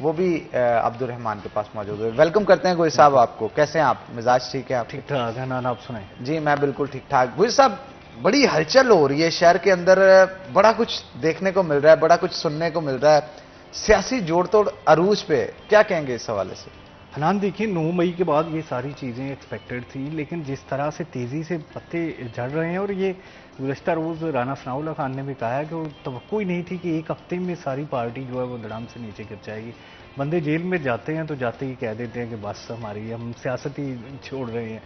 وہ بھی عبد الرحمان کے پاس موجود ہے. ویلکم کرتے ہیں گوئی صاحب آپ کو. کیسے ہیں آپ؟ مزاج ٹھیک ہے آپ؟ ٹھیک ٹھاک ہے نا, آپ سنیں؟ جی میں بالکل ٹھیک ٹھاک. گوئی صاحب بڑی ہلچل ہو رہی ہے شہر کے اندر, بڑا کچھ دیکھنے کو مل رہا ہے, بڑا کچھ سننے کو مل رہا ہے, سیاسی جوڑ توڑ عروج پہ. کیا کہیں گے اس حوالے سے؟ حنان دیکھیں 9 مئی کے بعد یہ ساری چیزیں ایکسپیکٹڈ تھیں, لیکن جس طرح سے تیزی سے پتے جھڑ رہے ہیں, اور یہ گزشتہ روز رانا ثناء اللہ خان نے بھی کہا ہے کہ وہ توقع ہی نہیں تھی کہ ایک ہفتے میں ساری پارٹی جو ہے وہ دڑام سے نیچے گر جائے گی. بندے جیل میں جاتے ہیں تو جاتے ہی کہہ دیتے ہیں کہ بس ہماری ہم سیاست ہی چھوڑ رہے ہیں.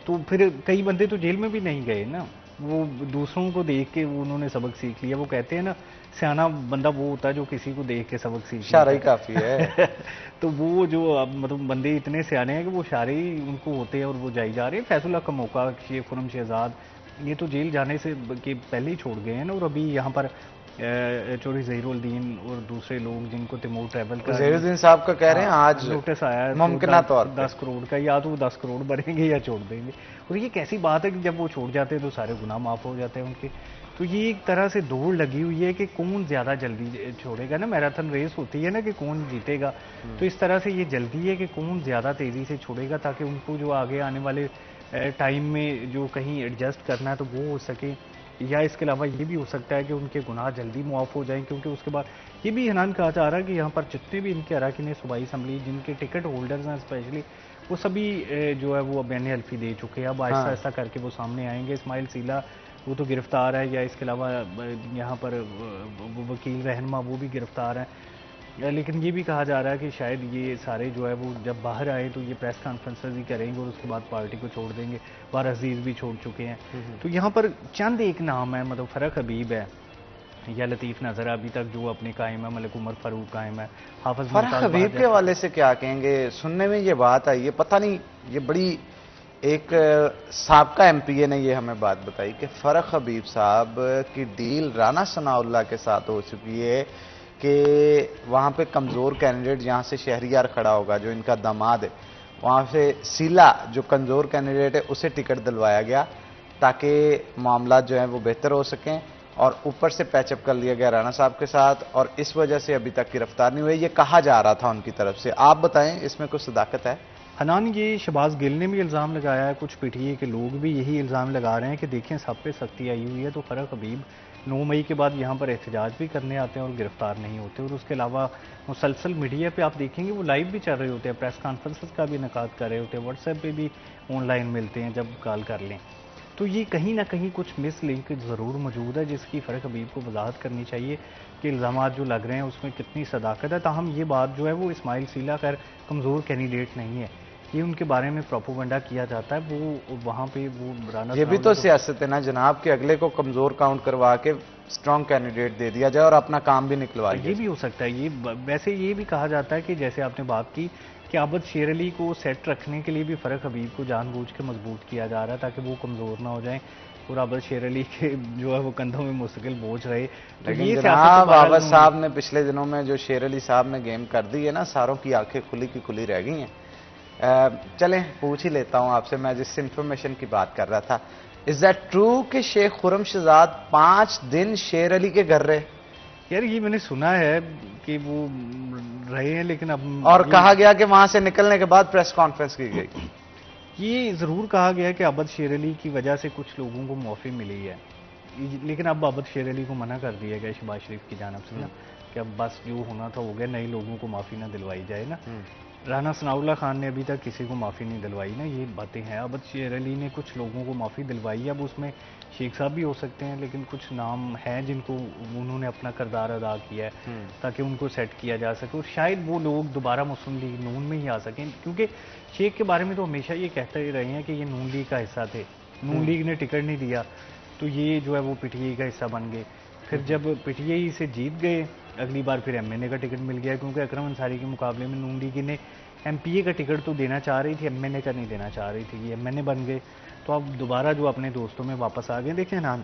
تو پھر کئی بندے تو جیل میں بھی نہیں گئے نا, وہ دوسروں کو دیکھ کے انہوں نے سبق سیکھ لیا. وہ کہتے ہیں نا سیانہ بندہ وہ ہوتا ہے جو کسی کو دیکھ کے سبق سیکھ اشارہ ہی کافی ہے. تو وہ جو مطلب بندے اتنے سیانے ہیں کہ وہ اشارے ہی ان کو ہوتے ہیں اور وہ جائی جا رہے ہیں. فیض اللہ کا موقع, شیخ خرم شہزاد یہ تو جیل جانے سے پہلے ہی چھوڑ گئے ہیں نا, اور ابھی یہاں پر چوری ظہیر الدین اور دوسرے لوگ جن کو تیمور ٹریول کا ظہیر الدین صاحب کا کہہ رہے ہیں آج نوٹس آیا ممکنہ طور 10 کروڑ کا, یا تو وہ 10 کروڑ بھریں گے یا چھوڑ دیں گے. اور یہ کیسی بات ہے کہ جب وہ چھوڑ جاتے ہیں تو سارے گناہ معاف ہو جاتے ہیں ان کے. تو یہ ایک طرح سے دوڑ لگی ہوئی ہے کہ کون زیادہ جلدی چھوڑے گا نا, میراتھن ریس ہوتی ہے نا کہ کون جیتے گا. تو اس طرح سے یہ جلدی ہے کہ کون زیادہ تیزی سے چھوڑے گا تاکہ ان کو جو آگے آنے والے ٹائم میں جو کہیں ایڈجسٹ کرنا ہے تو وہ ہو سکے, یا اس کے علاوہ یہ بھی ہو سکتا ہے کہ ان کے گناہ جلدی معاف ہو جائیں, کیونکہ اس کے بعد یہ بھی حنان کہا جا رہا ہے کہ یہاں پر جتنے بھی ان کے اراکین صوبائی اسمبلی جن کے ٹکٹ ہولڈرز ہیں اسپیشلی, وہ سبھی جو ہے وہ بیان حلفی دے چکے ہیں. اب آہستہ آہستہ کر کے وہ سامنے آئیں گے. اسماعیل سیلا وہ تو گرفتار ہے, یا اس کے علاوہ یہاں پر وکیل رہنما وہ بھی گرفتار ہیں. لیکن یہ بھی کہا جا رہا ہے کہ شاید یہ سارے جو ہے وہ جب باہر آئے تو یہ پریس کانفرنسز ہی کریں گے اور اس کے بعد پارٹی کو چھوڑ دیں گے. وار عزیز بھی چھوڑ چکے ہیں. تو یہاں پر چند ایک نام ہے, مطلب فرق حبیب ہے یا لطیف نظر ابھی تک جو اپنے قائم ہے, ملک عمر فاروق قائم ہے, حافظ فرق حبیب کے حوالے سے کیا کہیں گے؟ سننے میں یہ بات آئی ہے, پتہ نہیں یہ بڑی ایک سابقہ ایم پی اے نے یہ ہمیں بات بتائی کہ فرق حبیب صاحب کی ڈیل رانا ثناء اللہ کے ساتھ ہو چکی ہے کہ وہاں پہ کمزور کینڈیڈیٹ جہاں سے شہریار کھڑا ہوگا جو ان کا داماد ہے, وہاں سے سیلا جو کمزور کینڈیڈیٹ ہے اسے ٹکٹ دلوایا گیا تاکہ معاملات جو ہیں وہ بہتر ہو سکیں, اور اوپر سے پیچ اپ کر لیا گیا رانا صاحب کے ساتھ, اور اس وجہ سے ابھی تک گرفتار نہیں ہوئے. یہ کہا جا رہا تھا ان کی طرف سے, آپ بتائیں اس میں کچھ صداقت ہے؟ حنان یہ شہباز گل نے بھی الزام لگایا ہے, کچھ پی ٹی اے کے لوگ بھی یہی الزام لگا رہے ہیں کہ دیکھیں سب پہ سختی آئی ہوئی ہے تو فرق حبیب 9 مئی کے بعد یہاں پر احتجاج بھی کرنے آتے ہیں اور گرفتار نہیں ہوتے. اور اس کے علاوہ مسلسل میڈیا پہ آپ دیکھیں گے وہ لائیو بھی چل رہے ہوتے ہیں, پریس کانفرنسز کا بھی انعقاد کر رہے ہوتے ہیں, واٹس ایپ پہ بھی آن لائن ملتے ہیں جب کال کر لیں. تو یہ کہیں نہ کہیں کچھ مس لنک ضرور موجود ہے جس کی فرق حبیب کو وضاحت کرنی چاہیے کہ الزامات جو لگ رہے ہیں اس میں کتنی صداقت ہے. تاہم یہ بات جو ہے وہ اسماعیل سیلا خیر کمزور کینڈیڈیٹ نہیں ہے, یہ ان کے بارے میں پروپیگنڈا کیا جاتا ہے. وہ وہاں پہ وہ رانا یہ بھی تو سیاست ہے نا جناب کہ اگلے کو کمزور کاؤنٹ کروا کے اسٹرانگ کینڈیڈیٹ دے دیا جائے اور اپنا کام بھی نکلوا لیا. یہ بھی ہو سکتا ہے. یہ ویسے یہ بھی کہا جاتا ہے کہ جیسے آپ نے بات کی کہ عابد شیر علی کو سیٹ رکھنے کے لیے بھی فرق حبیب کو جان بوجھ کے مضبوط کیا جا رہا ہے تاکہ وہ کمزور نہ ہو جائیں اور عابد شیر علی کے جو ہے وہ کندھوں میں مستقل بوجھ رہے. لیکن جناب عابد صاحب نے پچھلے دنوں میں جو شیر علی صاحب نے گیم کر دی ہے نا, ساروں کی آنکھیں کھلی کی کھلی رہ گئی ہیں. چلیں پوچھ ہی لیتا ہوں آپ سے, میں جس انفارمیشن کی بات کر رہا تھا, از دیٹ ٹرو کہ شیخ خرم شہزاد 5 دن شیر علی کے گھر رہے؟ یار یہ میں نے سنا ہے کہ وہ رہے ہیں, لیکن اب اور کہا گیا کہ وہاں سے نکلنے کے بعد پریس کانفرنس کی گئی. یہ ضرور کہا گیا کہ عابد شیر علی کی وجہ سے کچھ لوگوں کو معافی ملی ہے, لیکن اب عابد شیر علی کو منع کر دیا گیا شہباز شریف کی جانب سے نا کہ اب بس جو ہونا تھا ہو گیا, نئے لوگوں کو معافی نہ دلوائی جائے نا. رانا ثناء اللہ خان نے ابھی تک کسی کو معافی نہیں دلوائی نا, یہ باتیں ہیں. عابد شیر علی نے کچھ لوگوں کو معافی دلوائی ہے, اب اس میں شیخ صاحب بھی ہو سکتے ہیں, لیکن کچھ نام ہیں جن کو انہوں نے اپنا کردار ادا کیا ہے تاکہ ان کو سیٹ کیا جا سکے اور شاید وہ لوگ دوبارہ مسلم لیگ نون میں ہی آ سکیں. کیونکہ شیخ کے بارے میں تو ہمیشہ یہ کہتے ہی رہے ہیں کہ یہ نون لیگ کا حصہ تھے, نون لیگ نے ٹکٹ نہیں دیا تو یہ جو ہے وہ پی ٹی اے کا حصہ بن گئے. پھر جب پی ٹی اے سے جیت گئے اگلی بار پھر ایم این اے کا ٹکٹ مل گیا, کیونکہ اکرم انصاری کے مقابلے میں نون لیگ نے ایم پی اے کا ٹکٹ تو دینا چاہ رہی تھی, ایم این اے کا نہیں دینا چاہ رہی تھی, یہ ایم این اے بن گئے. تو اب دوبارہ جو اپنے دوستوں میں واپس آ گئے. دیکھیں نا,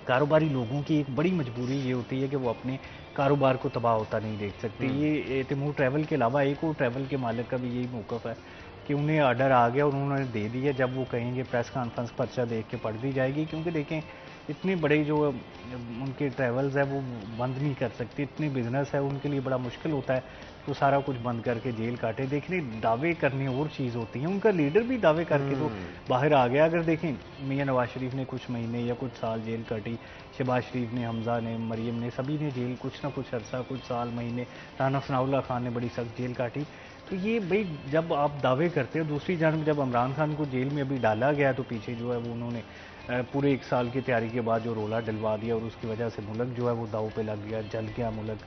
کاروباری لوگوں کی ایک بڑی مجبوری یہ ہوتی ہے کہ وہ اپنے کاروبار کو تباہ ہوتا نہیں دیکھ سکتے. یہ تیمور ٹریول کے علاوہ ایک اور ٹریول کے مالک کا بھی یہی موقف ہے کہ انہیں آرڈر آ گیا اور انہوں نے دے دیا, جب وہ کہیں گے پریس کانفرنس پرچہ دیکھ کے پڑھ دی جائے گی. کیونکہ دیکھیں اتنے بڑے جو ان کے ٹریولز ہے وہ بند نہیں کر سکتے، اتنے بزنس ہے ان کے لیے بڑا مشکل ہوتا ہے تو سارا کچھ بند کر کے جیل کاٹے. دیکھنے دعوے کرنے اور چیز ہوتی ہیں، ان کا لیڈر بھی دعوے کر کے تو باہر آ گیا. اگر دیکھیں میاں نواز شریف نے کچھ مہینے یا کچھ سال جیل کاٹی، شہباز شریف نے، حمزہ نے، مریم نے، سبھی نے جیل کچھ نہ کچھ عرصہ، کچھ سال، مہینے. رانا ثناء اللہ خان نے بڑی سخت جیل کاٹی. تو یہ بھائی جب آپ دعوے کرتے ہو، دوسری جانب جب عمران خان کو جیل میں ابھی ڈالا گیا تو پیچھے جو ہے وہ انہوں نے پورے 1 سال کی تیاری کے بعد جو رولا ڈلوا دیا اور اس کی وجہ سے ملک جو ہے وہ داؤ پہ لگ گیا، جل گیا ملک،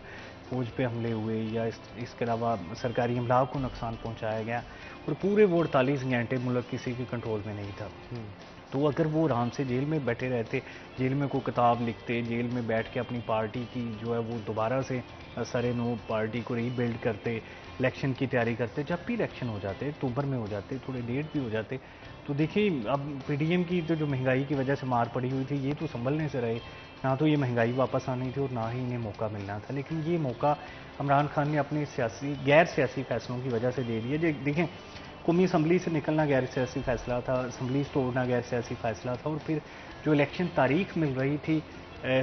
فوج پہ حملے ہوئے یا اس کے علاوہ سرکاری املاک کو نقصان پہنچایا گیا اور پورے وہ 48 گھنٹے ملک کسی کے کنٹرول میں نہیں تھا. تو اگر وہ آرام سے جیل میں بیٹھے رہتے، جیل میں کوئی کتاب لکھتے، جیل میں بیٹھ کے اپنی پارٹی کی جو ہے وہ دوبارہ سے سرے نو پارٹی کو ری بلڈ کرتے، الیکشن کی تیاری کرتے، جب بھی الیکشن ہو جاتے، اکتوبر میں ہو جاتے، تھوڑے لیٹ بھی ہو جاتے، تو دیکھیں اب پی ڈی ایم کی تو جو مہنگائی کی وجہ سے مار پڑی ہوئی تھی یہ تو سنبھلنے سے رہے، نہ تو یہ مہنگائی واپس آنی تھی اور نہ ہی انہیں موقع ملنا تھا. لیکن یہ موقع عمران خان نے اپنے غیر سیاسی فیصلوں کی وجہ سے دے دیا. دیکھیں قومی اسمبلی سے نکلنا غیر سیاسی فیصلہ تھا، اسمبلیز توڑنا غیر سیاسی فیصلہ تھا، اور پھر جو الیکشن تاریخ مل رہی تھی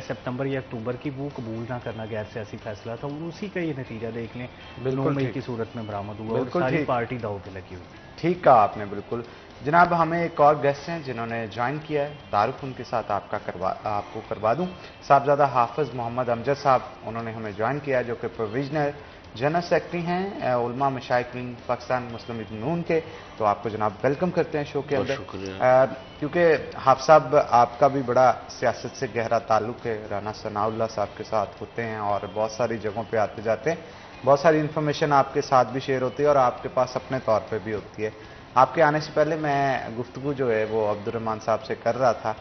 سپتمبر یا اکتوبر کی، وہ قبول نہ کرنا غیر سیاسی فیصلہ تھا، اور اسی کا یہ نتیجہ دیکھ لیں 9 مئی کی صورت میں برآمد ہوا اور ساری پارٹی داؤ پہ لگی ہوئی. ٹھیک کہا آپ نے بالکل. جناب ہمیں ایک اور گیسٹ ہیں جنہوں نے جوائن کیا ہے، تعارف ان کے ساتھ آپ کو کروا دوں. صاحبزادہ حافظ محمد امجد صاحب انہوں نے ہمیں جوائن کیا ہے، جو کہ پروویژنل جنرل سیکرٹری ہیں علماء مشائخ ونگ پاکستان مسلم لیگ نون کے. تو آپ کو جناب ویلکم کرتے ہیں شو کے اندر. کیونکہ حافظ صاحب آپ کا بھی بڑا سیاست سے گہرا تعلق ہے، رانا ثناء اللہ صاحب کے ساتھ ہوتے ہیں اور بہت ساری جگہوں پہ آتے جاتے ہیں، بہت ساری انفارمیشن آپ کے ساتھ بھی شیئر ہوتی ہے اور آپ کے پاس اپنے طور پہ بھی ہوتی ہے. آپ کے آنے سے پہلے میں گفتگو جو ہے وہ عبد الرحمان صاحب سے کر رہا تھا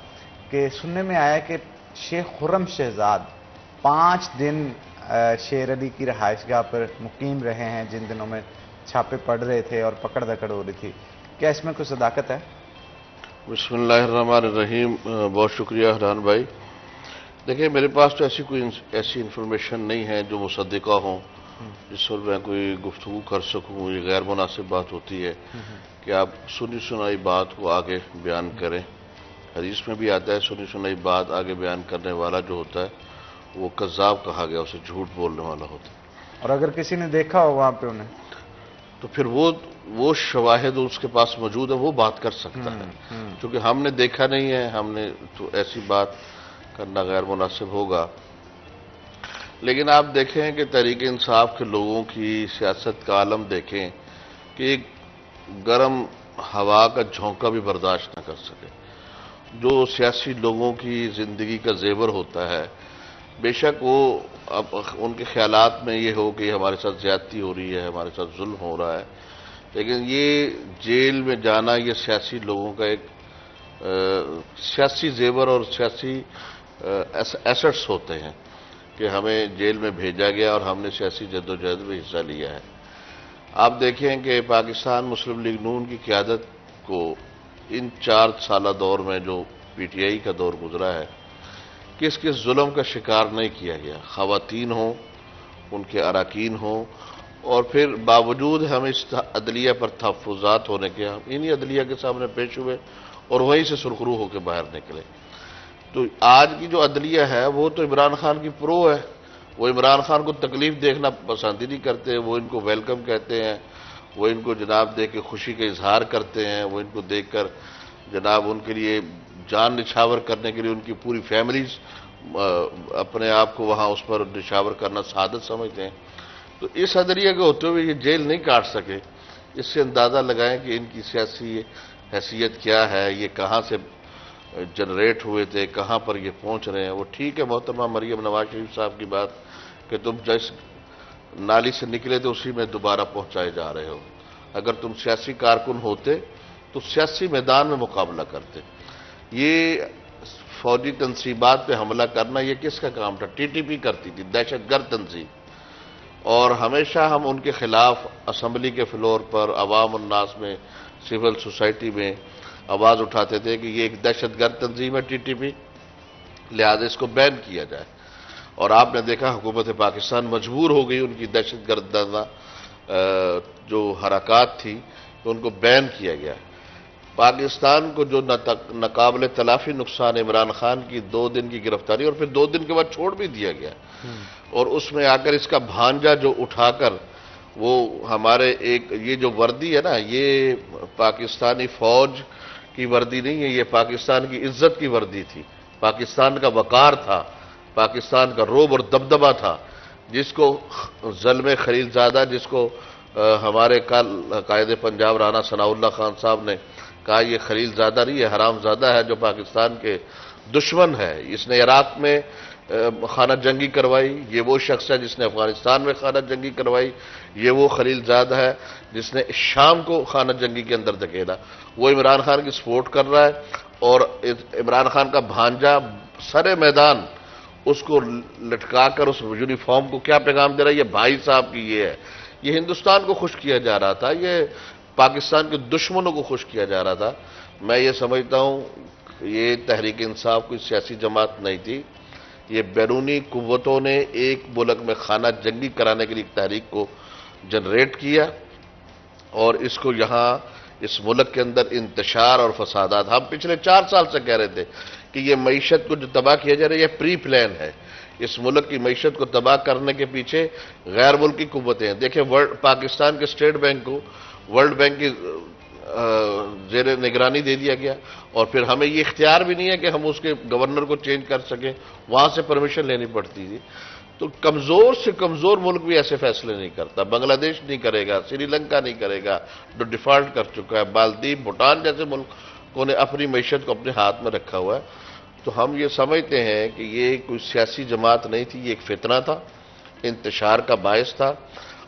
کہ سننے میں آیا کہ شیخ خرم شہزاد 5 دن شیر علی کی رہائش گاہ پر مقیم رہے ہیں، جن دنوں میں چھاپے پڑ رہے تھے اور پکڑ دکڑ ہو رہی تھی. کیا اس میں کوئی صداقت ہے؟ بسم اللہ الرحمن الرحیم. بہت شکریہ حران بھائی. دیکھیں میرے پاس تو ایسی انفارمیشن نہیں ہے جو مصدقہ ہوں جس پر میں کوئی گفتگو کر سکوں. یہ غیر مناسب بات ہوتی ہے کہ آپ سنی سنائی بات کو آگے بیان کریں. حدیث میں بھی آتا ہے سنی سنائی بات آگے بیان کرنے والا جو ہوتا ہے وہ کذاب کہا گیا، اسے جھوٹ بولنے والا ہوتا ہے. اور اگر کسی نے دیکھا ہو وہاں پہ انہیں تو پھر وہ شواہد اس کے پاس موجود ہے، وہ بات کر سکتا ہے. چونکہ ہم نے دیکھا نہیں ہے، ہم نے تو ایسی بات کرنا غیر مناسب ہوگا. لیکن آپ دیکھیں کہ تحریک انصاف کے لوگوں کی سیاست کا عالم دیکھیں کہ ایک گرم ہوا کا جھونکا بھی برداشت نہ کر سکے. جو سیاسی لوگوں کی زندگی کا زیور ہوتا ہے، بے شک وہ اب ان کے خیالات میں یہ ہو کہ ہمارے ساتھ زیادتی ہو رہی ہے، ہمارے ساتھ ظلم ہو رہا ہے، لیکن یہ جیل میں جانا یہ سیاسی لوگوں کا ایک سیاسی زیور اور سیاسی ایسٹس ہوتے ہیں کہ ہمیں جیل میں بھیجا گیا اور ہم نے سیاسی جدوجہد میں حصہ لیا ہے. آپ دیکھیں کہ پاکستان مسلم لیگ نون کی قیادت کو ان 4 سالہ دور میں جو پی ٹی آئی کا دور گزرا ہے، کس ظلم کا شکار نہیں کیا گیا. خواتین ہوں، ان کے اراکین ہوں، اور پھر باوجود ہم اس عدلیہ پر تحفظات ہونے کے ہم انہی عدلیہ کے سامنے پیش ہوئے اور وہیں سے سرخرو ہو کے باہر نکلے. تو آج کی جو عدلیہ ہے وہ تو عمران خان کی پرو ہے. وہ عمران خان کو تکلیف دیکھنا پسند ہی نہیں کرتے، وہ ان کو ویلکم کہتے ہیں، وہ ان کو جناب دیکھ کے خوشی کا اظہار کرتے ہیں، وہ ان کو دیکھ کر جناب ان کے لیے جان نچھاور کرنے کے لیے ان کی پوری فیملیز اپنے آپ کو وہاں اس پر نچھاور کرنا سعادت سمجھتے ہیں. تو اس عدلیہ کے ہوتے ہوئے یہ جیل نہیں کاٹ سکے. اس سے اندازہ لگائیں کہ ان کی سیاسی حیثیت کیا ہے، یہ کہاں سے جنریٹ ہوئے تھے، کہاں پر یہ پہنچ رہے ہیں. وہ ٹھیک ہے محترمہ مریم نواز شریف صاحب کی بات کہ تم جس نالی سے نکلے تھے اسی میں دوبارہ پہنچائے جا رہے ہو. اگر تم سیاسی کارکن ہوتے تو سیاسی میدان میں مقابلہ کرتے. یہ فوجی تنصیبات پہ حملہ کرنا یہ کس کا کام تھا؟ ٹی ٹی پی کرتی تھی، دہشت گرد تنظیم. اور ہمیشہ ہم ان کے خلاف اسمبلی کے فلور پر، عوام الناس میں، سول سوسائٹی میں آواز اٹھاتے تھے کہ یہ ایک دہشت گرد تنظیم ہے ٹی ٹی پی، لہذا اس کو بین کیا جائے. اور آپ نے دیکھا حکومت پاکستان مجبور ہو گئی ان کی دہشت گردانہ جو حرکات تھی تو ان کو بین کیا گیا. پاکستان کو جو ناقابل تلافی نقصان عمران خان کی 2 دن کی گرفتاری اور پھر 2 دن کے بعد چھوڑ بھی دیا گیا، اور اس میں آ کر اس کا بھانجا جو اٹھا کر وہ ہمارے یہ جو وردی ہے نا، یہ پاکستانی فوج کی وردی نہیں ہے، یہ پاکستان کی عزت کی وردی تھی، پاکستان کا وقار تھا، پاکستان کا رعب اور دبدبہ تھا، جس کو ظلم خلیل زادہ، جس کو ہمارے قائد پنجاب رانا ثناء اللہ خان صاحب نے کہا یہ خلیل زادہ نہیں ہے، حرام زادہ ہے جو پاکستان کے دشمن ہے، اس نے عراق میں خانہ جنگی کروائی، یہ وہ شخص ہے جس نے افغانستان میں خانہ جنگی کروائی، یہ وہ خلیل زادہ ہے جس نے شام کو خانہ جنگی کے اندر دھکیلا، وہ عمران خان کی سپورٹ کر رہا ہے، اور عمران خان کا بھانجا سر میدان اس کو لٹکا کر اس یونیفارم کو کیا پیغام دے رہا ہے، یہ بھائی صاحب کی یہ ہے، یہ ہندوستان کو خوش کیا جا رہا تھا، یہ پاکستان کے دشمنوں کو خوش کیا جا رہا تھا۔ میں یہ سمجھتا ہوں یہ تحریک انصاف کوئی سیاسی جماعت نہیں تھی، یہ بیرونی قوتوں نے ایک ملک میں خانہ جنگی کرانے کے لیے ایک تحریک کو جنریٹ کیا، اور اس کو یہاں اس ملک کے اندر انتشار اور فسادات، ہم پچھلے 4 سال سے کہہ رہے تھے کہ یہ معیشت کو جو تباہ کیا جا رہا ہے یہ پری پلان ہے، اس ملک کی معیشت کو تباہ کرنے کے پیچھے غیر ملکی قوتیں ہیں۔ دیکھیں پاکستان کے اسٹیٹ بینک کو ورلڈ بینک کی زیر نگرانی دے دیا گیا، اور پھر ہمیں یہ اختیار بھی نہیں ہے کہ ہم اس کے گورنر کو چینج کر سکیں، وہاں سے پرمیشن لینی پڑتی تھی۔ تو کمزور سے کمزور ملک بھی ایسے فیصلے نہیں کرتا، بنگلہ دیش نہیں کرے گا، سری لنکا نہیں کرے گا جو ڈیفالٹ کر چکا ہے، مالدیپ، بھوٹان جیسے ملکوں نے اپنی معیشت کو اپنے ہاتھ میں رکھا ہوا ہے۔ تو ہم یہ سمجھتے ہیں کہ یہ کوئی سیاسی جماعت نہیں تھی، یہ ایک فتنہ تھا، انتشار کا باعث تھا،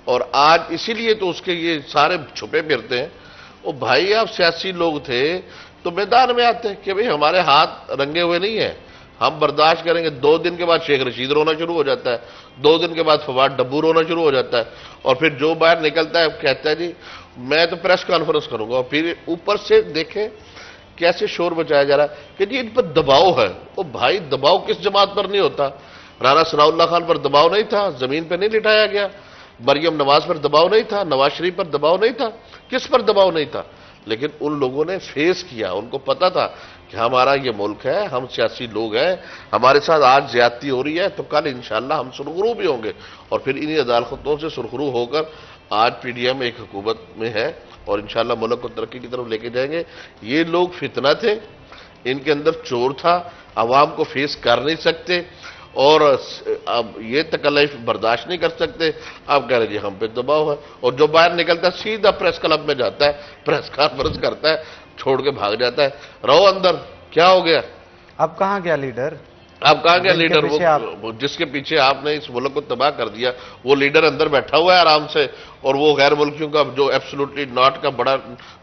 اور آج اسی لیے تو اس کے یہ سارے چھپے پھرتے ہیں۔ وہ بھائی آپ سیاسی لوگ تھے تو میدان میں آتے کہ بھئی ہمارے ہاتھ رنگے ہوئے نہیں ہیں، ہم برداشت کریں گے۔ 2 دن کے بعد شیخ رشید رونا شروع ہو جاتا ہے، 2 دن کے بعد فواد ڈبو رونا شروع ہو جاتا ہے، اور پھر جو باہر نکلتا ہے کہتا ہے جی میں تو پریس کانفرنس کروں گا، اور پھر اوپر سے دیکھیں کیسے شور بچایا جا رہا ہے کہ جی ان پر دباؤ ہے۔ وہ بھائی دباؤ کس جماعت پر نہیں ہوتا؟ رانا ثناء اللہ خان پر دباؤ نہیں تھا، زمین پہ نہیں لٹایا گیا، مریم نواز پر دباؤ نہیں تھا، نواز شریف پر دباؤ نہیں تھا، کس پر دباؤ نہیں تھا؟ لیکن ان لوگوں نے فیس کیا، ان کو پتا تھا کہ ہمارا یہ ملک ہے، ہم سیاسی لوگ ہیں، ہمارے ساتھ آج زیادتی ہو رہی ہے تو کل انشاءاللہ ہم سرخرو بھی ہوں گے، اور پھر انہی عدالتوں سے سرخرو ہو کر آج پی ڈی ایم ایک حکومت میں ہے، اور انشاءاللہ ملک کو ترقی کی طرف لے کے جائیں گے۔ یہ لوگ فتنہ تھے، ان کے اندر چور تھا، عوام کو فیس کر نہیں سکتے، اور اب یہ تکلیف برداشت نہیں کر سکتے، اب کہہ رہے جی ہم پہ دباؤ ہے، اور جو باہر نکلتا ہے سیدھا پریس کلب میں جاتا ہے، پریس کانفرنس کرتا ہے، چھوڑ کے بھاگ جاتا ہے، رہو اندر، کیا ہو گیا؟ اب کہاں گیا لیڈر؟ اب کہاں گیا لیڈر؟ وہ جس کے پیچھے آپ نے اس ملک کو تباہ کر دیا، وہ لیڈر اندر بیٹھا ہوا ہے آرام سے، اور وہ غیر ملکیوں کا جو ایبسولوٹلی ناٹ کا بڑا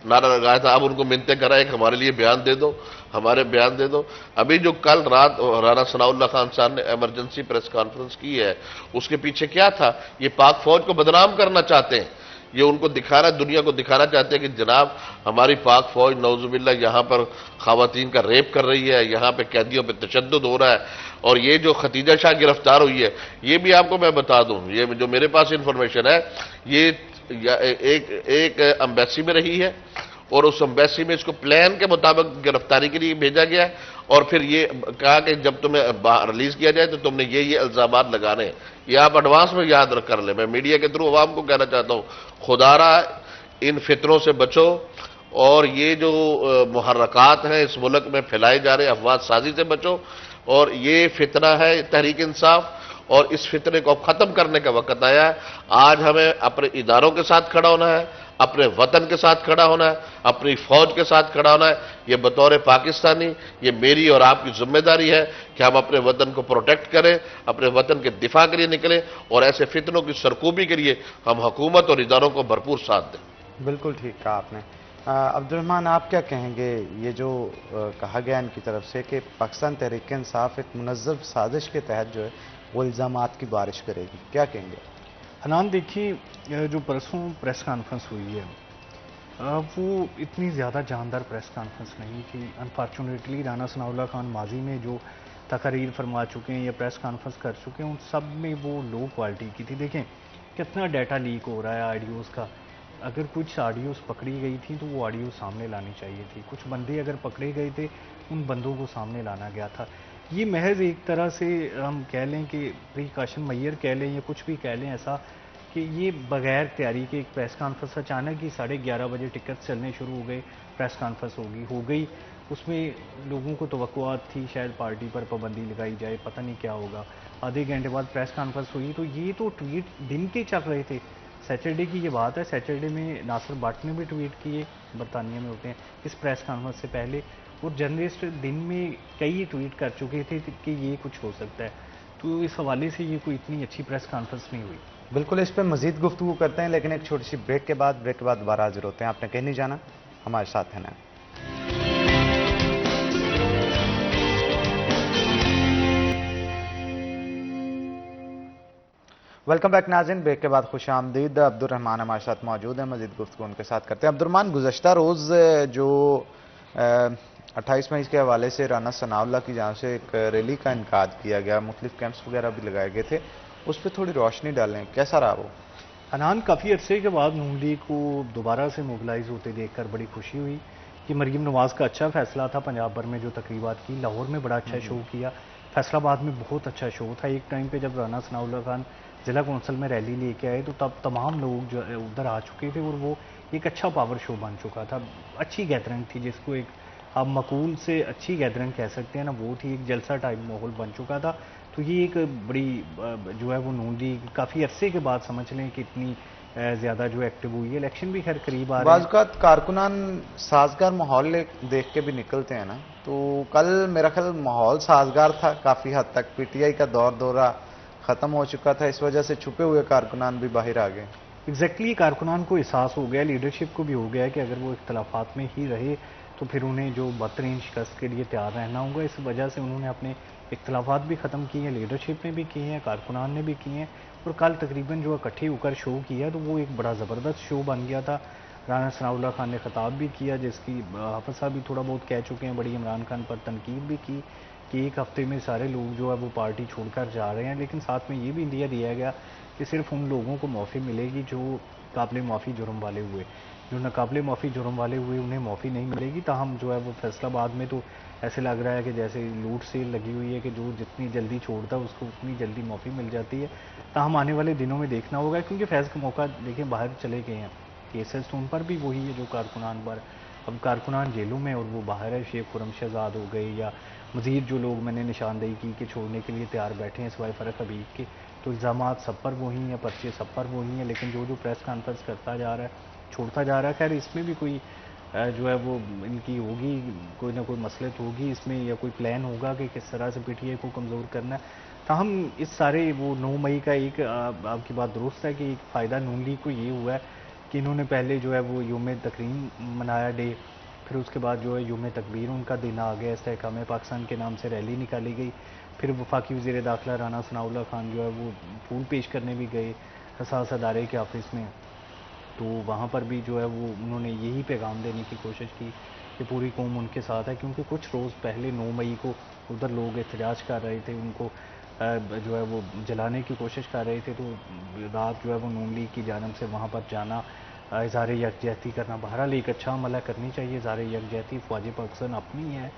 نعرہ لگایا تھا، اب ان کو منتیں کرا ہے کہ ہمارے لیے بیان دے دو، ہمارے بیان دے دو۔ ابھی جو کل رات رانا ثناء اللہ خان صاحب نے ایمرجنسی پریس کانفرنس کی ہے، اس کے پیچھے کیا تھا؟ یہ پاک فوج کو بدنام کرنا چاہتے ہیں، یہ ان کو دکھانا، دنیا کو دکھانا چاہتے ہیں کہ جناب ہماری پاک فوج نعوذ باللہ یہاں پر خواتین کا ریپ کر رہی ہے، یہاں پہ قیدیوں پہ تشدد ہو رہا ہے، اور یہ جو ختیجہ شاہ گرفتار ہوئی ہے، یہ بھی آپ کو میں بتا دوں، یہ جو میرے پاس انفارمیشن ہے، یہ ایک امبیسی میں رہی ہے، اور اس امبیسی میں اس کو پلان کے مطابق گرفتاری کے لیے بھیجا گیا ہے، اور پھر یہ کہا کہ جب تمہیں ریلیز کیا جائے تو تم نے یہ الزامات لگانے ہیں، یہ آپ ایڈوانس میں یاد رکھ کر لیں۔ میں میڈیا کے تھرو عوام کو کہنا چاہتا ہوں، خدا را ان فتنوں سے بچو، اور یہ جو محرکات ہیں اس ملک میں پھیلائے جا رہے افواج سازی سے بچو، اور یہ فتنہ ہے تحریک انصاف، اور اس فتنے کو اب ختم کرنے کا وقت آیا ہے۔ آج ہمیں اپنے اداروں کے ساتھ کھڑا ہونا ہے، اپنے وطن کے ساتھ کھڑا ہونا ہے، اپنی فوج کے ساتھ کھڑا ہونا ہے۔ یہ بطور پاکستانی یہ میری اور آپ کی ذمہ داری ہے کہ ہم اپنے وطن کو پروٹیکٹ کریں، اپنے وطن کے دفاع کے لیے نکلیں، اور ایسے فتنوں کی سرکوبی کے لیے ہم حکومت اور اداروں کو بھرپور ساتھ دیں۔ بالکل ٹھیک کہا آپ نے۔ عبد الرحمن، آپ کیا کہیں گے؟ یہ جو کہا گیا ان کی طرف سے کہ پاکستان تحریک انصاف ایک منظم سازش کے تحت جو ہے وہ الزامات کی بارش کرے گی، کیا کہیں گے؟ حنان دیکھیے، جو پرسوں پریس کانفرنس ہوئی ہے وہ اتنی زیادہ جاندار پریس کانفرنس نہیں تھی۔ انفارچونیٹلی رانا ثناء اللہ خان ماضی میں جو تقاریر فرما چکے ہیں یا پریس کانفرنس کر چکے ہیں ان سب میں وہ لو کوالٹی کی تھی۔ دیکھیں کتنا ڈیٹا لیک ہو رہا ہے آڈیوز کا، اگر کچھ آڈیوز پکڑی گئی تھی تو وہ آڈیو سامنے لانی چاہیے تھی. کچھ بندے اگر پکڑے گئے تھے ان بندوں کو سامنے لانا گیا تھا. یہ محض ایک طرح سے ہم کہہ لیں کہ پریکاشن میئر کہہ لیں یا کچھ بھی کہہ لیں ایسا کہ یہ بغیر تیاری کے ایک پریس کانفرنس اچانک ہی 11:30 بجے ٹکٹ چلنے شروع ہو گئے, پریس کانفرنس ہو گئی. اس میں لوگوں کو توقعات تھی شاید پارٹی پر پابندی لگائی جائے, پتہ نہیں کیا ہوگا. آدھے گھنٹے بعد پریس کانفرنس ہوئی تو یہ تو ٹویٹ دن کے چل رہے تھے. سیٹرڈے کی یہ بات ہے, سیٹرڈے میں ناصر بٹ نے بھی ٹویٹ کیے, برطانیہ میں ہوتے ہیں, اس پریس کانفرنس سے پہلے, اور جرنلسٹ دن میں کئی ٹویٹ کر چکے تھے کہ یہ کچھ ہو سکتا ہے. تو اس حوالے سے یہ کوئی اتنی اچھی پریس کانفرنس نہیں ہوئی. بالکل, اس پہ مزید گفتگو کرتے ہیں لیکن ایک چھوٹی سی بریک کے بعد دوبارہ حاضر ہوتے ہیں. آپ نے کہیں نہیں جانا, ہمارے ساتھ ہیں نا. ویلکم بیک ناظرین, بریک کے بعد خوش آمدید. عبد الرحمان ہمارے ساتھ موجود ہیں, مزید گفتگو ان کے ساتھ کرتے ہیں. عبد الرحمان, گزشتہ روز جو 28 مئی کے حوالے سے رانا ثناء اللہ کی جانب سے ایک ریلی کا انعقاد کیا گیا, مختلف کیمپس وغیرہ بھی لگائے گئے تھے, اس پہ تھوڑی روشنی ڈالیں, کیسا رہا وہ؟ حنان, کافی عرصے کے بعد نون لیگ کو دوبارہ سے موبلائز ہوتے دیکھ کر بڑی خوشی ہوئی. کہ مریم نواز کا اچھا فیصلہ تھا پنجاب بھر میں جو تقریبات کی, لاہور میں بڑا اچھا شو کیا, فیصل آباد میں بہت اچھا شو تھا. ایک ٹائم پہ جب رانا ثناء اللہ خان ضلع کونسل میں ریلی لے کے آئے تو تب تمام لوگ جو ادھر آ چکے تھے اور وہ ایک اچھا پاور شو بن چکا تھا. اچھی گیدرنگ تھی, جس کو ایک آپ مقول سے اچھی گیدرنگ کہہ سکتے ہیں نا, وہ تھی. ایک جلسہ ٹائپ ماحول بن چکا تھا. تو یہ ایک بڑی جو ہے وہ نون لیگ کافی عرصے کے بعد سمجھ لیں کہ اتنی زیادہ جو ایکٹیو ہوئی ہے. الیکشن بھی خیر قریب آ رہے ہیں. بعض اوقات کارکنان سازگار ماحول دیکھ کے بھی نکلتے ہیں نا, تو کل میرا خیال ماحول سازگار تھا کافی حد تک. پی ٹی آئی کا دورہ ختم ہو چکا تھا, اس وجہ سے چھپے ہوئے کارکنان بھی باہر آ گئے. ایگزیکٹلی, کارکنان کو احساس ہو گیا, لیڈرشپ کو بھی ہو گیا کہ اگر وہ اختلافات میں ہی رہے تو پھر انہیں جو بدترین شکست کے لیے تیار رہنا ہوگا. اس وجہ سے انہوں نے اپنے اختلافات بھی ختم کیے ہیں, لیڈرشپ نے بھی کیے ہیں, کارکنان نے بھی کیے ہیں, اور کل تقریباً جو اکٹھے ہو کر شو کیا تو وہ ایک بڑا زبردست شو بن گیا تھا. رانا ثناء اللہ خان نے خطاب بھی کیا, جس کی حافظ صاحب بھی تھوڑا بہت کہہ چکے ہیں, بڑی عمران خان پر تنقید بھی کی کہ ایک ہفتے میں سارے لوگ جو ہے وہ پارٹی چھوڑ کر جا رہے ہیں. لیکن ساتھ میں یہ بھی اندیا دیا گیا کہ صرف ان لوگوں کو معافی ملے گی جو قابل معافی جرم والے ہوئے, جو ناقابل معافی جرم والے ہوئے انہیں معافی نہیں ملے گی. تاہم جو ہے وہ فیصل آباد میں تو ایسے لگ رہا ہے کہ جیسے لوٹ سیل لگی ہوئی ہے کہ جو جتنی جلدی چھوڑتا ہے اس کو اتنی جلدی معافی مل جاتی ہے. تاہم آنے والے دنوں میں دیکھنا ہوگا, کیونکہ فیض کا موقع دیکھیں باہر چلے گئے ہیں, کیسز تو ان پر بھی وہی ہے جو کارکنان پر. اب کارکنان جیلوں میں اور وہ باہر ہے, شیخ خرم شہزاد ہو گئے یا مزید جو لوگ میں نے نشاندہی کی کہ چھوڑنے کے لیے تیار بیٹھے ہیں سوائے فرق حبیب کے, تو الزامات سب پر وہی ہیں, پرچے سب پر وہی ہیں. لیکن جو پریس کانفرنس کرتا جا رہا ہے, چھوڑتا جا رہا ہے, خیر اس میں بھی کوئی جو ہے وہ ان کی ہوگی, کوئی نہ کوئی مصلحت ہوگی اس میں, یا کوئی پلان ہوگا کہ کس طرح سے پی ٹی آئی کو کمزور کرنا ہے. تاہم اس سارے وہ 9 مئی کا ایک آپ کی بات درست ہے کہ ایک فائدہ نون لیگ کو یہ ہوا ہے کہ انہوں نے پہلے جو ہے وہ یوم تکریم منایا ڈے, پھر اس کے بعد جو ہے یوم تکبیر ان کا دن آ گیا, استحکام پاکستان کے نام سے ریلی نکالی گئی. پھر وفاقی وزیر داخلہ رانا ثناء اللہ خان جو ہے وہ پھول پیش کرنے بھی گئے حساس ادارے کے آفس میں, تو وہاں پر بھی جو ہے وہ انہوں نے یہی پیغام دینے کی کوشش کی کہ پوری قوم ان کے ساتھ ہے. کیونکہ کچھ روز پہلے 9 مئی کو ادھر لوگ احتجاج کر رہے تھے, ان کو جو ہے وہ جلانے کی کوشش کر رہے تھے, تو رات جو ہے وہ نون لیگ کی جانب سے وہاں پر جانا, اظہار یکجہتی کرنا, بہرحال ایک اچھا عمل کرنی چاہیے. اظہار یکجہتی فوج پاکستان اپنی ہے,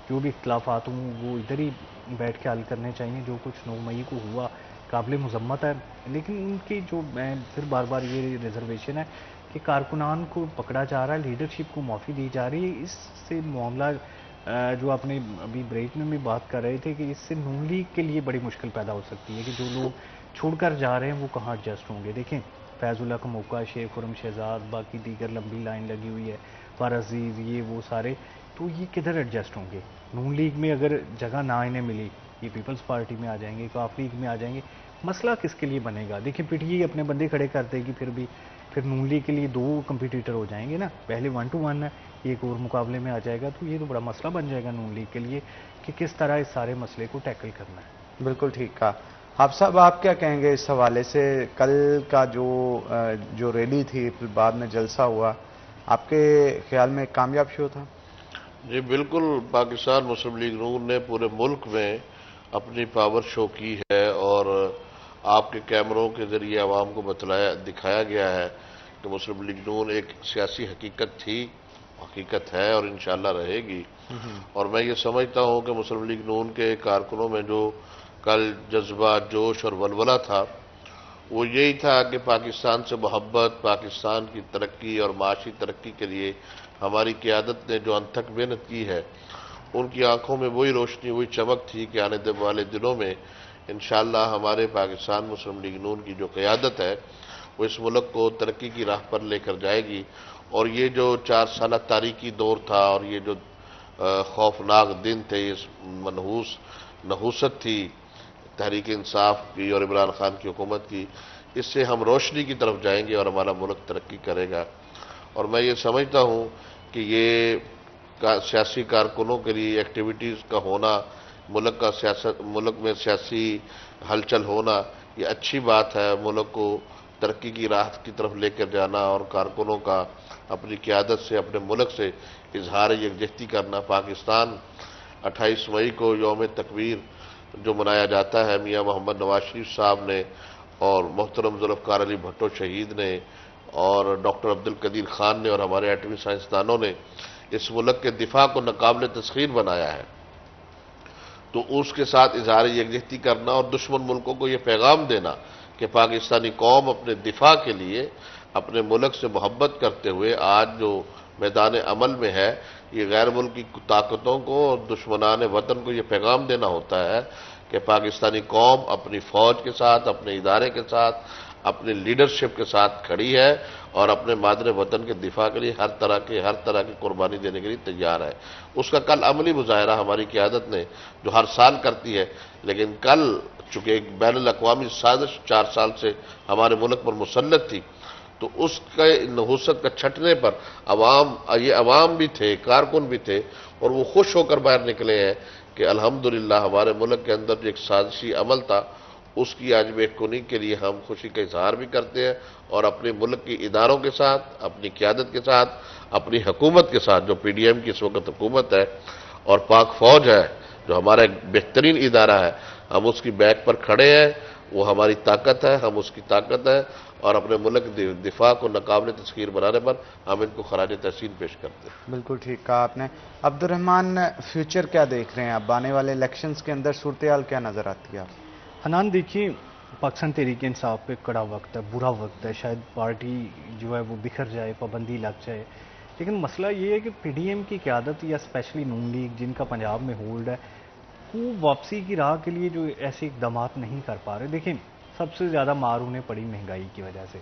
جو بھی اختلافات ہوں وہ ادھر ہی بیٹھ کے حل کرنے چاہیے. جو کچھ 9 مئی کو ہوا قابل مذمت ہے, لیکن ان کی جو میں پھر بار بار یہ ریزرویشن ہے کہ کارکنان کو پکڑا جا رہا ہے, لیڈرشپ کو معافی دی جا رہی ہے. اس سے معاملہ جو آپ نے ابھی بریک میں بھی بات کر رہے تھے کہ اس سے نون لیگ کے لیے بڑی مشکل پیدا ہو سکتی ہے کہ جو لوگ چھوڑ کر جا رہے ہیں وہ کہاں ایڈجسٹ ہوں گے. دیکھیں فیض اللہ کا موقع, شیخ خرم شہزاد, باقی دیگر لمبی لائن لگی ہوئی ہے, فارغ عزیز, یہ وہ سارے, تو یہ کدھر ایڈجسٹ ہوں گے. نون لیگ میں اگر جگہ نہ انہیں ملی, یہ پیپلز پارٹی میں آ جائیں گے, کاف لیگ میں آ جائیں گے, مسئلہ کس کے لیے بنے گا. دیکھیں پی ٹی آئی اپنے بندے کھڑے کر دے گی, پھر نون لیگ کے لیے 2 کمپیٹیٹر ہو جائیں گے نا, پہلے 1 to 1 ہے, ایک اور مقابلے میں آ جائے گا. تو یہ تو بڑا مسئلہ بن جائے گا نون لیگ کے لیے کہ کس طرح اس سارے مسئلے کو ٹیکل کرنا ہے. بالکل ٹھیک کہا. آپ صاحب, آپ کیا کہیں گے اس حوالے سے؟ کل کا جو ریلی تھی پھر بعد میں جلسہ ہوا, آپ کے خیال میں ایک کامیاب شو تھا؟ جی بالکل, پاکستان مسلم لیگ نون نے پورے ملک میں اپنی پاور شو کی ہے, اور آپ کے کیمروں کے ذریعے عوام کو دکھایا گیا ہے کہ مسلم لیگ نون ایک سیاسی حقیقت تھی، حقیقت ہے اور انشاءاللہ رہے گی. اور میں یہ سمجھتا ہوں کہ مسلم لیگ نون کے کارکنوں میں جو کل جذبہ، جوش اور ولولہ تھا، وہ یہی تھا کہ پاکستان سے محبت، پاکستان کی ترقی اور معاشی ترقی کے لیے ہماری قیادت نے جو انتھک محنت کی ہے، ان کی آنکھوں میں وہی روشنی، وہی چمک تھی کہ آنے والے دنوں میں انشاءاللہ ہمارے پاکستان مسلم لیگ نون کی جو قیادت ہے وہ اس ملک کو ترقی کی راہ پر لے کر جائے گی. اور یہ جو 4 سالہ تاریخی دور تھا اور یہ جو خوفناک دن تھے، اس نحوست تھی تحریک انصاف کی اور عمران خان کی حکومت کی، اس سے ہم روشنی کی طرف جائیں گے اور ہمارا ملک ترقی کرے گا. اور میں یہ سمجھتا ہوں کہ یہ سیاسی کارکنوں کے لیے ایکٹیویٹیز کا ہونا، ملک میں سیاسی ہلچل ہونا، یہ اچھی بات ہے. ملک کو ترقی کی راہ کی طرف لے کر جانا اور کارکنوں کا اپنی قیادت سے، اپنے ملک سے اظہار یکجہتی کرنا. پاکستان 28 مئی کو یوم تکبیر جو منایا جاتا ہے، میاں محمد نواز شریف صاحب نے اور محترم ذوالفقار علی بھٹو شہید نے اور ڈاکٹر عبدالقدیر خان نے اور ہمارے ایٹمی سائنسدانوں نے اس ملک کے دفاع کو ناقابل تسخیر بنایا ہے. تو اس کے ساتھ اظہار یکجہتی کرنا اور دشمن ملکوں کو یہ پیغام دینا کہ پاکستانی قوم اپنے دفاع کے لیے اپنے ملک سے محبت کرتے ہوئے آج جو میدان عمل میں ہے، یہ غیر ملکی طاقتوں کو اور دشمنان وطن کو یہ پیغام دینا ہوتا ہے کہ پاکستانی قوم اپنی فوج کے ساتھ، اپنے ادارے کے ساتھ، اپنی لیڈرشپ کے ساتھ کھڑی ہے اور اپنے مادر وطن کے دفاع کے لیے ہر طرح کی قربانی دینے کے لیے تیار ہے. اس کا کل عملی مظاہرہ ہماری قیادت نے جو ہر سال کرتی ہے، لیکن کل چونکہ ایک بین الاقوامی سازش 4 سال سے ہمارے ملک پر مسلط تھی، تو اس کے نحوست کا چھٹنے پر عوام بھی تھے، کارکن بھی تھے، اور وہ خوش ہو کر باہر نکلے ہیں کہ الحمدللہ ہمارے ملک کے اندر جو ایک سازشی عمل تھا اس کی آج بے کنی کے لیے ہم خوشی کا اظہار بھی کرتے ہیں اور اپنے ملک کی اداروں کے ساتھ، اپنی قیادت کے ساتھ، اپنی حکومت کے ساتھ جو پی ڈی ایم کی اس وقت حکومت ہے اور پاک فوج ہے جو ہمارا ایک بہترین ادارہ ہے، ہم اس کی بیک پر کھڑے ہیں. وہ ہماری طاقت ہے، ہم اس کی طاقت ہے اور اپنے ملک دفاع کو ناقابل تسخیر بنانے پر ہم ان کو خراج تحسین پیش کرتے ہیں. بالکل ٹھیک کہا آپ نے. عبد الرحمان، فیوچر کیا دیکھ رہے ہیں اب آنے والے الیکشنز کے اندر صورتحال کیا نظر آتی ہے آپ؟ حنان دیکھیے، پاکستان تحریک انصاف پہ کڑا وقت ہے، برا وقت ہے، شاید پارٹی جو ہے وہ بکھر جائے، پابندی لگ جائے. لیکن مسئلہ یہ ہے کہ پی ڈی ایم کی قیادت یا اسپیشلی نون لیگ جن کا پنجاب میں ہولڈ ہے، وہ واپسی کی راہ کے لیے جو ایسے اقدامات نہیں کر پا رہے. دیکھیں، سب سے زیادہ مار انہیں پڑی مہنگائی کی وجہ سے.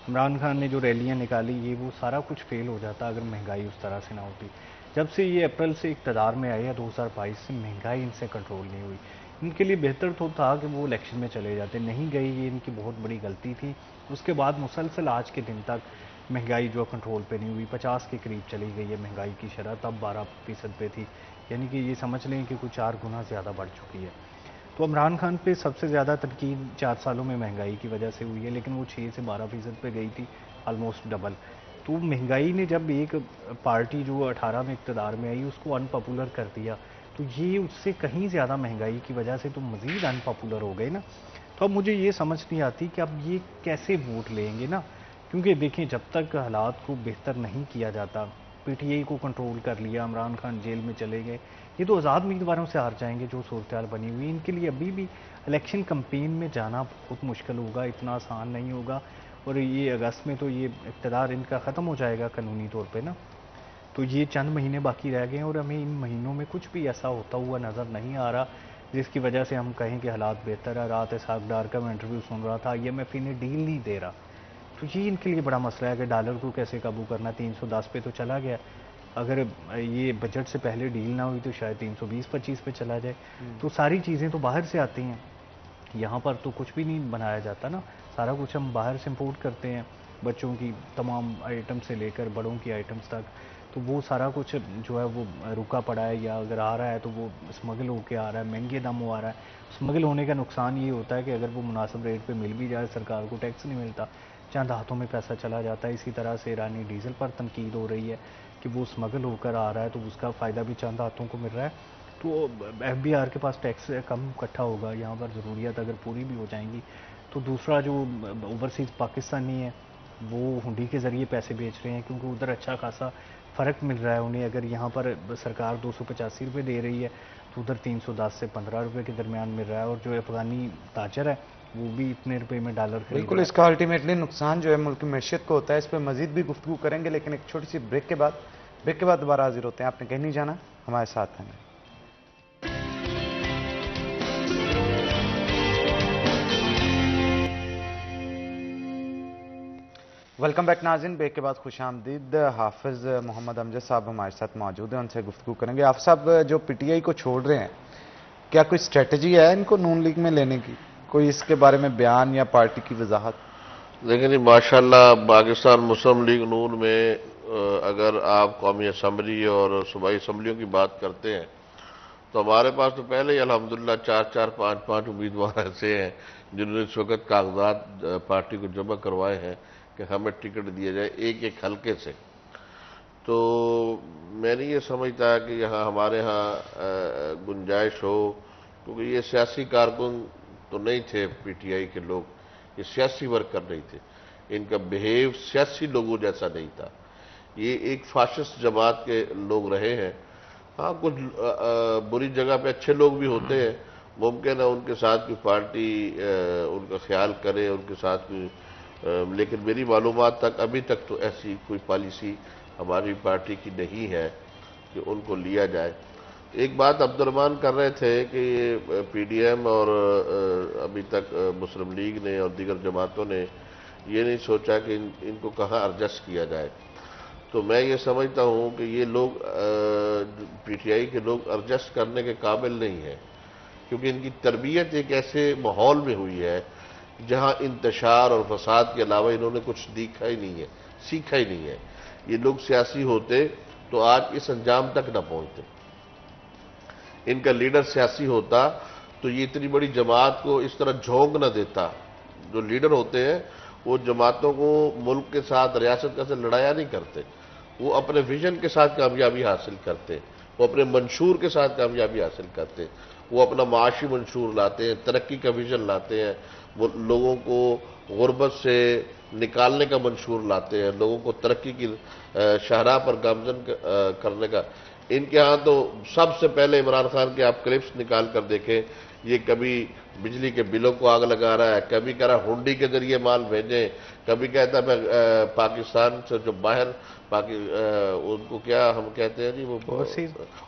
عمران خان نے جو ریلیاں نکالی، یہ وہ سارا کچھ فیل ہو جاتا اگر مہنگائی اس طرح سے نہ ہوتی. جب سے یہ اپریل سے اقتدار میں آئی ہے 2022 سے، مہنگائی ان سے کنٹرول نہیں ہوئی. ان کے لیے بہتر تو تھا کہ وہ الیکشن میں چلے جاتے، نہیں گئی، یہ ان کی بہت بڑی غلطی تھی. اس کے بعد مسلسل آج کے دن تک مہنگائی جو کنٹرول پہ نہیں ہوئی، 50 کے قریب چلی گئی ہے مہنگائی کی شرح، تب 12% پہ تھی. یعنی کہ یہ سمجھ لیں کہ کچھ 4 گنا زیادہ بڑھ چکی ہے. تو عمران خان پہ سب سے زیادہ تنقید 4 سالوں میں مہنگائی کی وجہ سے ہوئی ہے، لیکن وہ 6 سے 12% پہ گئی تھی، آلموسٹ ڈبل. تو مہنگائی نے جب ایک پارٹی جو 18 میں اقتدار میں آئی اس کو ان پاپولر کر دیا، تو یہ اس سے کہیں زیادہ مہنگائی کی وجہ سے تو مزید ان پاپولر ہو گئے نا. تو اب مجھے یہ سمجھ نہیں آتی کہ اب یہ کیسے ووٹ لیں گے نا، کیونکہ دیکھیں جب تک حالات کو بہتر نہیں کیا جاتا، پی ٹی آئی کو کنٹرول کر لیا، عمران خان جیل میں چلے گئے، یہ تو آزاد امیدواروں سے ہار جائیں گے جو صورتحال بنی ہوئی. ان کے لیے ابھی بھی الیکشن کمپین میں جانا بہت مشکل ہوگا، اتنا آسان نہیں ہوگا. اور یہ اگست میں تو یہ اقتدار ان کا ختم ہو جائے گا قانونی طور پہ نا. تو یہ چند مہینے باقی رہ گئے ہیں اور ہمیں ان مہینوں میں کچھ بھی ایسا ہوتا ہوا نظر نہیں آ رہا جس کی وجہ سے ہم کہیں کہ حالات بہتر ہے. رات اسحاق ڈار کا میں انٹرویو سن رہا تھا، IMF انہیں ڈیل نہیں دے رہا. تو یہ ان کے لیے بڑا مسئلہ ہے کہ ڈالر کو کیسے قابو کرنا. 310 پہ تو چلا گیا، اگر یہ بجٹ سے پہلے ڈیل نہ ہوئی تو شاید 320-25 پہ چلا جائے. تو ساری چیزیں تو باہر سے آتی ہیں، یہاں پر تو کچھ بھی نہیں بنایا جاتا نا، سارا کچھ ہم باہر سے امپورٹ کرتے ہیں، بچوں کی تمام آئٹم سے لے کر بڑوں کی آئٹمز تک. تو وہ سارا کچھ جو ہے وہ رکا پڑا ہے، یا اگر آ رہا ہے تو وہ اسمگل ہو کے آ رہا ہے، مہنگے دم وہ آ رہا ہے. اسمگل ہونے کا نقصان یہ ہوتا ہے کہ اگر وہ مناسب ریٹ پہ مل بھی جائے سرکار کو ٹیکس نہیں ملتا، چند ہاتھوں میں پیسہ چلا جاتا ہے. اسی طرح سے ایرانی ڈیزل پر تنقید ہو رہی ہے کہ وہ اسمگل ہو کر آ رہا ہے تو اس کا فائدہ بھی چند ہاتھوں کو مل رہا ہے. تو FBR کے پاس ٹیکس کم اکٹھا ہوگا، یہاں پر ضروریات اگر پوری بھی ہو جائیں گی. تو دوسرا جو اوورسیز پاکستانی ہے وہ ہنڈی کے ذریعے پیسے بیچ رہے ہیں، کیونکہ ادھر اچھا خاصا فرق مل رہا ہے انہیں. اگر یہاں پر سرکار 285 روپے دے رہی ہے تو ادھر 310 سے 15 روپے کے درمیان مل رہا ہے، اور جو افغانی تاجر ہے وہ بھی اتنے روپے میں ڈالر خرید بالکل. رہا ہے. اس کا الٹیمیٹلی نقصان جو ہے ملک کی معیشت کو ہوتا ہے. اس پہ مزید بھی گفتگو کریں گے، لیکن ایک چھوٹی سی بریک کے بعد دوبارہ حاضر ہوتے ہیں. آپ نے کہیں نہیں جانا، ہمارے ساتھ ہیں. ویلکم بیک ناظرین. بریک کے بعد خوش آمدید. حافظ محمد امجد صاحب ہمارے ساتھ موجود ہیں، ان سے گفتگو کریں گے. حافظ صاحب، جو پی ٹی آئی کو چھوڑ رہے ہیں، کیا کوئی اسٹریٹجی ہے ان کو نون لیگ میں لینے کی؟ کوئی اس کے بارے میں بیان یا پارٹی کی وضاحت؟ لیکن ماشاءاللہ پاکستان مسلم لیگ نون میں اگر آپ قومی اسمبلی اور صوبائی اسمبلیوں کی بات کرتے ہیں تو ہمارے پاس تو پہلے ہی الحمدللہ 4 5 امیدوار ایسے ہیں جنہوں نے اس وقت کاغذات پارٹی کو جمع کروائے ہیں کہ ہمیں ٹکٹ دیا جائے ایک حلقے سے. تو میں نہیں یہ سمجھتا کہ یہاں ہمارے ہاں گنجائش ہو، کیونکہ یہ سیاسی کارکن تو نہیں تھے پی ٹی آئی کے لوگ، یہ سیاسی ورکر نہیں تھے، ان کا بیہیو سیاسی لوگوں جیسا نہیں تھا. یہ ایک فاشسٹ جماعت کے لوگ رہے ہیں. ہاں، کچھ بری جگہ پہ اچھے لوگ بھی ہوتے ہیں، ممکن ہے ان کے ساتھ کوئی پارٹی ان کا خیال کرے، ان کے ساتھ کوئی، لیکن میری معلومات تک ابھی تک تو ایسی کوئی پالیسی ہماری پارٹی کی نہیں ہے کہ ان کو لیا جائے. ایک بات عبد الرحمان کر رہے تھے کہ یہ پی ڈی ایم اور ابھی تک مسلم لیگ نے اور دیگر جماعتوں نے یہ نہیں سوچا کہ ان کو کہاں ایڈجسٹ کیا جائے. تو میں یہ سمجھتا ہوں کہ یہ لوگ پی ٹی آئی کے لوگ ایڈجسٹ کرنے کے قابل نہیں ہیں، کیونکہ ان کی تربیت ایک ایسے ماحول میں ہوئی ہے جہاں انتشار اور فساد کے علاوہ انہوں نے کچھ دیکھا ہی نہیں ہے، سیکھا ہی نہیں ہے. یہ لوگ سیاسی ہوتے تو آج اس انجام تک نہ پہنچتے. ان کا لیڈر سیاسی ہوتا تو یہ اتنی بڑی جماعت کو اس طرح جھونک نہ دیتا. جو لیڈر ہوتے ہیں وہ جماعتوں کو ملک کے ساتھ، ریاست کا سے لڑایا نہیں کرتے، وہ اپنے ویژن کے ساتھ کامیابی حاصل کرتے، وہ اپنے منشور کے ساتھ کامیابی حاصل کرتے، وہ اپنا معاشی منشور لاتے ہیں، ترقی کا ویژن لاتے ہیں، وہ لوگوں کو غربت سے نکالنے کا منشور لاتے ہیں، لوگوں کو ترقی کی شاہراہ پر گامزن کرنے کا. ان کے ہاں تو سب سے پہلے عمران خان کے آپ کلپس نکال کر دیکھیں، یہ کبھی بجلی کے بلوں کو آگ لگا رہا ہے، کبھی کہہ رہا ہنڈی کے ذریعے مال بھیجیں، کبھی کہتا ہے میں پاکستان سے جو باہر ان کو کیا ہم کہتے ہیں جی، وہ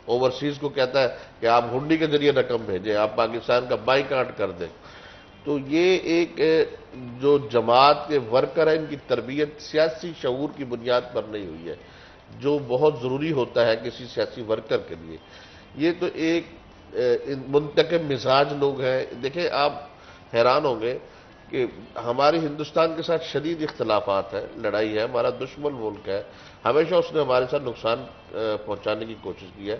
اوورسیز کو کہتا ہے کہ آپ ہنڈی کے ذریعے رقم بھیجیں، آپ پاکستان کا بائیکاٹ کر دیں. تو یہ ایک جو جماعت کے ورکر ہیں، ان کی تربیت سیاسی شعور کی بنیاد پر نہیں ہوئی ہے، جو بہت ضروری ہوتا ہے کسی سیاسی ورکر کے لیے. یہ تو ایک منتخب مزاج لوگ ہیں. دیکھیں، آپ حیران ہوں گے کہ ہماری ہندوستان کے ساتھ شدید اختلافات ہیں، لڑائی ہے، ہمارا دشمن ملک ہے، ہمیشہ اس نے ہمارے ساتھ نقصان پہنچانے کی کوشش کی ہے.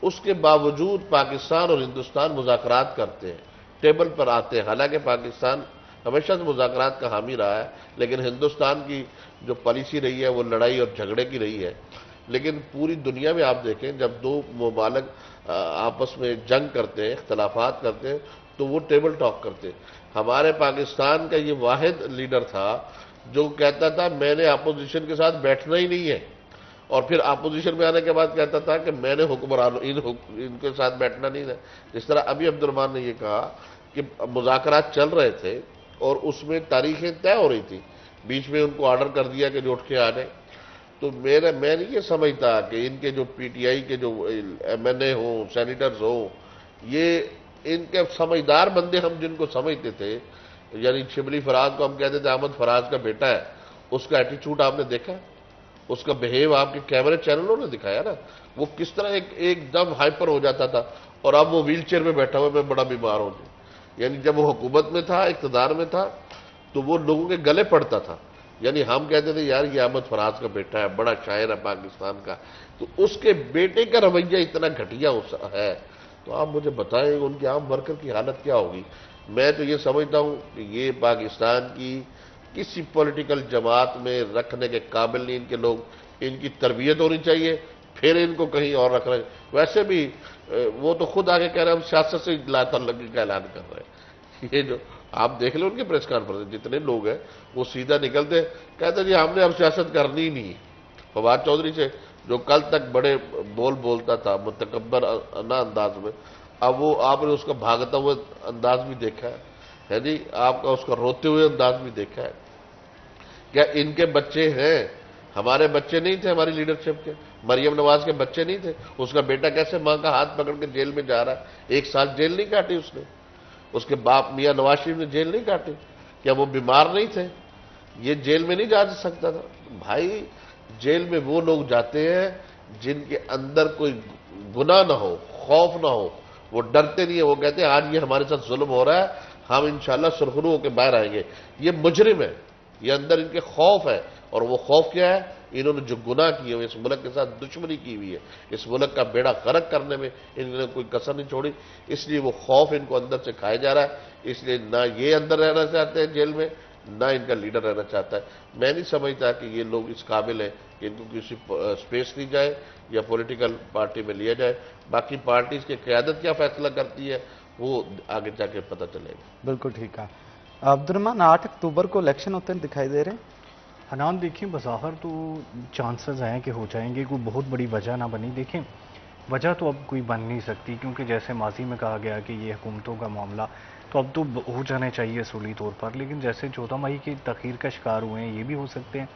اس کے باوجود پاکستان اور ہندوستان مذاکرات کرتے ہیں، ٹیبل پر آتے ہیں. حالانکہ پاکستان ہمیشہ سے مذاکرات کا حامی رہا ہے، لیکن ہندوستان کی جو پالیسی رہی ہے وہ لڑائی اور جھگڑے کی رہی ہے. لیکن پوری دنیا میں آپ دیکھیں، جب دو ممالک آپس میں جنگ کرتے ہیں، اختلافات کرتے ہیں، تو وہ ٹیبل ٹاک کرتے ہیں. ہمارے پاکستان کا یہ واحد لیڈر تھا جو کہتا تھا میں نے اپوزیشن کے ساتھ بیٹھنا ہی نہیں ہے، اور پھر اپوزیشن میں آنے کے بعد کہتا تھا کہ میں نے حکمران ان کے ساتھ بیٹھنا نہیں ہے. جس طرح ابھی عبد الرحمان نے یہ کہا کہ مذاکرات چل رہے تھے اور اس میں تاریخیں طے ہو رہی تھی، بیچ میں ان کو آرڈر کر دیا کہ جو اٹھ کے آنے. تو میں نہیں یہ سمجھتا کہ ان کے جو پی ٹی آئی کے جو ایم این اے ہوں، سینیٹرز ہوں، یہ ان کے سمجھدار بندے ہم جن کو سمجھتے تھے، یعنی شبلی فراز کو ہم کہتے تھے احمد فراز کا بیٹا ہے، اس کا ایٹیچیوڈ آپ نے دیکھا، اس کا بہیو آپ کے کیمرے چینلوں نے دکھایا نا، وہ کس طرح ایک دم ہائپر ہو جاتا تھا، اور اب وہ ویل چیئر میں بیٹھا ہوا میں بڑا بیمار ہو جائے. یعنی جب وہ حکومت میں تھا، اقتدار میں تھا، تو وہ لوگوں کے گلے پڑتا تھا. یعنی ہم کہتے تھے یار یہ احمد فراز کا بیٹا ہے، بڑا شاعر ہے پاکستان کا، تو اس کے بیٹے کا رویہ اتنا گھٹیا ہے. تو آپ مجھے بتائیں ان کے عام ورکر کی حالت کیا ہوگی. میں تو یہ سمجھتا ہوں کہ یہ پاکستان کی کسی پولیٹیکل جماعت میں رکھنے کے قابل نہیں. ان کے لوگ، ان کی تربیت ہونی چاہیے، پھر ان کو کہیں اور رکھ رہے ہیں. ویسے بھی وہ تو خود آگے کہہ رہے ہیں ہم سیاست سے لا تعلقی کا اعلان کر رہے ہیں. یہ جو آپ دیکھ لیں ان کے پریس کانفرنس، جتنے لوگ ہیں وہ سیدھا نکلتے کہتے جی ہم نے اب سیاست کرنی ہی نہیں. فواد چودھری سے جو کل تک بڑے بولتا تھا متکبر انداز میں، اب وہ آپ نے اس کا بھاگتا ہوا انداز بھی دیکھا ہے جی، آپ کا اس کا روتے ہوئے انداز بھی دیکھا ہے. کیا ان کے بچے ہیں؟ ہمارے بچے نہیں تھے ہماری لیڈرشپ کے؟ مریم نواز کے بچے نہیں تھے؟ اس کا بیٹا کیسے ماں کا ہاتھ پکڑ کے جیل میں جا رہا ہے؟ 1 سال جیل نہیں کاٹی اس نے. اس کے باپ میاں نواز شریف نے جیل نہیں کاٹی. کیا وہ بیمار نہیں تھے؟ یہ جیل میں نہیں جا سکتا تھا. بھائی جیل میں وہ لوگ جاتے ہیں جن کے اندر کوئی گناہ نہ ہو، خوف نہ ہو، وہ ڈرتے نہیں ہیں. وہ کہتے ہیں آج یہ ہمارے ساتھ ظلم ہو رہا ہے، ہم انشاءاللہ سرخرو ہو کے باہر آئیں گے. یہ مجرم ہے، یہ اندر ان کے خوف ہے. اور وہ خوف کیا ہے؟ انہوں نے جو گناہ کیے ہوئے، اس ملک کے ساتھ دشمنی کی ہوئی ہے، اس ملک کا بیڑا غرق کرنے میں انہوں نے کوئی کسر نہیں چھوڑی. اس لیے وہ خوف ان کو اندر سے کھائے جا رہا ہے. اس لیے نہ یہ اندر رہنا چاہتے ہیں جیل میں، نہ ان کا لیڈر رہنا چاہتا ہے. میں نہیں سمجھتا کہ یہ لوگ اس قابل ہیں کہ ان کو کسی سپیس دی جائے یا پولیٹیکل پارٹی میں لیا جائے. باقی پارٹیز کی قیادت کیا فیصلہ کرتی ہے وہ آگے جا کے پتہ چلے گا. بالکل ٹھیک ہے. عبد الرحمان 8 اکتوبر کو الیکشن ہوتے ہیں دکھائی دے رہے ہیں. حنان دیکھیں بظاہر تو چانسز ہیں کہ ہو جائیں گے، کوئی بہت بڑی وجہ نہ بنی. دیکھیں وجہ تو اب کوئی بن نہیں سکتی، کیونکہ جیسے ماضی میں کہا گیا کہ یہ حکومتوں کا معاملہ تو اب تو ہو جانے چاہیے اصولی طور پر، لیکن جیسے 14 مئی کی تاخیر کا شکار ہوئے ہیں، یہ بھی ہو سکتے ہیں.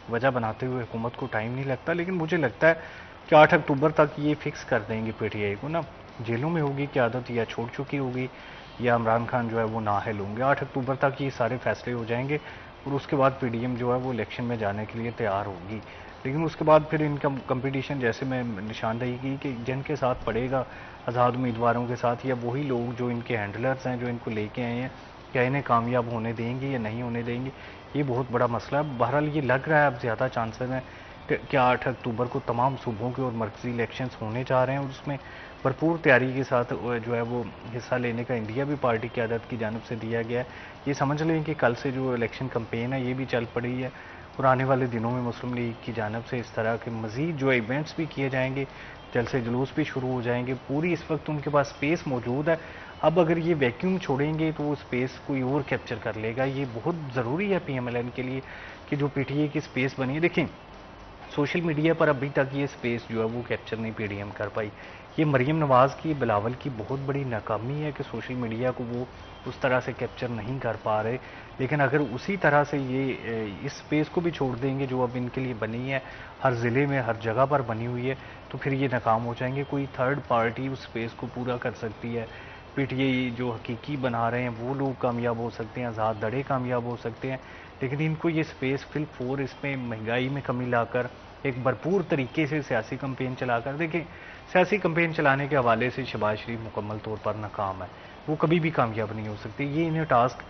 وجہ بناتے ہوئے حکومت کو ٹائم نہیں لگتا، لیکن مجھے لگتا ہے کہ 8 اکتوبر تک یہ فکس کر دیں گے پی ٹی آئی کو نا. جیلوں میں ہوگی قیادت یا چھوڑ چکی ہوگی یا عمران خان جو ہے وہ نااہل ہوں گے. 8 اکتوبر تک یہ سارے فیصلے ہو جائیں گے اور اس کے بعد پی ڈی ایم جو ہے وہ الیکشن میں جانے کے لیے تیار ہوگی. لیکن اس کے بعد پھر ان کا کمپٹیشن جیسے میں نشاندہی کی کہ جن کے ساتھ پڑے گا آزاد امیدواروں کے ساتھ، یا وہی لوگ جو ان کے ہینڈلرز ہیں جو ان کو لے کے آئے ہیں، کیا انہیں کامیاب ہونے دیں گے یا نہیں ہونے دیں گے، یہ بہت بڑا مسئلہ ہے. بہرحال یہ لگ رہا ہے اب زیادہ چانسز ہیں کہ 8 اکتوبر کو تمام صوبوں کے اور مرکزی الیکشنز ہونے جا رہے ہیں، اور اس میں بھرپور تیاری کے ساتھ جو ہے وہ حصہ لینے کا انڈیا بھی پارٹی قیادت کی جانب سے دیا گیا ہے. یہ سمجھ لیں کہ کل سے جو الیکشن کمپین ہے یہ بھی چل پڑی ہے، اور آنے والے دنوں میں مسلم لیگ کی جانب سے اس طرح کے مزید جو ایونٹس بھی کیے جائیں گے، جلسے جلوس بھی شروع ہو جائیں گے. پوری اس وقت ان کے پاس سپیس موجود ہے. اب اگر یہ ویکیوم چھوڑیں گے تو وہ سپیس کوئی اور کیپچر کر لے گا. یہ بہت ضروری ہے پی ایم ایل این کے لیے کہ جو پی ٹی اے کی سپیس بنی ہے. دیکھیں سوشل میڈیا پر ابھی تک یہ سپیس جو ہے وہ کیپچر نہیں پی ڈی ایم کر پائی. یہ مریم نواز کی، بلاول کی بہت بڑی ناکامی ہے کہ سوشل میڈیا کو وہ اس طرح سے کیپچر نہیں کر پا رہے. لیکن اگر اسی طرح سے یہ اس سپیس کو بھی چھوڑ دیں گے جو اب ان کے لیے بنی ہے، ہر ضلع میں ہر جگہ پر بنی ہوئی ہے، تو پھر یہ ناکام ہو جائیں گے. کوئی تھرڈ پارٹی اس سپیس کو پورا کر سکتی ہے. پی ٹی آئی جو حقیقی بنا رہے ہیں وہ لوگ کامیاب ہو سکتے ہیں، آزاد دڑے کامیاب ہو سکتے ہیں، لیکن ان کو یہ سپیس فل فور اس میں مہنگائی میں کمی لا کر ایک بھرپور طریقے سے سیاسی کمپین چلا کر. دیکھیں سیاسی کمپین چلانے کے حوالے سے شہباز شریف مکمل طور پر ناکام ہے، وہ کبھی بھی کامیاب نہیں ہو سکتے. یہ انہیں ٹاسک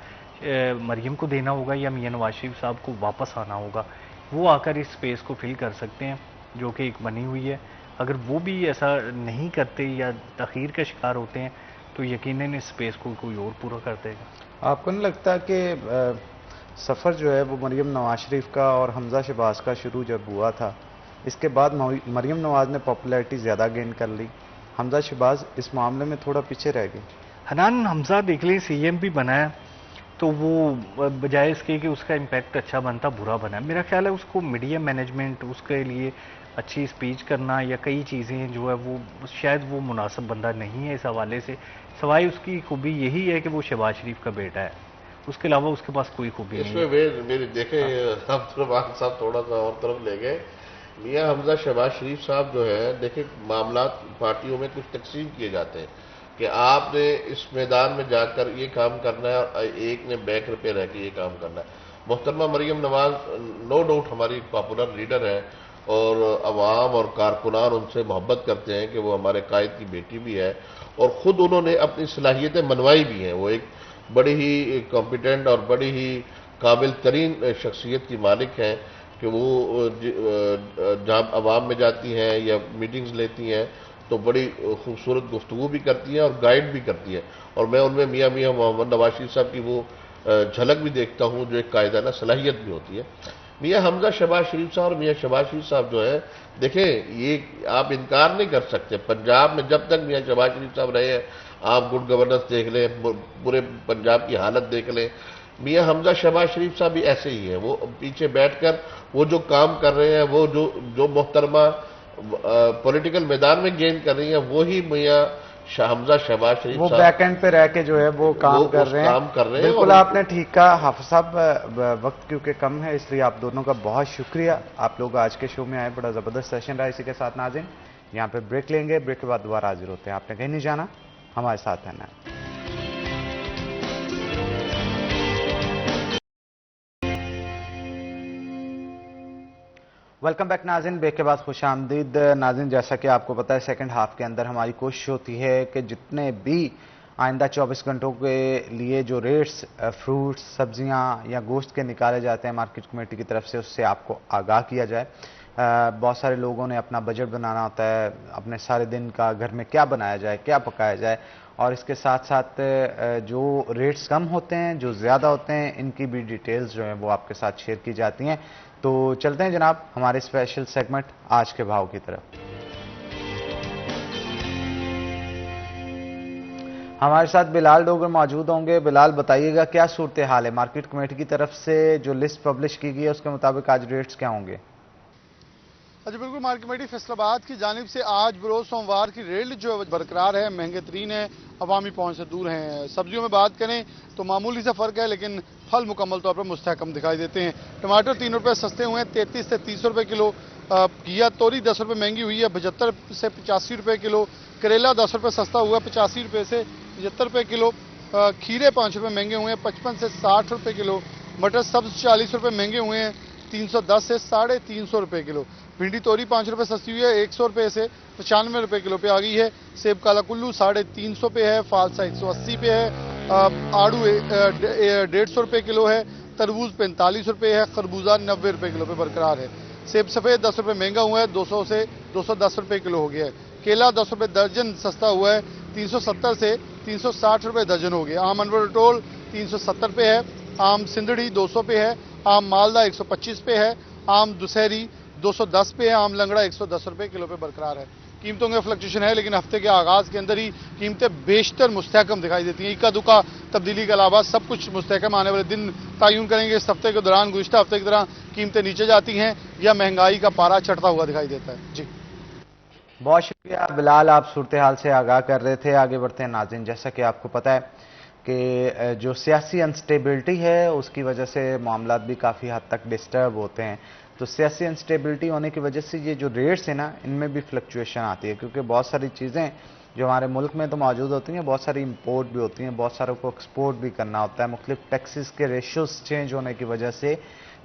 مریم کو دینا ہوگا یا میاں نواز شریف صاحب کو واپس آنا ہوگا. وہ آ کر اس سپیس کو فل کر سکتے ہیں جو کہ ایک بنی ہوئی ہے. اگر وہ بھی ایسا نہیں کرتے یا تاخیر کا شکار ہوتے ہیں تو یقیناً اس سپیس کو کوئی اور پورا کر دے گا. آپ کو نہیں لگتا کہ سفر جو ہے وہ مریم نواز شریف کا اور حمزہ شہباز کا شروع جب ہوا تھا، اس کے بعد مریم نواز نے پاپولیرٹی زیادہ گین کر لی، حمزہ شہباز اس معاملے میں تھوڑا پیچھے رہ گئے. حنان حمزہ دیکھ لیں سی ایم بھی بنا ہے تو وہ بجائے اس کے کہ اس کا امپیکٹ اچھا بنتا برا بنا ہے. میرا خیال ہے اس کو میڈیا مینجمنٹ، اس کے لیے اچھی اسپیچ کرنا یا کئی چیزیں جو ہے وہ شاید وہ مناسب بندہ نہیں ہے اس حوالے سے. سوائے اس کی خوبی یہی ہے کہ وہ شہباز شریف کا بیٹا ہے، اس کے علاوہ اس کے پاس کوئی خوبی نہیں ہے. اس میں میری دیکھیں عبد الرحمان صاحب تھوڑا سا اور طرف لے گئے. میاں حمزہ شہباز شریف صاحب جو ہے، دیکھیں معاملات پارٹیوں میں کچھ تقسیم کیے جاتے ہیں کہ آپ نے اس میدان میں جا کر یہ کام کرنا ہے اور ایک نے بیک پہ رہ کے یہ کام کرنا ہے. محترمہ مریم نواز نو ڈاؤٹ ہماری پاپولر لیڈر ہے اور عوام اور کارکنان ان سے محبت کرتے ہیں کہ وہ ہمارے قائد کی بیٹی بھی ہے، اور خود انہوں نے اپنی صلاحیتیں منوائی بھی ہیں. وہ ایک بڑی ہی کمپیٹنٹ اور بڑی ہی قابل ترین شخصیت کی مالک ہیں کہ وہ جہاں عوام میں جاتی ہیں یا میٹنگز لیتی ہیں تو بڑی خوبصورت گفتگو بھی کرتی ہیں اور گائیڈ بھی کرتی ہیں. اور میں ان میں میاں محمد نواز شریف صاحب کی وہ جھلک بھی دیکھتا ہوں جو ایک قائدانہ صلاحیت بھی ہوتی ہے. میاں حمزہ شہباز شریف صاحب اور میاں شہباز شریف صاحب جو ہے دیکھیں یہ آپ انکار نہیں کر سکتے، پنجاب میں جب تک میاں شہباز شریف صاحب رہے ہیں آپ گڈ گورننس دیکھ لیں، پورے پنجاب کی حالت دیکھ لیں، میاں حمزہ شہباز شریف صاحب بھی ایسے ہی ہیں، وہ پیچھے بیٹھ کر وہ جو کام کر رہے ہیں، وہ جو محترمہ پولیٹیکل میدان میں گین کر رہی ہیں وہی میاں حمزہ شہباز شریف وہ صاحب بیک اینڈ پہ رہ کے جو ہے وہ کام کر رہے ہیں. بالکل آپ نے ٹھیک کہا حافظ صاحب، وقت کیونکہ کم ہے اس لیے آپ دونوں کا بہت شکریہ، آپ لوگ آج کے شو میں آئے، بڑا زبردست سیشن رہا. اسی کے ساتھ ناظرین یہاں پہ بریک لیں گے، بریک کے بعد دوبارہ حاضر ہوتے ہیں. آپ نے کہیں نہیں جانا، ہمارے ساتھ رہنا ہے. ویلکم بیک ناظرین، بریک کے بعد خوش آمدید. ناظرین جیسا کہ آپ کو پتا ہے سیکنڈ ہاف کے اندر ہماری کوشش ہوتی ہے کہ جتنے بھی آئندہ 24 گھنٹوں کے لیے جو ریٹس فروٹس سبزیاں یا گوشت کے نکالے جاتے ہیں مارکیٹ کمیٹی کی طرف سے، اس سے آپ کو آگاہ کیا جائے. بہت سارے لوگوں نے اپنا بجٹ بنانا ہوتا ہے، اپنے سارے دن کا گھر میں کیا بنایا جائے، کیا پکایا جائے، اور اس کے ساتھ ساتھ جو ریٹس کم ہوتے ہیں جو زیادہ ہوتے ہیں ان کی بھی ڈیٹیلز جو ہیں وہ آپ کے ساتھ شیئر کی جاتی ہیں. تو چلتے ہیں جناب ہمارے اسپیشل سیگمنٹ آج کے بھاؤ کی طرف. ہمارے ساتھ بلال ڈوگر موجود ہوں گے. بلال بتائیے گا کیا صورتحال ہے، مارکیٹ کمیٹی کی طرف سے جو لسٹ پبلش کی گئی ہے اس کے مطابق آج ریٹس کیا ہوں گے؟ جی بالکل، مارکیٹ کمیٹی فیصل آباد کی جانب سے آج بروز سوموار کی ریٹ جو ہے برقرار ہے، مہنگے ترین ہے، عوامی پہنچ سے دور ہیں. سبزیوں میں بات کریں تو معمولی سے فرق ہے لیکن پھل مکمل طور پر مستحکم دکھائی دیتے ہیں. ٹماٹر 3 روپے سستے ہوئے ہیں، 33 سے 30 روپے کلو. گھیا توری 10 روپے مہنگی ہوئی ہے، 75 سے 85 روپے کلو. کریلا 10 روپے سستا ہوا ہے، 85 روپے سے 75 روپے کلو. کھیرے 5 روپے مہنگے ہوئے ہیں، 55 سے 60 روپے کلو. مٹر سبز 40 روپے مہنگے ہوئے ہیں، 310 سے 350 روپے کلو. بھنڈی توری 5 روپے سستی ہوئی ہے، 100 روپے سے 95 روپے کلو پہ آ گئی ہے. سیب کالا کلو 350 پہ ہے، فالسا 180 پہ ہے. آڑو 150 روپے کلو ہے. تربوز 45 روپے ہے. خربوزہ 90 روپے کلو پہ برقرار ہے. سیب سفید 10 روپے مہنگا ہوا ہے، 200 سے 210 روپے کلو ہو گیا ہے. کیلا 10 روپے درجن سستا ہوا ہے، 370 سے 360 روپے درجن ہو گیا. آم انور ٹول 370 پہ ہے. آم سندڑی 200 پہ ہے. آم مالدہ 125 پہ ہے. آم دسہری 210 پہ ہے. آم لنگڑا 110 روپے کلو پہ برقرار ہے. قیمتوں میں فلکچویشن ہے لیکن ہفتے کے آغاز کے اندر ہی قیمتیں بیشتر مستحکم دکھائی دیتی ہیں. اکا دکا تبدیلی کے علاوہ سب کچھ مستحکم آنے والے دن تعین کریں گے. اس ہفتے کے دوران گزشتہ ہفتے کی طرح قیمتیں نیچے جاتی ہیں یا مہنگائی کا پارا چڑھتا ہوا دکھائی دیتا ہے. جی بہت شکریہ بلال، آپ صورتحال سے آگاہ کر رہے تھے. آگے بڑھتے ہیں ناظرین، جیسا کہ آپ کو پتا ہے کہ جو سیاسی انسٹیبلٹی ہے اس کی وجہ سے معاملات بھی کافی حد تک ڈسٹرب ہوتے ہیں. تو سیاسی انسٹیبلٹی ہونے کی وجہ سے یہ جو ریٹس ہیں نا ان میں بھی فلکچویشن آتی ہے، کیونکہ بہت ساری چیزیں جو ہمارے ملک میں تو موجود ہوتی ہیں، بہت ساری امپورٹ بھی ہوتی ہیں، بہت ساروں کو ایکسپورٹ بھی کرنا ہوتا ہے. مختلف ٹیکسز کے ریشوز چینج ہونے کی وجہ سے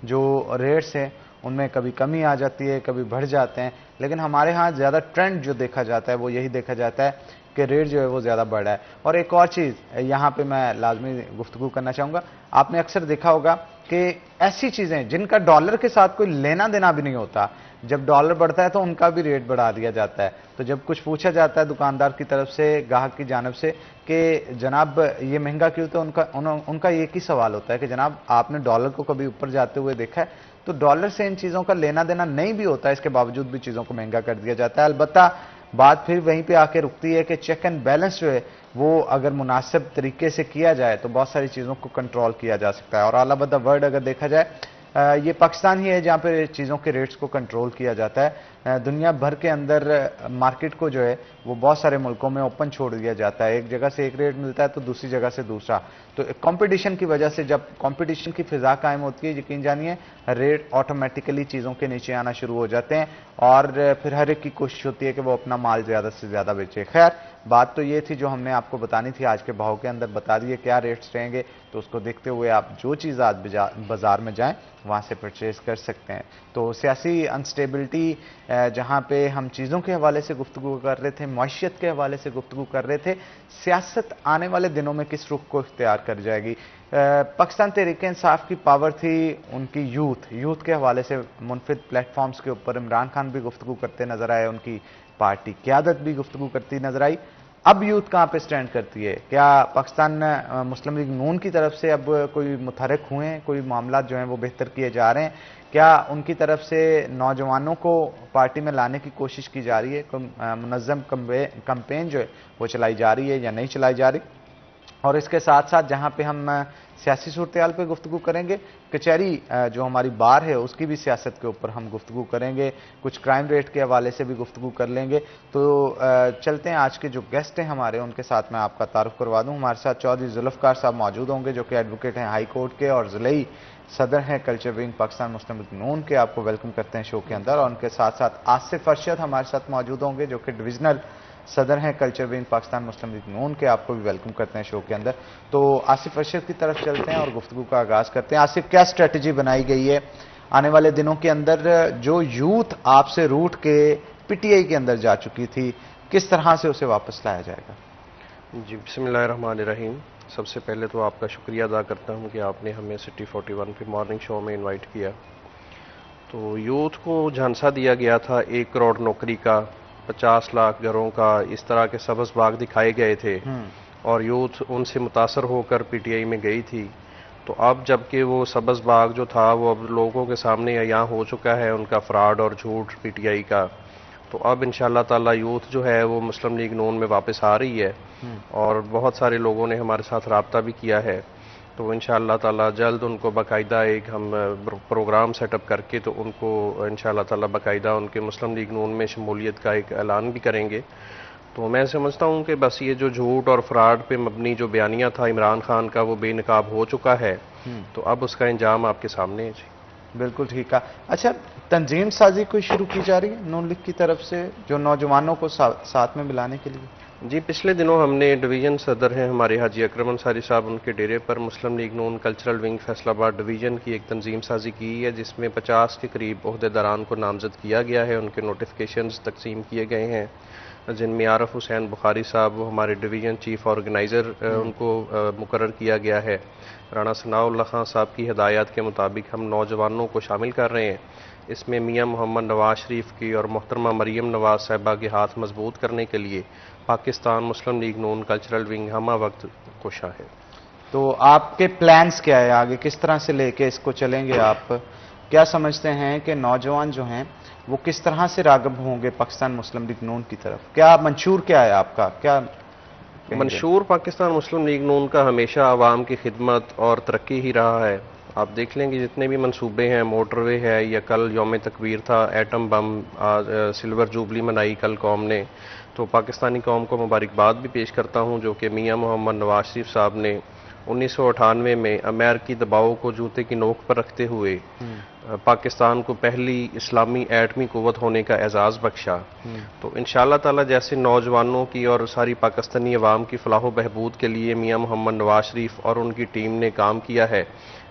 جو ریٹس ہیں ان میں کبھی کمی آ جاتی ہے، کبھی بڑھ جاتے ہیں. لیکن ہمارے ہاں زیادہ ٹرینڈ جو دیکھا جاتا ہے وہ یہی دیکھا جاتا ہے کہ ریٹ جو ہے وہ زیادہ بڑھ رہا ہے. اور ایک اور چیز یہاں پہ میں لازمی گفتگو کرنا چاہوں گا، آپ نے اکثر دیکھا ہوگا کہ ایسی چیزیں جن کا ڈالر کے ساتھ کوئی لینا دینا بھی نہیں ہوتا، جب ڈالر بڑھتا ہے تو ان کا بھی ریٹ بڑھا دیا جاتا ہے. تو جب کچھ پوچھا جاتا ہے دکاندار کی طرف سے، گاہک کی جانب سے کہ جناب یہ مہنگا کیوں، تو ان کا ایک ہی سوال ہوتا ہے کہ جناب آپ نے ڈالر کو کبھی اوپر جاتے ہوئے دیکھا ہے؟ تو ڈالر سے ان چیزوں کا لینا دینا نہیں بھی ہوتا ہے، اس کے باوجود بھی چیزوں کو مہنگا کر دیا جاتا ہے. البتہ بات پھر وہیں پہ آ کے رکتی ہے کہ چیک اینڈ بیلنس جو ہے وہ اگر مناسب طریقے سے کیا جائے تو بہت ساری چیزوں کو کنٹرول کیا جا سکتا ہے. اور آل اوور دا ورلڈ اگر دیکھا جائے یہ پاکستان ہی ہے جہاں پہ چیزوں کے ریٹس کو کنٹرول کیا جاتا ہے. دنیا بھر کے اندر مارکیٹ کو جو ہے وہ بہت سارے ملکوں میں اوپن چھوڑ دیا جاتا ہے، ایک جگہ سے ایک ریٹ ملتا ہے تو دوسری جگہ سے دوسرا. تو کمپٹیشن کی وجہ سے جب کمپٹیشن کی فضا قائم ہوتی ہے، یقین جانیے ریٹ آٹومیٹیکلی چیزوں کے نیچے آنا شروع ہو جاتے ہیں اور پھر ہر ایک کی کوشش ہوتی ہے کہ وہ اپنا مال زیادہ سے زیادہ بیچے. خیر بات تو یہ تھی جو ہم نے آپ کو بتانی تھی. آج کے بھاؤ کے اندر بتا دیے کیا ریٹس رہیں گے، تو اس کو دیکھتے ہوئے آپ جو چیز آج بازار میں جائیں وہاں سے پرچیز کر سکتے ہیں. تو سیاسی انسٹیبلٹی جہاں پہ ہم چیزوں کے حوالے سے گفتگو کر رہے تھے، معیشت کے حوالے سے گفتگو کر رہے تھے، سیاست آنے والے دنوں میں کس رخ کو اختیار کر جائے گی. پاکستان تحریک انصاف کی پاور تھی ان کی یوتھ کے حوالے سے منفرد پلیٹ فارمز کے اوپر عمران خان بھی گفتگو کرتے نظر آئے، ان کی پارٹی قیادت بھی گفتگو کرتی نظر آئی. اب یوتھ کہاں پہ سٹینڈ کرتی ہے؟ کیا پاکستان مسلم لیگ نون کی طرف سے اب کوئی متحرک ہوئے ہیں، کوئی معاملات جو ہیں وہ بہتر کیے جا رہے ہیں؟ کیا ان کی طرف سے نوجوانوں کو پارٹی میں لانے کی کوشش کی جا رہی ہے؟ منظم کمپین جو ہے وہ چلائی جا رہی ہے یا نہیں چلائی جا رہی؟ اور اس کے ساتھ ساتھ جہاں پہ ہم سیاسی صورتحال پہ گفتگو کریں گے، کچہری جو ہماری بار ہے اس کی بھی سیاست کے اوپر ہم گفتگو کریں گے، کچھ کرائم ریٹ کے حوالے سے بھی گفتگو کر لیں گے۔ تو چلتے ہیں آج کے جو گیسٹ ہیں ہمارے، ان کے ساتھ میں آپ کا تعارف کروا دوں۔ ہمارے ساتھ چودھری ذوالفقار صاحب موجود ہوں گے جو کہ ایڈوکیٹ ہیں ہائی کورٹ کے اور ضلعی صدر ہیں کلچر ونگ پاکستان مسلم لیگ نون کے۔ آپ کو ویلکم کرتے ہیں شو کے اندر، اور ان کے ساتھ ساتھ آصف ارشد ہمارے ساتھ موجود ہوں گے جو کہ ڈویژنل صدر ہیں کلچر ونگ پاکستان مسلم لیگ نون کے۔ آپ کو بھی ویلکم کرتے ہیں شو کے اندر۔ تو آصف ارشد کی طرف چلتے ہیں اور گفتگو کا آغاز کرتے ہیں۔ آصف، کیا اسٹریٹجی بنائی گئی ہے آنے والے دنوں کے اندر؟ جو یوتھ آپ سے روٹ کے پی ٹی آئی کے اندر جا چکی تھی، کس طرح سے اسے واپس لایا جائے گا؟ جی بسم اللہ الرحمن الرحیم۔ سب سے پہلے تو آپ کا شکریہ ادا کرتا ہوں کہ آپ نے ہمیں سٹی 41 پہ مارننگ شو میں انوائٹ کیا۔ تو یوتھ کو جھانسا دیا گیا تھا 1 کروڑ نوکری کا، 50 لاکھ گھروں کا، اس طرح کے سبز باغ دکھائے گئے تھے اور یوتھ ان سے متاثر ہو کر پی ٹی آئی میں گئی تھی۔ تو اب جب کہ وہ سبز باغ جو تھا وہ اب لوگوں کے سامنے عیاں ہو چکا ہے، ان کا فراڈ اور جھوٹ پی ٹی آئی کا، تو اب انشاءاللہ تعالی یوتھ جو ہے وہ مسلم لیگ نون میں واپس آ رہی ہے، اور بہت سارے لوگوں نے ہمارے ساتھ رابطہ بھی کیا ہے۔ تو انشاءاللہ تعالی جلد ان کو باقاعدہ ایک ہم پروگرام سیٹ اپ کر کے تو ان کو انشاءاللہ تعالی باقاعدہ ان کے مسلم لیگ نون میں شمولیت کا ایک اعلان بھی کریں گے۔ تو میں سمجھتا ہوں کہ بس یہ جو جھوٹ اور فراڈ پہ مبنی جو بیانیہ تھا عمران خان کا وہ بے نقاب ہو چکا ہے، تو اب اس کا انجام آپ کے سامنے ہے۔ جی بالکل ٹھیک ہے۔ اچھا، تنظیم سازی کوئی شروع کی جا رہی ہے نون لیگ کی طرف سے جو نوجوانوں کو ساتھ میں ملانے کے لیے؟ جی پچھلے دنوں ہم نے ڈویژن صدر ہیں ہمارے حاجی اکرم انصاری صاحب، ان کے ڈیرے پر مسلم لیگ نون کلچرل ونگ فیصل آباد ڈویژن کی ایک تنظیم سازی کی ہے، جس میں 50 کے قریب عہدیداران کو نامزد کیا گیا ہے، ان کے نوٹیفیکیشنز تقسیم کیے گئے ہیں، جن میں عارف حسین بخاری صاحب وہ ہمارے ڈویژن چیف آرگنائزر ان کو مقرر کیا گیا ہے۔ رانا ثناء اللہ خان صاحب کی ہدایات کے مطابق ہم نوجوانوں کو شامل کر رہے ہیں۔ اس میں میاں محمد نواز شریف کی اور محترمہ مریم نواز صاحبہ کے ہاتھ مضبوط کرنے کے لیے پاکستان مسلم لیگ نون کلچرل ونگ ہمہ وقت کوشاں ہے۔ تو آپ کے پلانز کیا ہے آگے؟ کس طرح سے لے کے اس کو چلیں گے آپ؟ کیا سمجھتے ہیں کہ نوجوان جو ہیں وہ کس طرح سے راغب ہوں گے پاکستان مسلم لیگ نون کی طرف؟ کیا منشور کیا ہے آپ کا؟ کیا منشور پاکستان مسلم لیگ نون کا ہمیشہ عوام کی خدمت اور ترقی ہی رہا ہے۔ آپ دیکھ لیں کہ جتنے بھی منصوبے ہیں، موٹر وے ہے، یا کل یوم تکبیر تھا، ایٹم بم، سلور جوبلی منائی کل قوم نے، تو پاکستانی قوم کو مبارکباد بھی پیش کرتا ہوں جو کہ میاں محمد نواز شریف صاحب نے 1998 میں امریکی دباؤ کو جوتے کی نوک پر رکھتے ہوئے پاکستان کو پہلی اسلامی ایٹمی قوت ہونے کا اعزاز بخشا۔ تو انشاءاللہ تعالی جیسے نوجوانوں کی اور ساری پاکستانی عوام کی فلاح و بہبود کے لیے میاں محمد نواز شریف اور ان کی ٹیم نے کام کیا ہے،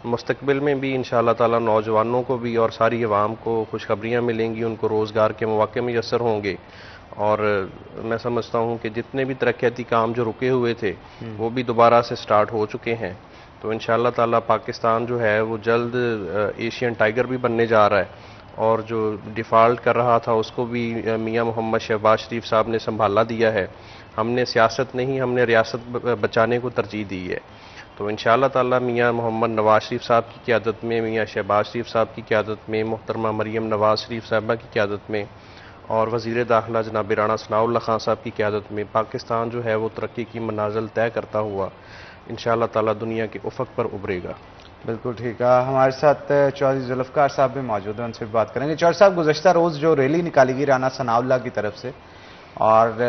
مستقبل میں بھی انشاءاللہ تعالی نوجوانوں کو بھی اور ساری عوام کو خوشخبریاں ملیں گی، ان کو روزگار کے مواقع میسر ہوں گے، اور میں سمجھتا ہوں کہ جتنے بھی ترقیاتی کام جو رکے ہوئے تھے وہ بھی دوبارہ سے سٹارٹ ہو چکے ہیں۔ تو انشاءاللہ تعالی پاکستان جو ہے وہ جلد ایشین ٹائیگر بھی بننے جا رہا ہے، اور جو ڈیفالٹ کر رہا تھا اس کو بھی میاں محمد شہباز شریف صاحب نے سنبھالا دیا ہے۔ ہم نے سیاست نہیں، ہم نے ریاست بچانے کو ترجیح دی ہے۔ تو انشاءاللہ تعالی میاں محمد نواز شریف صاحب کی قیادت میں، میاں شہباز شریف صاحب کی قیادت میں، محترمہ مریم نواز شریف صاحبہ کی قیادت میں، اور وزیر داخلہ جناب رانا ثناء اللہ خان صاحب کی قیادت میں پاکستان جو ہے وہ ترقی کی منازل طے کرتا ہوا انشاءاللہ تعالی دنیا کے افق پر ابھرے گا۔ بالکل ٹھیک ہے۔ ہمارے ساتھ چودھری ذوالفقار صاحب بھی موجود ہیں، ان سے بھی بات کریں گے۔ چودھری صاحب، گزشتہ روز جو ریلی نکالی گئی رانا ثناء اللہ کی طرف سے، اور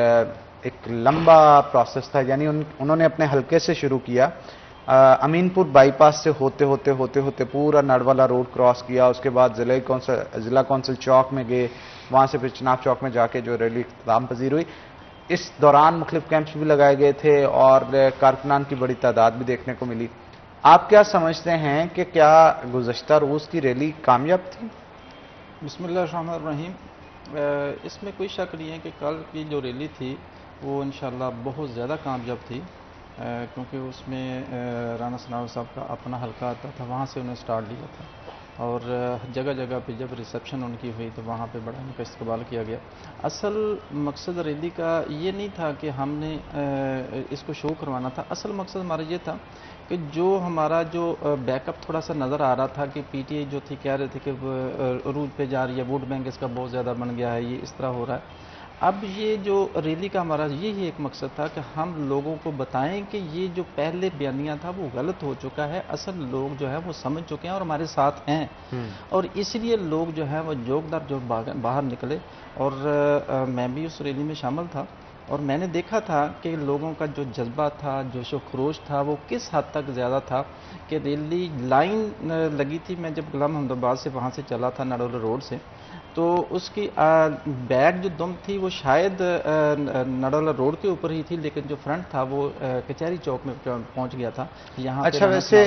ایک لمبا پروسیس تھا، یعنی انہوں نے اپنے حلقے سے شروع کیا، امین پور بائی پاس سے ہوتے ہوتے پورا نڑوالا روڈ کراس کیا، اس کے بعد ضلع کونسل چوک میں گئے، وہاں سے پھر چناب چوک میں جا کے جو ریلی اختتام پذیر ہوئی۔ اس دوران مختلف کیمپس بھی لگائے گئے تھے اور کارکنان کی بڑی تعداد بھی دیکھنے کو ملی۔ آپ کیا سمجھتے ہیں کہ کیا گزشتہ روز کی ریلی کامیاب تھی؟ بسم اللہ الرحمن الرحیم۔ اس میں کوئی شک نہیں ہے کہ کل کی جو ریلی تھی وہ انشاءاللہ بہت زیادہ کامیاب تھی، کیونکہ اس میں رانا ثناء اللہ صاحب کا اپنا حلقہ آتا تھا، وہاں سے انہوں نے سٹارٹ لیا تھا، اور جگہ جگہ پہ جب ریسیپشن ان کی ہوئی تو وہاں پہ بڑا ان کا استقبال کیا گیا. اصل مقصد ریلی کا یہ نہیں تھا کہ ہم نے اس کو شو کروانا تھا. اصل مقصد ہمارا یہ تھا کہ جو ہمارا جو بیک اپ تھوڑا سا نظر آ رہا تھا کہ پی ٹی آئی جو تھی کہہ رہے تھے کہ عروج پہ جا رہی ہے, ووٹ بینک اس کا بہت زیادہ بن گیا ہے, یہ اس طرح ہو رہا ہے. اب یہ جو ریلی کا ہمارا یہی ایک مقصد تھا کہ ہم لوگوں کو بتائیں کہ یہ جو پہلے بیانیہ تھا وہ غلط ہو چکا ہے, اصل لوگ جو ہے وہ سمجھ چکے ہیں اور ہمارے ساتھ ہیں, اور اس لیے لوگ جو ہے وہ جوگدار جو باہر نکلے. اور میں بھی اس ریلی میں شامل تھا اور میں نے دیکھا تھا کہ لوگوں کا جو جذبہ تھا, جوش و خروش تھا, وہ کس حد تک زیادہ تھا کہ ریلی لائن لگی تھی. میں جب غلام محمد آباد سے وہاں سے چلا تھا نڈولہ روڈ سے, تو اس کی بیک جو دم تھی وہ شاید نڈولہ روڈ کے اوپر ہی تھی, لیکن جو فرنٹ تھا وہ کچہری چوک میں پہنچ گیا تھا. یہاں اچھا, ویسے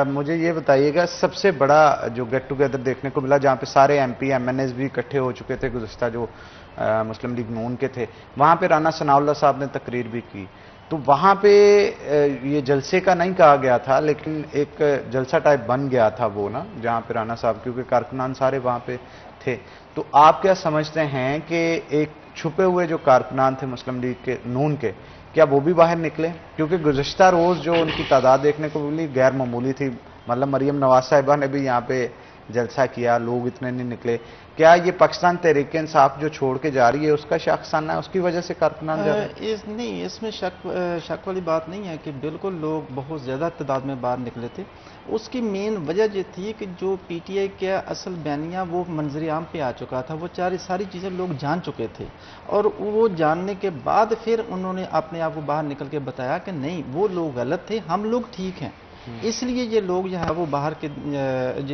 مجھے یہ بتائیے گا, سب سے بڑا جو گیٹ ٹوگیدر دیکھنے کو ملا جہاں پہ سارے M P M N As بھی اکٹھے ہو چکے تھے, گزشتہ جو مسلم لیگ نون کے تھے, وہاں پہ رانا ثناء اللہ صاحب نے تقریر بھی کی. تو وہاں پہ یہ جلسے کا نہیں کہا گیا تھا, لیکن ایک جلسہ ٹائپ بن گیا تھا وہ نا, جہاں پہ رانا صاحب کیونکہ کارکنان سارے وہاں پہ تھے. تو آپ کیا سمجھتے ہیں کہ ایک چھپے ہوئے جو کارکنان تھے مسلم لیگ کے نون کے, کیا وہ بھی باہر نکلے؟ کیونکہ گزشتہ روز جو ان کی تعداد دیکھنے کو ملی غیر معمولی تھی. مطلب مریم نواز صاحبہ نے بھی یہاں پہ جلسہ کیا, لوگ اتنے نہیں نکلے. کیا یہ پاکستان تحریک انصاف جو چھوڑ کے جا رہی ہے اس کا شاخسانہ ہے, اس کی وجہ سے کارکنان جا رہے ہیں؟ نہیں, اس میں شک والی بات نہیں ہے کہ بالکل لوگ بہت زیادہ تعداد میں باہر نکلے تھے. اس کی مین وجہ یہ تھی کہ جو پی ٹی آئی کا اصل بیانیہ وہ منظر عام پہ آ چکا تھا, وہ ساری چیزیں لوگ جان چکے تھے, اور وہ جاننے کے بعد پھر انہوں نے اپنے آپ کو باہر نکل کے بتایا کہ نہیں, وہ لوگ غلط تھے, ہم لوگ ٹھیک ہیں. اس لیے یہ لوگ جو ہے وہ باہر کے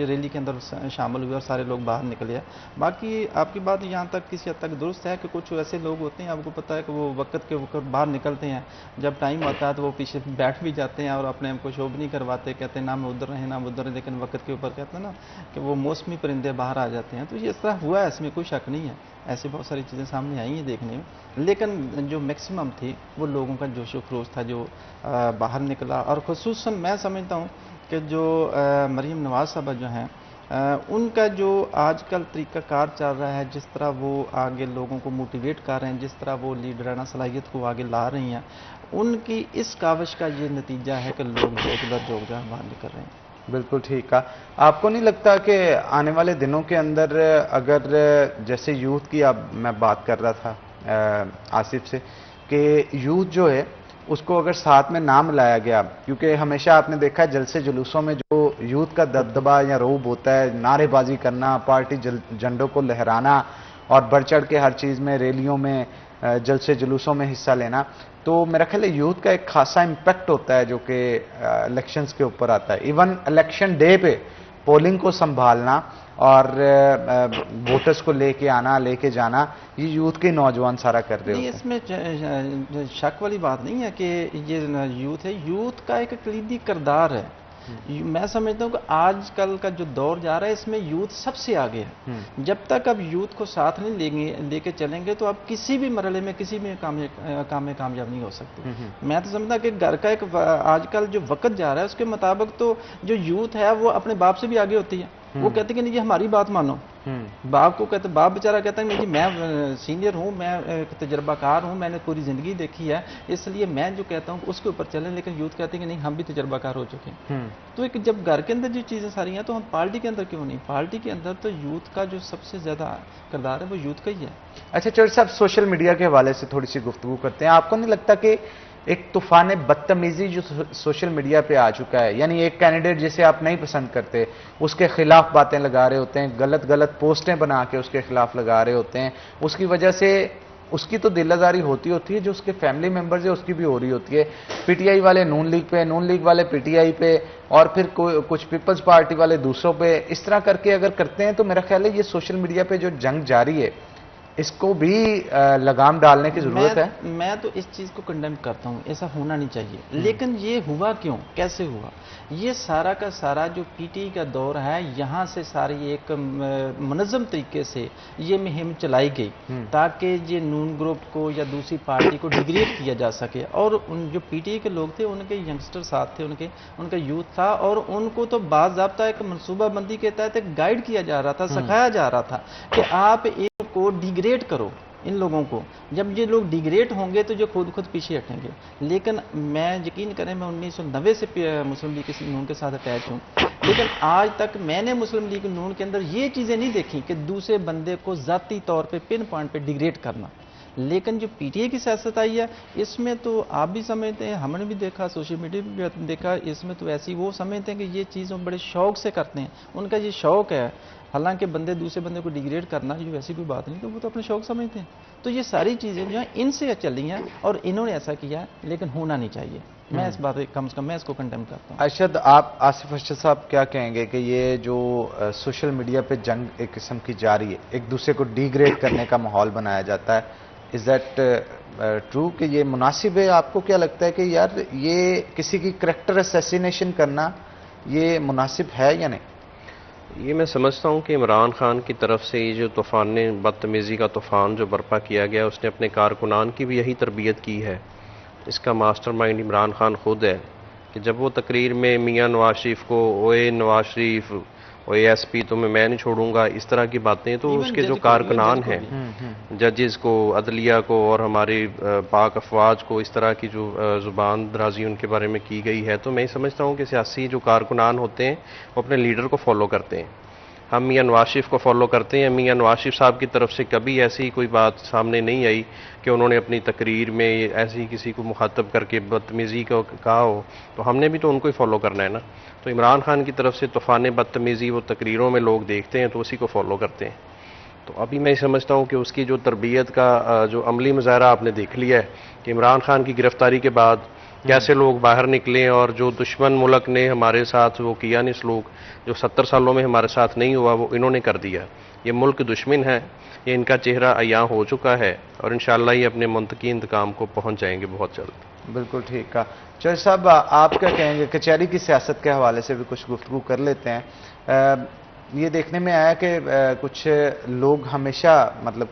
ریلی کے اندر شامل ہوئے اور سارے لوگ باہر نکلے ہیں. باقی آپ کی بات یہاں تک کسی حد تک درست ہے کہ کچھ ایسے لوگ ہوتے ہیں, آپ کو پتہ ہے کہ وہ وقت کے وقت باہر نکلتے ہیں, جب ٹائم آتا ہے تو وہ پیچھے بیٹھ بھی جاتے ہیں اور اپنے کو شو بھی نہیں کرواتے, کہتے ہیں نہ میں ادھر رہیں نہ ادھر رہیں, لیکن وقت کے اوپر کہتے ہیں نا کہ وہ موسمی پرندے باہر آ جاتے ہیں. تو یہ اس طرح ہوا ہے, اس میں کوئی شک نہیں ہے. ایسی بہت ساری چیزیں سامنے آئی ہیں دیکھنے میں, لیکن جو میکسیمم تھی وہ لوگوں کا جوش و خروش تھا جو باہر نکلا. اور خصوصاً میں سمجھتا ہوں کہ جو مریم نواز صاحبہ جو ہیں, ان کا جو آج کل طریقہ کار چل رہا ہے, جس طرح وہ آگے لوگوں کو موٹیویٹ کر رہے ہیں, جس طرح وہ لیڈرانہ صلاحیت کو آگے لا رہی ہیں, ان کی اس کاوش کا یہ نتیجہ ہے کہ لوگ جوگ جہاں باہر نکل رہے ہیں. بالکل ٹھیک ہے. آپ کو نہیں لگتا کہ آنے والے دنوں کے اندر اگر جیسے یوتھ کی اب میں بات کر رہا تھا آصف سے, کہ یوتھ جو ہے اس کو اگر ساتھ میں نہ ملایا گیا, کیونکہ ہمیشہ آپ نے دیکھا ہے جلسے جلوسوں میں جو یوتھ کا دبدبا یا روب ہوتا ہے, نعرے بازی کرنا, پارٹی جھنڈوں کو لہرانا اور بڑھ چڑھ کے ہر چیز میں, ریلیوں میں, جلسے جلوسوں میں حصہ لینا, تو میرا خیال ہے یوتھ کا ایک خاصا امپیکٹ ہوتا ہے جو کہ الیکشنز کے اوپر آتا ہے. ایون الیکشن ڈے پہ پولنگ کو سنبھالنا اور ووٹرز کو لے کے آنا, لے کے جانا, یہ یوتھ کے نوجوان سارا کر رہے ہوتے ہیں. اس میں شک والی بات نہیں ہے کہ یہ یوتھ ہے, یوتھ کا ایک کلیدی کردار ہے. میں سمجھتا ہوں کہ آج کل کا جو دور جا رہا ہے اس میں یوتھ سب سے آگے ہے. جب تک اب یوتھ کو ساتھ نہیں لے کے چلیں گے تو اب کسی بھی مرحلے میں کسی بھی کام میں کامیاب نہیں ہو سکتے. میں تو سمجھتا کہ گھر کا ایک آج کل جو وقت جا رہا ہے اس کے مطابق تو جو یوتھ ہے وہ اپنے باپ سے بھی آگے ہوتی ہے. وہ کہتے ہیں کہ نہیں جی ہماری بات مانو, باپ کو کہتے, باپ بیچارہ کہتا ہے نہیں جی میں سینئر ہوں, میں ایک تجربہ کار ہوں, میں نے پوری زندگی دیکھی ہے, اس لیے میں جو کہتا ہوں اس کے اوپر چلیں. لیکن یوتھ کہتے ہیں کہ نہیں ہم بھی تجربہ کار ہو چکے ہیں. تو ایک جب گھر کے اندر جو چیزیں ساری ہیں تو ہم پارٹی کے اندر کیوں نہیں, پارٹی کے اندر تو یوتھ کا جو سب سے زیادہ کردار ہے وہ یوتھ کا ہی ہے. اچھا چوہدری صاحب, سوشل میڈیا کے حوالے سے تھوڑی سی گفتگو کرتے ہیں. آپ کو نہیں لگتا کہ ایک طوفان بدتمیزی جو سوشل میڈیا پہ آ چکا ہے, یعنی ایک کینڈیڈیٹ جسے آپ نہیں پسند کرتے اس کے خلاف باتیں لگا رہے ہوتے ہیں, غلط پوسٹیں بنا کے اس کے خلاف لگا رہے ہوتے ہیں, اس کی وجہ سے اس کی تو دل آزاری ہوتی ہے, جو اس کے فیملی ممبرز ہیں اس کی بھی ہو رہی ہوتی ہے. پی ٹی آئی والے نون لیگ پہ, نون لیگ والے پی ٹی آئی پہ, اور پھر کچھ پیپلز پارٹی والے دوسروں پہ, اس طرح کر کے اگر کرتے ہیں تو میرا خیال ہے یہ سوشل میڈیا پہ جو جنگ جاری ہے اس کو بھی لگام ڈالنے کی ضرورت ہے. میں تو اس چیز کو کنڈیم کرتا ہوں، ایسا ہونا نہیں چاہیے. لیکن یہ ہوا کیوں، کیسے ہوا؟ یہ سارا کا سارا جو پی ٹی کا دور ہے، یہاں سے ساری ایک منظم طریقے سے یہ مہم چلائی گئی تاکہ یہ نون گروپ کو یا دوسری پارٹی کو ڈیگریڈ کیا جا سکے. اور ان جو پی ٹی کے لوگ تھے، ان کے ینگسٹر ساتھ تھے، ان کا یوتھ تھا، اور ان کو تو باضابطہ ایک منصوبہ بندی کے تحت گائیڈ کیا جا رہا تھا، سکھایا جا رہا تھا کہ آپ ان کو ڈیگریڈ کرو. ان لوگوں کو جب یہ لوگ ڈیگریڈ ہوں گے تو جو خود پیچھے ہٹیں گے. لیکن میں یقین کریں، میں 1990 سے مسلم لیگ نون کے ساتھ اٹیچ ہوں، لیکن آج تک میں نے مسلم لیگ نون کے اندر یہ چیزیں نہیں دیکھی کہ دوسرے بندے کو ذاتی طور پہ پن پوائنٹ پہ ڈیگریڈ کرنا. لیکن جو پی ٹی اے کی سیاست آئی ہے، اس میں تو آپ بھی سمجھتے ہیں، ہم نے بھی دیکھا، سوشل میڈیا پہ بھی دیکھا، اس میں تو ایسی وہ سمجھتے ہیں کہ یہ چیزوں بڑے شوق سے کرتے ہیں. ان کا یہ شوق ہے، حالانکہ دوسرے بندے کو ڈیگریڈ کرنا یہ ویسی کوئی بات نہیں، تو وہ تو اپنے شوق سمجھتے ہیں. تو یہ ساری چیزیں جو ہیں ان سے چلی ہیں اور انہوں نے ایسا کیا ہے، لیکن ہونا نہیں چاہیے. میں اس بات کم از کم میں اس کو کنڈیم کرتا ہوں. ارشد، آپ آصف ارشد صاحب کیا کہیں گے کہ یہ جو سوشل میڈیا پہ جنگ ایک قسم کی جاری ہے، ایک دوسرے کو ڈیگریڈ کرنے کا ماحول بنایا جاتا ہے، از دیٹ ٹرو کہ یہ مناسب ہے؟ آپ کو کیا لگتا ہے کہ یار یہ کسی کی کریکٹر اسیسینیشن کرنا یہ مناسب ہے یا نہیں؟ یہ میں سمجھتا ہوں کہ عمران خان کی طرف سے یہ جو طوفان بدتمیزی کا طوفان جو برپا کیا گیا، اس نے اپنے کارکنان کی بھی یہی تربیت کی ہے. اس کا ماسٹر مائنڈ عمران خان خود ہے کہ جب وہ تقریر میں میاں نواز شریف کو اوے نواز شریف، اوے ایس پی تمہیں میں نہیں چھوڑوں گا، اس طرح کی باتیں، تو اس کے جو کارکنان ہیں، ججز کو، عدلیہ کو اور ہماری پاک افواج کو اس طرح کی جو زبان درازی ان کے بارے میں کی گئی ہے، تو میں سمجھتا ہوں کہ سیاسی جو کارکنان ہوتے ہیں وہ اپنے لیڈر کو فالو کرتے ہیں. ہم میاں نواز شریف کو فالو کرتے ہیں. میاں نواز شریف صاحب کی طرف سے کبھی ایسی کوئی بات سامنے نہیں آئی کہ انہوں نے اپنی تقریر میں ایسی کسی کو مخاطب کر کے بدتمیزی کو کہا ہو، تو ہم نے بھی تو ان کو ہی فالو کرنا ہے نا. تو عمران خان کی طرف سے طوفان بدتمیزی وہ تقریروں میں لوگ دیکھتے ہیں تو اسی کو فالو کرتے ہیں. تو ابھی میں سمجھتا ہوں کہ اس کی جو تربیت کا جو عملی مظاہرہ آپ نے دیکھ لیا ہے کہ عمران خان کی گرفتاری کے بعد کیسے لوگ باہر نکلے، اور جو دشمن ملک نے ہمارے ساتھ وہ کیا نہیں سلوک، جو 70 سالوں میں ہمارے ساتھ نہیں ہوا، وہ انہوں نے کر دیا. یہ ملک دشمن ہے، یہ ان کا چہرہ عیاں ہو چکا ہے، اور انشاءاللہ یہ اپنے منطقی انتقام کو پہنچ جائیں گے بہت جلد. بالکل ٹھیک کہا. چوہدری صاحب، آپ کیا کہیں گے؟ کچہری کی سیاست کے حوالے سے بھی کچھ گفتگو کر لیتے ہیں. یہ دیکھنے میں آیا کہ کچھ لوگ ہمیشہ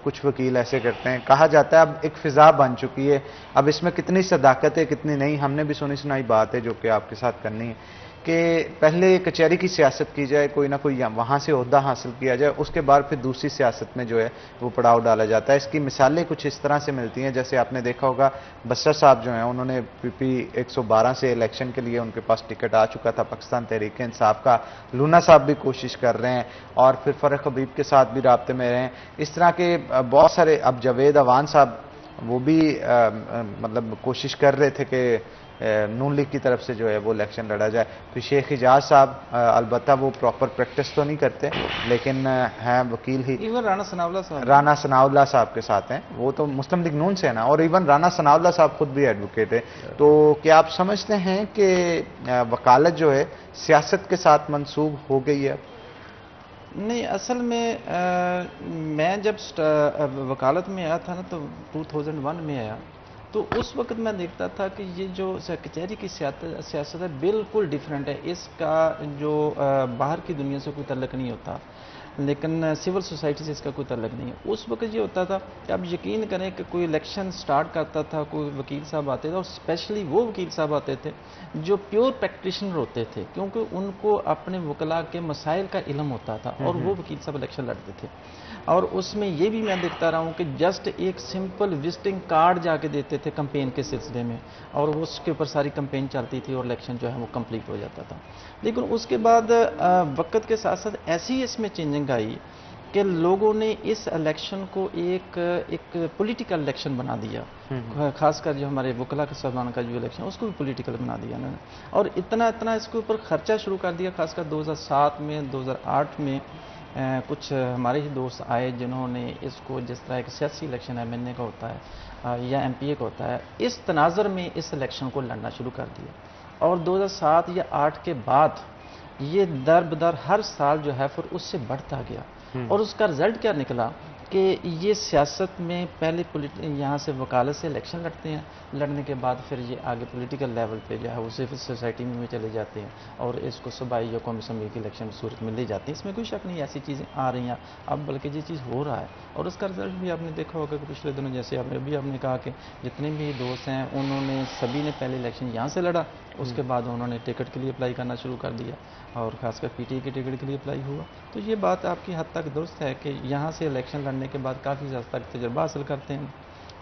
کچھ وکیل ایسے کرتے ہیں، کہا جاتا ہے اب ایک فضا بن چکی ہے، اب اس میں کتنی صداقت ہے کتنی نہیں. ہم نے بھی سنائی بات ہے جو کہ آپ کے ساتھ کرنی ہے کہ پہلے کچہری کی سیاست کی جائے، کوئی نہ کوئی وہاں سے عہدہ حاصل کیا جائے، اس کے بعد پھر دوسری سیاست میں جو ہے وہ پڑاؤ ڈالا جاتا ہے. اس کی مثالیں کچھ اس طرح سے ملتی ہیں، جیسے آپ نے دیکھا ہوگا بسر صاحب جو ہیں، انہوں نے پی پی 112 سے الیکشن کے لیے ان کے پاس ٹکٹ آ چکا تھا پاکستان تحریک انصاف کا. لونا صاحب بھی کوشش کر رہے ہیں، اور پھر فرق حبیب کے ساتھ بھی رابطے میں رہے ہیں. اس طرح کے بہت سارے، اب جاوید اوان صاحب وہ بھی کوشش کر رہے تھے کہ نون لیگ کی طرف سے جو ہے وہ الیکشن لڑا جائے. پھر شیخ حجاز صاحب، البتہ وہ پراپر پریکٹس تو نہیں کرتے لیکن ہیں وکیل ہی. ایون رانا ثناء اللہ صاحب کے ساتھ ہیں، وہ تو مسلم لیگ نون سے ہے نا، اور ایون رانا ثناء اللہ صاحب خود بھی ایڈوکیٹ ہے. تو کیا آپ سمجھتے ہیں کہ وکالت جو ہے سیاست کے ساتھ منسوب ہو گئی ہے؟ نہیں، اصل میں جب وکالت میں آیا تھا نا، تو 2001 میں آیا، تو اس وقت میں دیکھتا تھا کہ یہ جو کچہری کی سیاست ہے بالکل ڈیفرنٹ ہے. اس کا جو باہر کی دنیا سے کوئی تعلق نہیں ہوتا، لیکن سول سوسائٹی سے اس کا کوئی تعلق نہیں ہے. اس وقت یہ ہوتا تھا کہ آپ یقین کریں کہ کوئی الیکشن سٹارٹ کرتا تھا، کوئی وکیل صاحب آتے تھے، اور اسپیشلی وہ وکیل صاحب آتے تھے جو پیور پریکٹیشنر ہوتے تھے، کیونکہ ان کو اپنے وکلاء کے مسائل کا علم ہوتا تھا، اور وہ وکیل صاحب الیکشن لڑتے تھے. اور اس میں یہ بھی میں دیکھتا رہا ہوں کہ جسٹ ایک سمپل وزٹنگ کارڈ جا کے دیتے تھے کمپین کے سلسلے میں، اور اس کے اوپر ساری کمپین چلتی تھی اور الیکشن جو ہے وہ کمپلیٹ ہو جاتا تھا. لیکن اس کے بعد وقت کے ساتھ ساتھ ایسی اس میں چینجنگ آئی کہ لوگوں نے اس الیکشن کو ایک پولیٹیکل الیکشن بنا دیا. خاص کر جو ہمارے وکلاء کے صاحبان کا جو الیکشن اس کو بھی پولیٹیکل بنا دیا انہوں نے، اور اتنا اس کے اوپر خرچہ شروع کر دیا. خاص کر 2007 میں 2008 میں کچھ ہمارے ہی دوست آئے جنہوں نے اس کو، جس طرح ایک سیاسی الیکشن ایم این اے کا ہوتا ہے یا ایم پی اے کا ہوتا ہے، اس تناظر میں اس الیکشن کو لڑنا شروع کر دیا. اور 2007 یا 2008 کے بعد یہ در بدر ہر سال جو ہے پھر اس سے بڑھتا گیا. اور اس کا رزلٹ کیا نکلا کہ یہ سیاست میں پہلے یہاں سے وکالت سے الیکشن لڑتے ہیں، لڑنے کے بعد پھر یہ آگے پولیٹیکل لیول پہ جو ہے وہ سول سوسائٹی میں چلے جاتے ہیں اور اس کو صوبائی یا قومی اسمبلی کی الیکشن صورت میں لے جاتے ہیں. اس میں کوئی شک نہیں، ایسی چیزیں آ رہی ہیں اب، بلکہ یہ چیز ہو رہا ہے. اور اس کا رزلٹ بھی آپ نے دیکھا ہوگا کہ پچھلے دنوں جیسے آپ نے کہا کہ جتنے بھی دوست ہیں انہوں نے سبھی نے پہلے الیکشن یہاں سے لڑا، اس کے بعد انہوں نے ٹکٹ کے لیے اپلائی کرنا شروع کر دیا اور خاص کر پی ٹی آئی کے ٹکٹ کے لیے اپلائی ہوا. تو یہ بات آپ کی حد تک درست ہے کہ یہاں سے الیکشن لڑنے کے بعد کافی حد تک تجربہ حاصل کرتے ہیں.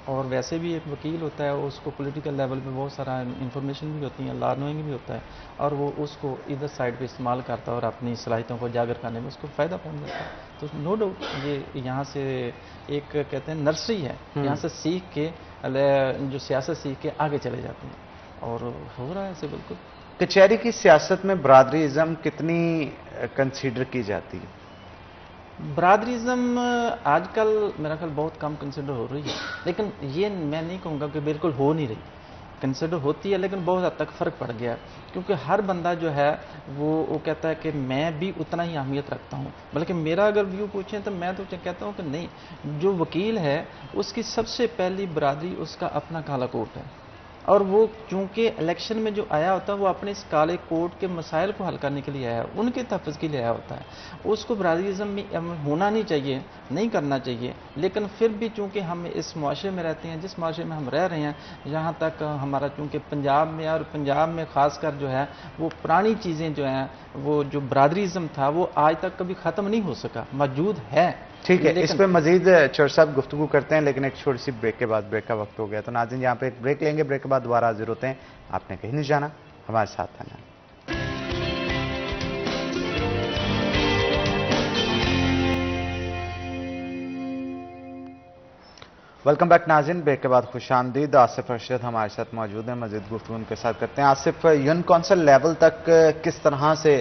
اور ویسے بھی ایک وکیل ہوتا ہے، اس کو پولیٹیکل لیول پہ بہت سارا انفارمیشن بھی ہوتی ہے، لا نوئنگ بھی ہوتا ہے، اور وہ اس کو ادھر سائڈ پہ استعمال کرتا ہے اور اپنی صلاحیتوں کو اجاگر کرنے میں اس کو فائدہ پہنچ جاتا ہے. تو نو ڈاؤٹ یہ یہاں سے ایک کہتے ہیں نرسری ہے، یہاں سے سیکھ کے جو سیاست سیکھ کے آگے چلے جاتے ہیں اور ہو رہا ہے ایسے بالکل. کچہری کی سیاست میں برادری ازم کتنی کنسیڈر کی جاتی ہے؟ برادری ازم آج کل میرا خیال بہت کم کنسیڈر ہو رہی ہے، لیکن یہ میں نہیں کہوں گا کہ بالکل ہو نہیں رہی. کنسیڈر ہوتی ہے لیکن بہت حد تک فرق پڑ گیا ہے، کیونکہ ہر بندہ جو ہے وہ کہتا ہے کہ میں بھی اتنا ہی اہمیت رکھتا ہوں. بلکہ میرا اگر ویو پوچھیں تو میں تو کہتا ہوں کہ نہیں، جو وکیل ہے اس کی سب سے پہلی برادری اس کا اپنا کالا کوٹ ہے، اور وہ چونکہ الیکشن میں جو آیا ہوتا ہے وہ اپنے اس کالے کوٹ کے مسائل کو حل کرنے کے لیے آیا ہے، ان کے تحفظ کے لیے آیا ہوتا ہے. اس کو برادریزم میں ہونا نہیں چاہیے، نہیں کرنا چاہیے، لیکن پھر بھی چونکہ ہم اس معاشرے میں رہتے ہیں، جس معاشرے میں ہم رہ رہے ہیں، جہاں تک ہمارا چونکہ پنجاب میں اور پنجاب میں خاص کر جو ہے وہ پرانی چیزیں جو ہیں، وہ جو برادریزم تھا وہ آج تک کبھی ختم نہیں ہو سکا، موجود ہے. ٹھیک ہے، اس پہ مزید چور صاحب گفتگو کرتے ہیں، لیکن ایک چھوٹی سی بریک کے بعد، بریک کا وقت ہو گیا تو ناظرین یہاں پہ ایک بریک لیں گے، بریک کے بعد دوبارہ حاضر ہوتے ہیں. آپ نے کہیں نہیں جانا، ہمارے ساتھ آنا. ویلکم بیک ناظرین، بریک کے بعد خوش آمدید. آصف ارشد ہمارے ساتھ موجود ہیں، مزید گفتگو ان کے ساتھ کرتے ہیں. آصف، یونین کونسل لیول تک کس طرح سے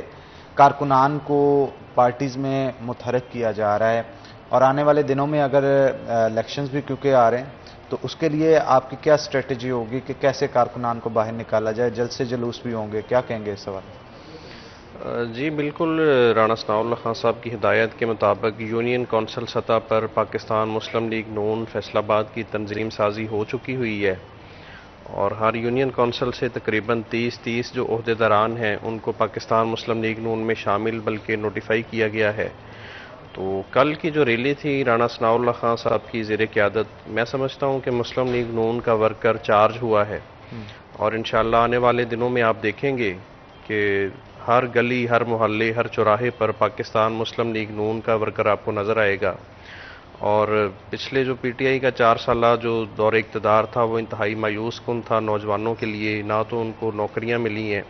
کارکنان کو پارٹیز میں متحرک کیا جا رہا ہے، اور آنے والے دنوں میں اگر الیکشنز بھی کیونکہ آ رہے ہیں تو اس کے لیے آپ کی کیا اسٹریٹجی ہوگی کہ کیسے کارکنان کو باہر نکالا جائے؟ جلد سے جلوس بھی ہوں گے، کیا کہیں گے اس سوال؟ جی بالکل، رانا ثناء اللہ خان صاحب کی ہدایت کے مطابق یونین کونسل سطح پر پاکستان مسلم لیگ نون فیصل آباد کی تنظیم سازی ہو چکی ہوئی ہے، اور ہر یونین کونسل سے تقریباً 30 جو عہدیداران ہیں ان کو پاکستان مسلم لیگ نون میں شامل بلکہ نوٹیفائی کیا گیا ہے. تو کل کی جو ریلی تھی رانا ثناء اللہ خان صاحب کی زیر قیادت، میں سمجھتا ہوں کہ مسلم لیگ نون کا ورکر چارج ہوا ہے، اور انشاءاللہ آنے والے دنوں میں آپ دیکھیں گے کہ ہر گلی، ہر محلے، ہر چوراہے پر پاکستان مسلم لیگ نون کا ورکر آپ کو نظر آئے گا. اور پچھلے جو پی ٹی آئی کا 4 سالہ جو دور اقتدار تھا وہ انتہائی مایوس کن تھا نوجوانوں کے لیے. نہ تو ان کو نوکریاں ملی ہیں،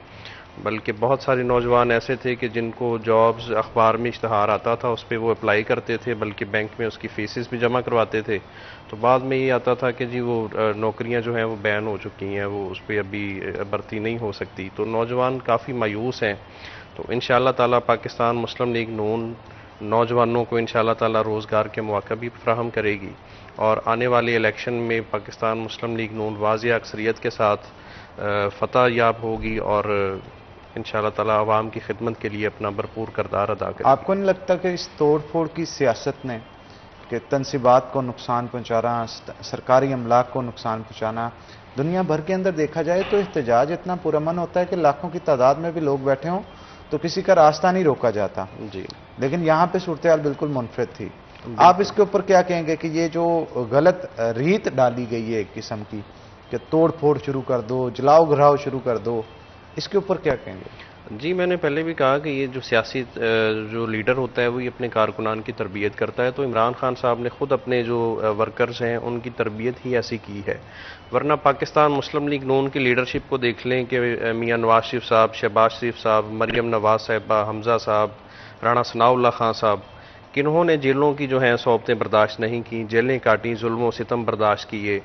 بلکہ بہت سارے نوجوان ایسے تھے کہ جن کو جابز اخبار میں اشتہار آتا تھا اس پہ وہ اپلائی کرتے تھے، بلکہ بینک میں اس کی فیسز بھی جمع کرواتے تھے. تو بعد میں یہ آتا تھا کہ جی وہ نوکریاں جو ہیں وہ بین ہو چکی ہیں، وہ اس پہ ابھی بھرتی نہیں ہو سکتی. تو نوجوان کافی مایوس ہیں. تو انشاءاللہ تعالی پاکستان مسلم لیگ نون نوجوانوں کو انشاءاللہ تعالی روزگار کے مواقع بھی فراہم کرے گی، اور آنے والے الیکشن میں پاکستان مسلم لیگ نون واضح اکثریت کے ساتھ فتح یاب ہوگی، اور انشاءاللہ تعالی عوام کی خدمت کے لیے اپنا بھرپور کردار ادا کرے گی. آپ کو نہیں لگتا کہ اس توڑ پھوڑ کی سیاست نے کہ تنصیبات کو نقصان پہنچانا، سرکاری املاک کو نقصان پہنچانا، دنیا بھر کے اندر دیکھا جائے تو احتجاج اتنا پرامن ہوتا ہے کہ لاکھوں کی تعداد میں بھی لوگ بیٹھے ہوں تو کسی کا راستہ نہیں روکا جاتا، جی لیکن یہاں پہ صورتحال بالکل منفرد تھی. آپ اس کے اوپر کیا کہیں گے کہ یہ جو غلط ریت ڈالی گئی ہے ایک قسم کی کہ توڑ پھوڑ شروع کر دو، جلاؤ گھراؤ شروع کر دو، اس کے اوپر کیا کہیں گے؟ جی میں نے پہلے بھی کہا کہ یہ جو سیاسی جو لیڈر ہوتا ہے وہ یہ اپنے کارکنان کی تربیت کرتا ہے. تو عمران خان صاحب نے خود اپنے جو ورکرز ہیں ان کی تربیت ہی ایسی کی ہے، ورنہ پاکستان مسلم لیگ نون کی لیڈرشپ کو دیکھ لیں کہ میاں نواز شریف صاحب، شہباز شریف صاحب، مریم نواز صاحبہ، حمزہ صاحب، رانا ثناء اللہ خان صاحب، کنہوں نے جیلوں کی جو ہیں صحبتیں برداشت نہیں کی، جیلیں کاٹیں، ظلم و ستم برداشت کیے.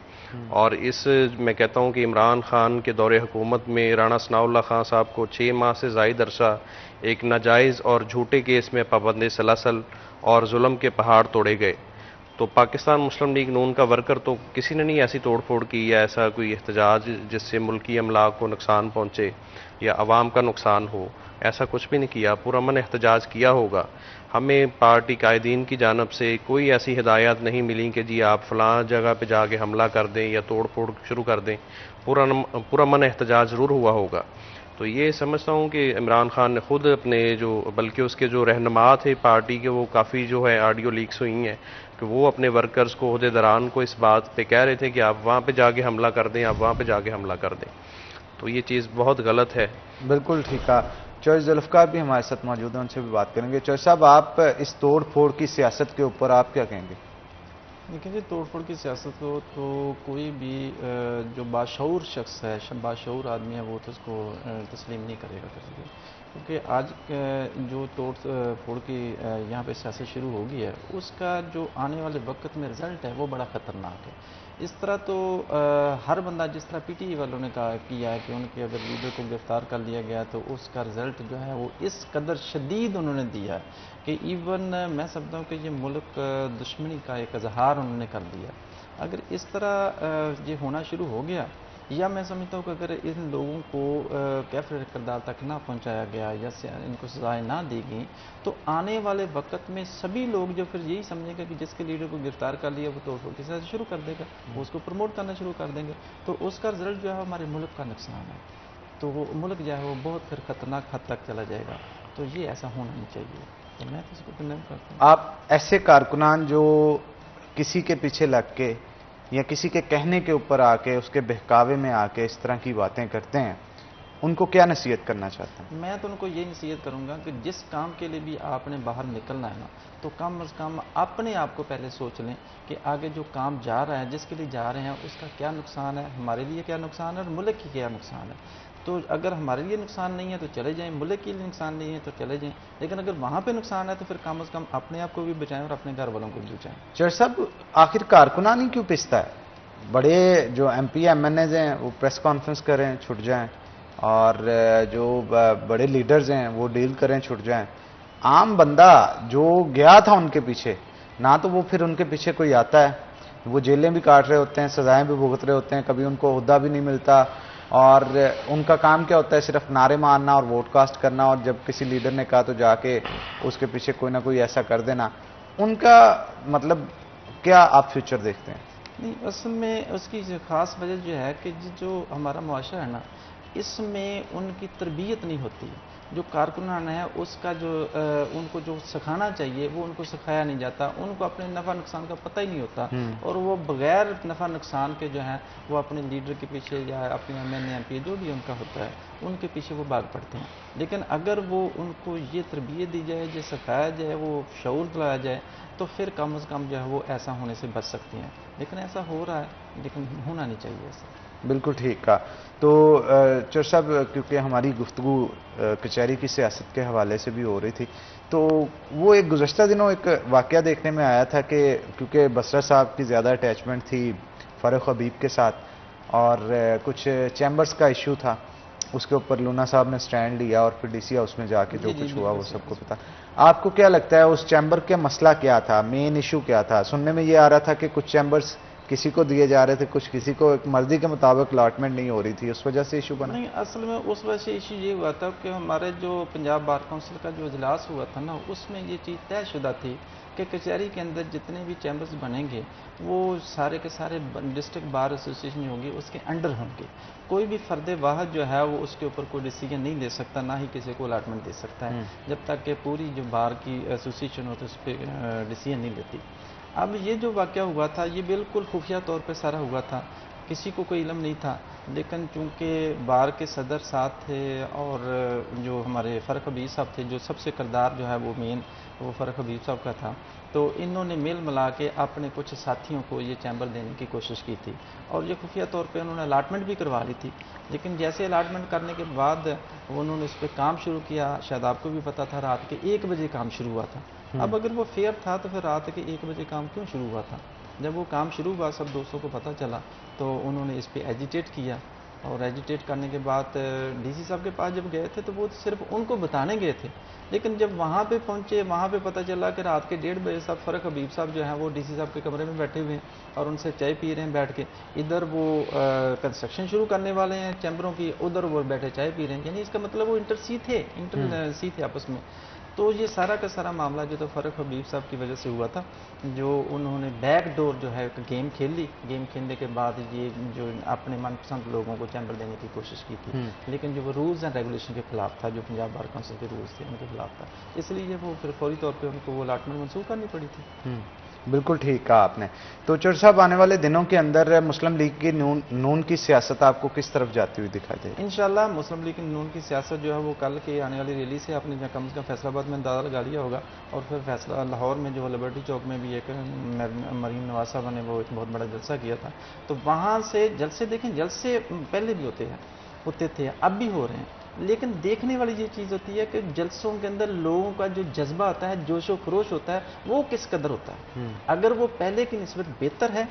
اور اس میں کہتا ہوں کہ عمران خان کے دور حکومت میں رانا ثناء اللہ خان صاحب کو 6 ماہ سے زائد عرصہ ایک ناجائز اور جھوٹے کیس میں پابند سلاسل اور ظلم کے پہاڑ توڑے گئے. تو پاکستان مسلم لیگ نون کا ورکر تو کسی نے نہیں ایسی توڑ پھوڑ کی یا ایسا کوئی احتجاج جس سے ملکی املاک کو نقصان پہنچے یا عوام کا نقصان ہو، ایسا کچھ بھی نہیں کیا، پرامن احتجاج کیا ہوگا۔ ہمیں پارٹی قائدین کی جانب سے کوئی ایسی ہدایات نہیں ملی کہ جی آپ فلاں جگہ پہ جا کے حملہ کر دیں یا توڑ پھوڑ شروع کر دیں، پرامن احتجاج ضرور ہوا ہوگا۔ تو یہ سمجھتا ہوں کہ عمران خان نے خود اپنے بلکہ اس کے جو رہنما تھے پارٹی کے، وہ کافی جو ہے آڈیو لیکس ہوئی ہیں کہ وہ اپنے ورکرز کو، عہدیداران کو اس بات پہ کہہ رہے تھے کہ آپ وہاں پہ جا کے حملہ کر دیں، آپ وہاں پہ جا کے حملہ کر دیں۔ تو یہ چیز بہت غلط ہے۔ بالکل ٹھیک ہے۔ چوہے ذوالفقار بھی ہمارے ساتھ موجود ہیں، ان سے بھی بات کریں گے۔ چوہے صاحب، آپ اس توڑ پھوڑ کی سیاست کے اوپر آپ کیا کہیں گے؟ دیکھیں جی، توڑ پھوڑ کی سیاست کو تو کوئی بھی جو باشعور شخص ہے، باشعور آدمی ہے، وہ تو اس کو تسلیم نہیں کرے گا کسی بھی، کیونکہ آج جو توڑ پھوڑ کی یہاں پہ سیاست شروع ہوگی ہے، اس کا جو آنے والے وقت میں رزلٹ ہے وہ بڑا خطرناک ہے۔ اس طرح تو ہر بندہ، جس طرح پی ٹی آئی والوں نے کیا ہے کہ ان کے اگر لیڈر کو گرفتار کر لیا گیا تو اس کا رزلٹ جو ہے وہ اس قدر شدید انہوں نے دیا ہے کہ ایون میں سمجھتا ہوں کہ یہ ملک دشمنی کا ایک اظہار انہوں نے کر دیا۔ اگر اس طرح یہ ہونا شروع ہو گیا، یا میں سمجھتا ہوں کہ اگر ان لوگوں کو کیفر کردار تک نہ پہنچایا گیا یا ان کو سزائیں نہ دی گئیں، تو آنے والے وقت میں سبھی لوگ جو پھر یہی سمجھیں گے کہ جس کے لیڈر کو گرفتار کر لیا وہ توڑ پھوڑ کی سیاست شروع کر دے گا، وہ اس کو پروموٹ کرنا شروع کر دیں گے، تو اس کا رزلٹ جو ہے ہمارے ملک کا نقصان ہے، تو وہ ملک جو ہے وہ بہت پھر خطرناک حد تک چلا جائے گا۔ تو یہ ایسا ہونا نہیں چاہیے، تو میں تو اس کو کنڈیم کرتا ہوں۔ آپ ایسے کارکنان جو کسی کے پیچھے لگ کے یا کسی کے کہنے کے اوپر آ کے، اس کے بہکاوے میں آ کے اس طرح کی باتیں کرتے ہیں، ان کو کیا نصیحت کرنا چاہتے ہیں؟ میں تو ان کو یہ نصیحت کروں گا کہ جس کام کے لیے بھی آپ نے باہر نکلنا ہے نا، تو کم از کم اپنے آپ کو پہلے سوچ لیں کہ آگے جو کام جا رہا ہے، جس کے لیے جا رہے ہیں، اس کا کیا نقصان ہے، ہمارے لیے کیا نقصان ہے اور ملک کی کیا نقصان ہے۔ تو اگر ہمارے لیے نقصان نہیں ہے تو چلے جائیں، ملک کے لیے نقصان نہیں ہے تو چلے جائیں، لیکن اگر وہاں پہ نقصان ہے تو پھر کم از کم اپنے آپ کو بھی بچائیں اور اپنے گھر والوں کو بھی بچائیں۔ چوہے صاحب، آخر کارکنان ہی کیوں پستا ہے؟ بڑے جو M P M N As ہیں وہ پریس کانفرنس کریں چھٹ جائیں، اور جو بڑے لیڈرز ہیں وہ ڈیل کریں چھٹ جائیں، عام بندہ جو گیا تھا ان کے پیچھے، نہ تو وہ پھر ان کے پیچھے کوئی آتا ہے، وہ جیلیں بھی کاٹ رہے ہوتے ہیں، سزائیں بھی بھگت رہے ہوتے ہیں، کبھی ان کو عہدہ بھی نہیں ملتا، اور ان کا کام کیا ہوتا ہے؟ صرف نعرے مارنا اور ووٹ کاسٹ کرنا، اور جب کسی لیڈر نے کہا تو جا کے اس کے پیچھے کوئی نہ کوئی ایسا کر دینا۔ ان کا مطلب کیا آپ فیوچر دیکھتے ہیں؟ نہیں، اصل میں اس کی خاص وجہ جو ہے کہ جو ہمارا معاشرہ ہے نا، اس میں ان کی تربیت نہیں ہوتی، جو کارکنان ہے اس کا جو ان کو جو سکھانا چاہیے وہ ان کو سکھایا نہیں جاتا، ان کو اپنے نفع نقصان کا پتہ ہی نہیں ہوتا، اور وہ بغیر نفع نقصان کے جو ہے وہ اپنے لیڈر کے پیچھے یا اپنے M N A M P جو بھی ان کا ہوتا ہے ان کے پیچھے وہ بھاگ پڑتے ہیں۔ لیکن اگر وہ ان کو یہ تربیت دی جائے، جو سکھایا جائے، وہ شعور دلایا جائے، تو پھر کم از کم جو ہے وہ ایسا ہونے سے بچ سکتی ہیں، لیکن ایسا ہو رہا ہے، لیکن ہونا نہیں چاہیے ایسا۔ بالکل ٹھیک کہا۔ تو چور صاحب، کیونکہ ہماری گفتگو کچہری کی سیاست کے حوالے سے بھی ہو رہی تھی، تو وہ ایک گزشتہ دنوں ایک واقعہ دیکھنے میں آیا تھا کہ کیونکہ بسرا صاحب کی زیادہ اٹیچمنٹ تھی فاروق حبیب کے ساتھ، اور کچھ چیمبرز کا ایشو تھا، اس کے اوپر لونا صاحب نے سٹینڈ لیا، اور پھر ڈی سی ہاؤس میں جا کے جو کچھ ہوا وہ سب کو پتا۔ آپ کو کیا لگتا ہے اس چیمبر کے مسئلہ کیا تھا؟ مین ایشو کیا تھا؟ سننے میں یہ آ رہا تھا کہ کچھ چیمبرز کسی کو دیے جا رہے تھے، کچھ کسی کو، ایک مرضی کے مطابق الاٹمنٹ نہیں ہو رہی تھی، اس وجہ سے ایشو بنا؟ نہیں، اصل میں اس وجہ سے ایشو یہ ہوا تھا کہ ہمارے جو پنجاب بار کونسل کا جو اجلاس ہوا تھا نا، اس میں یہ چیز طے شدہ تھی کہ کچہری کے اندر جتنے بھی چیمبرز بنیں گے وہ سارے کے سارے ڈسٹرکٹ بار ایسوسیشن جو ہوگی اس کے انڈر ہوں گے، کوئی بھی فرد واحد جو ہے وہ اس کے اوپر کوئی ڈیسیجن نہیں لے سکتا، نہ ہی کسی کو الاٹمنٹ دے سکتا ہے، جب تک کہ پوری جو بار کی ایسوسیشن ہو تو اس پہ ڈیسیجن نہیں لیتی۔ اب یہ جو واقعہ ہوا تھا یہ بالکل خفیہ طور پہ سارا ہوا تھا، کسی کو کوئی علم نہیں تھا، لیکن چونکہ بار کے صدر ساتھ تھے اور جو ہمارے فرق حبیب صاحب تھے، جو سب سے کردار جو ہے وہ مین وہ فرق حبیب صاحب کا تھا، تو انہوں نے میل ملا کے اپنے کچھ ساتھیوں کو یہ چیمبر دینے کی کوشش کی تھی، اور یہ خفیہ طور پہ انہوں نے الاٹمنٹ بھی کروا لی تھی، لیکن جیسے الاٹمنٹ کرنے کے بعد انہوں نے اس پہ کام شروع کیا، شاید آپ کو بھی پتا تھا رات کے 1 بجے کام شروع ہوا تھا۔ اب اگر وہ فیئر تھا تو پھر رات کے 1 بجے کام کیوں شروع ہوا تھا؟ جب وہ کام شروع ہوا، سب دوستوں کو پتہ چلا، تو انہوں نے اس پہ ایجیٹیٹ کیا، اور ایجیٹیٹ کرنے کے بعد ڈی سی صاحب کے پاس جب گئے تھے تو وہ صرف ان کو بتانے گئے تھے، لیکن جب وہاں پہ پہنچے وہاں پہ پتہ چلا کہ رات کے 1:30 بجے صاحب فرق حبیب صاحب جو ہیں وہ ڈی سی صاحب کے کمرے میں بیٹھے ہوئے ہیں اور ان سے چائے پی رہے ہیں بیٹھ کے، ادھر وہ کنسٹرکشن شروع کرنے والے ہیں چیمبروں کی، ادھر وہ بیٹھے چائے پی رہے ہیں، یعنی اس کا مطلب وہ انٹر سی تھے آپس میں۔ تو یہ سارا کا سارا معاملہ جو تو فرق حبیب صاحب کی وجہ سے ہوا تھا، جو انہوں نے بیک ڈور جو ہے گیم کھیل لی، گیم کھیلنے کے بعد یہ جو اپنے من پسند لوگوں کو چیمبر دینے کی کوشش کی تھی، لیکن جو وہ رولز اینڈ ریگولیشن کے خلاف تھا، جو پنجاب بار کونسل کے رولز تھے ان کے خلاف تھا، اس لیے وہ پھر فوری طور پہ ان کو وہ الاٹمنٹ منسوخ کرنی پڑی تھی۔ بالکل ٹھیک کہا آپ نے۔ تو چور صاحب آنے والے دنوں کے اندر مسلم لیگ کی نون کی سیاست آپ کو کس طرف جاتی ہوئی دکھائی دے گی؟ انشاءاللہ مسلم لیگ نون کی سیاست جو ہے وہ کل کی آنے والی ریلی سے آپ نے کم از کم فیصل آباد میں اندازہ لگا لیا ہوگا، اور پھر فیصلہ لاہور میں جو لبرٹی چوک میں بھی ایک مریم نواز صاحبہ نے وہ ایک بہت بڑا جلسہ کیا تھا، تو وہاں سے جلسے دیکھیں، جلسے پہلے بھی ہوتے تھے اب بھی ہو رہے ہیں، لیکن دیکھنے والی یہ چیز ہوتی ہے کہ جلسوں کے اندر لوگوں کا جو جذبہ ہوتا ہے، جوش و خروش ہوتا ہے، وہ کس قدر ہوتا ہے۔ اگر وہ پہلے کی نسبت بہتر ہے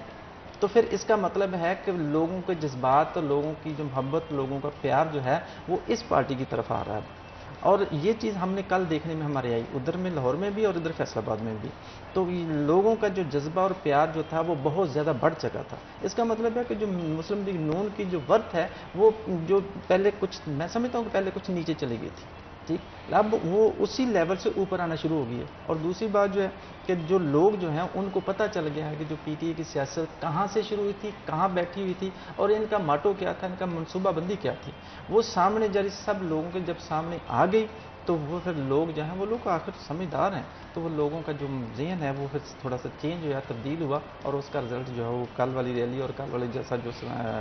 تو پھر اس کا مطلب ہے کہ لوگوں کے جذبات، لوگوں کی جو محبت، لوگوں کا پیار جو ہے وہ اس پارٹی کی طرف آ رہا ہے، اور یہ چیز ہم نے کل دیکھنے میں ہمارے آئی، ادھر میں لاہور میں بھی اور ادھر فیصل آباد میں بھی، تو لوگوں کا جو جذبہ اور پیار جو تھا وہ بہت زیادہ بڑھ چکا تھا۔ اس کا مطلب ہے کہ جو مسلم لیگ نون کی جو ورتھ ہے وہ جو پہلے کچھ، میں سمجھتا ہوں کہ پہلے کچھ نیچے چلی گئی تھی، ٹھیک، اب وہ اسی لیول سے اوپر آنا شروع ہو گئی ہے۔ اور دوسری بات جو ہے کہ جو لوگ جو ہیں ان کو پتہ چل گیا ہے کہ جو پی ٹی اے کی سیاست کہاں سے شروع ہوئی تھی، کہاں بیٹھی ہوئی تھی، اور ان کا ماٹو کیا تھا، ان کا منصوبہ بندی کیا تھی، وہ سامنے جاری سب لوگوں کے جب سامنے آ گئی تو وہ پھر لوگ جو ہیں وہ لوگ آخر سمجھدار ہیں، تو وہ لوگوں کا جو ذہن ہے وہ پھر تھوڑا سا چینج ہوا، تبدیل ہوا، اور اس کا رزلٹ جو ہے وہ کل والی ریلی اور کل والی جیسا جو